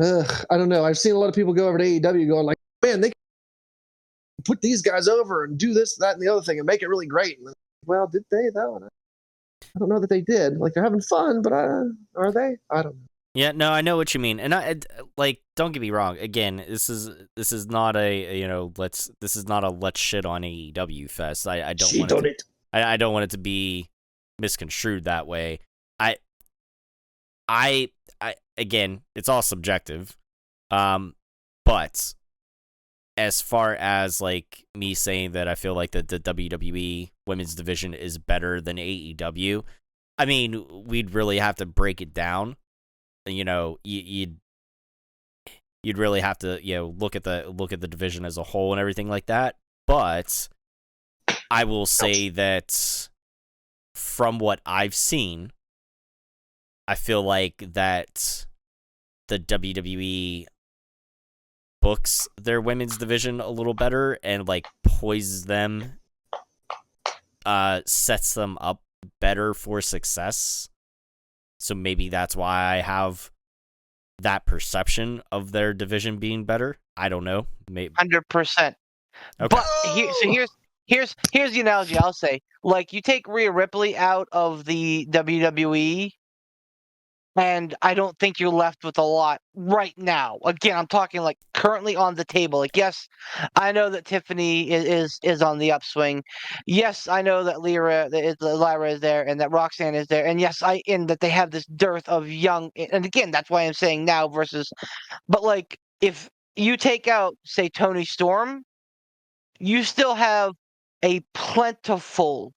I don't know. I've seen a lot of people go over to AEW going like, man, they can put these guys over and do this, that, and the other thing and make it really great. And well, did they though? And I don't know that they did. Like, they're having fun, but are they? I don't know.
Yeah, no, I know what you mean, and I like. Don't get me wrong. Again, this is not a let's shit on AEW fest. I don't want it to be misconstrued that way. I again, it's all subjective. But as far as like me saying that I feel like the WWE women's division is better than AEW, I mean, we'd really have to break it down. You'd really have to look at the division as a whole and everything like that. But I will say that from what I've seen, I feel like that the WWE books their women's division a little better and like poises them, sets them up better for success. So maybe that's why I have that perception of their division being better. I don't know. Maybe
100%.
Okay.
But here's the analogy I'll say. Like, you take Rhea Ripley out of the WWE, And I don't think you're left with a lot right now. Again, I'm talking like currently on the table. Like, yes, I know that Tiffany is on the upswing. Yes, I know that Lyra is there, and that Roxanne is there, and yes, and that they have this dearth of young. And again, that's why I'm saying now versus. But like, if you take out, say, Tony Storm, you still have a plentiful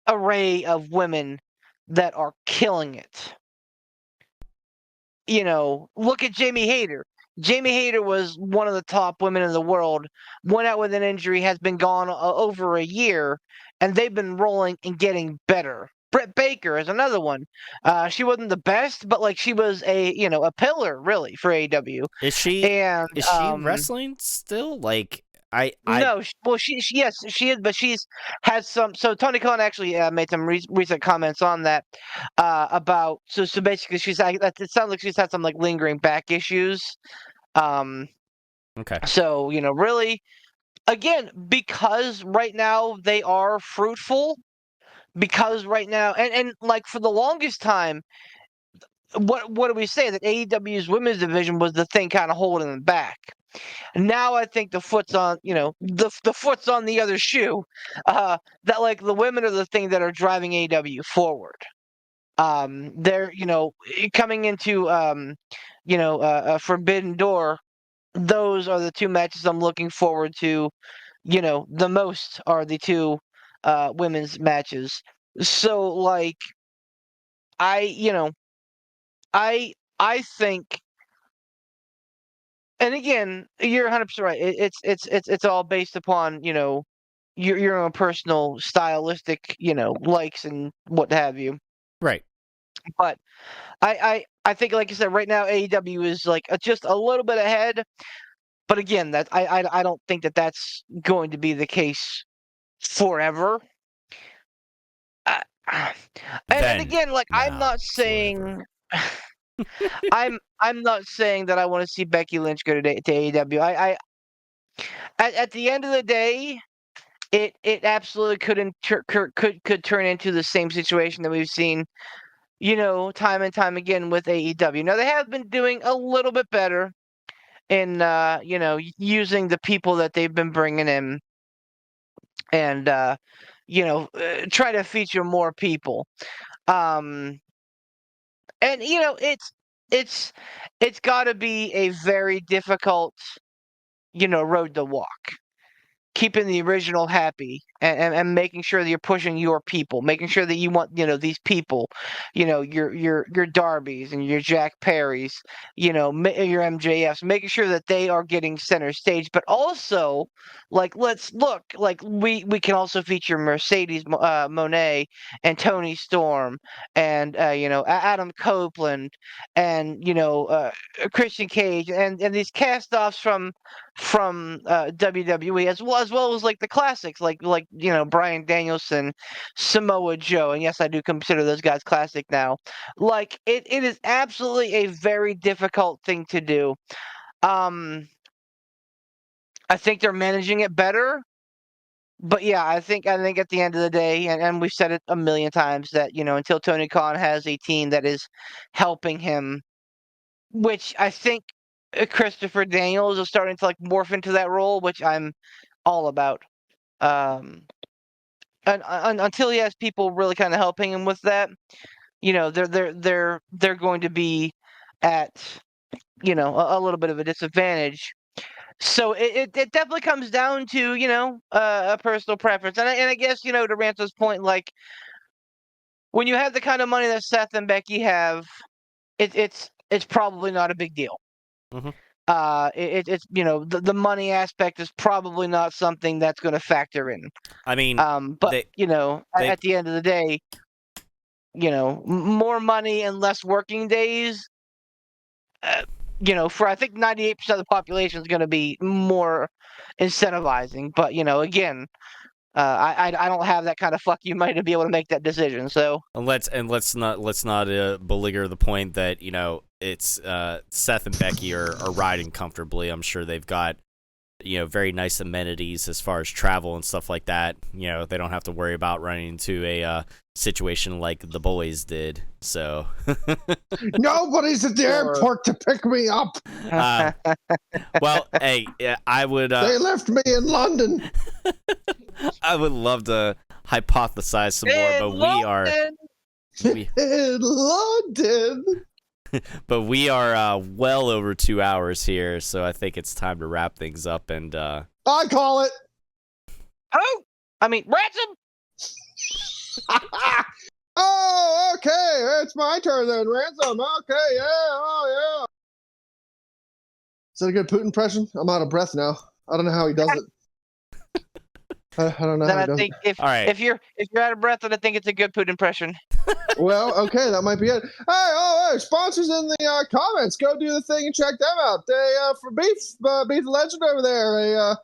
array of women that are killing it. Look at Jamie Hayter. Jamie Hayter was one of the top women in the world, went out with an injury, has been gone over a year, and they've been rolling and getting better. Britt Baker is another one. She wasn't the best, but like she was a pillar really for AEW.
Is she
And
wrestling still? Like I
no, well, yes, she is, but she's had some. So Tony Khan actually made some recent comments on that about. So basically, it sounds like she's had some like lingering back issues.
Okay.
So really, again, because right now they are fruitful. Because right now, and like for the longest time, what do we say that AEW's women's division was the thing kind of holding them back. Now I think the foot's on, the foot's on the other shoe. That like the women are the thing that are driving AEW forward. They're coming into a Forbidden Door. Those are the two matches I'm looking forward to. The most are the two women's matches. So like I I think. And again, you're 100% right. It's all based upon your own personal stylistic likes and what have you.
Right.
But I think, like I said, right now AEW is like just a little bit ahead. But again, that I don't think that that's going to be the case forever. Uh, and again, like I'm not saying. I'm not saying that I want to see Becky Lynch go to AEW. At the end of the day, it absolutely could turn into the same situation that we've seen, time and time again with AEW. Now they have been doing a little bit better in using the people that they've been bringing in, and try to feature more people. And it's got to be a very difficult road to walk, keeping the original happy, and making sure that you're pushing your people, making sure that you want these people, your Darbys and your Jack Perrys, your MJFs, making sure that they are getting center stage. But also, like, let's look, like we can also feature Mercedes Monet and Tony Storm and Adam Copeland and Christian Cage and these cast-offs from WWE, as well as like the classics like Bryan Danielson, Samoa Joe, and yes, I do consider those guys classic now. Like it is absolutely a very difficult thing to do. I think they're managing it better, but yeah, I think at the end of the day, and we've said it a million times that until Tony Khan has a team that is helping him, which I think Christopher Daniels is starting to like morph into that role, which I'm all about. And until he has people really kind of helping him with that, they're going to be at a little bit of a disadvantage. So it definitely comes down to a personal preference, and I guess to Ranto's point, like when you have the kind of money that Seth and Becky have, it's probably not a big deal.
Mm-hmm.
It's the money aspect is probably not something that's going to factor in.
I mean,
but at the end of the day, more money and less working days. For I think 98% of the population is going to be more incentivizing. But again, I don't have that kind of fuck you money to be able to make that decision. So
let's not beleaguer the point that it's Seth and Becky are riding comfortably. I'm sure they've got very nice amenities as far as travel and stuff like that. They don't have to worry about running into a situation like the boys did. So
Nobody's at the airport to pick me up.
Well, hey, I would.
They left me in London.
I would love to hypothesize some more, but
in London.
But we are well over 2 hours here, so I think it's time to wrap things up. And
I call it.
Ransom.
Oh, okay. It's my turn then, Ransom. Okay, yeah. Oh, yeah. Is that a good Poot impression? I'm out of breath now. I don't know how he does it. I don't know.
Then
how
I
he does
think
it.
if you're out of breath, then I think it's a good Poot impression.
Well, okay, that might be it. Hey, sponsors in the comments, go do the thing and check them out. They for Beef the Legend over there,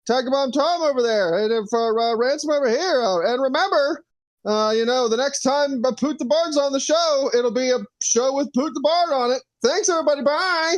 Tiger Bomb Tom over there, and for Ransom over here. And remember, the next time Poot the Bard's on the show, it'll be a show with Poot the Bard on it. Thanks, everybody. Bye.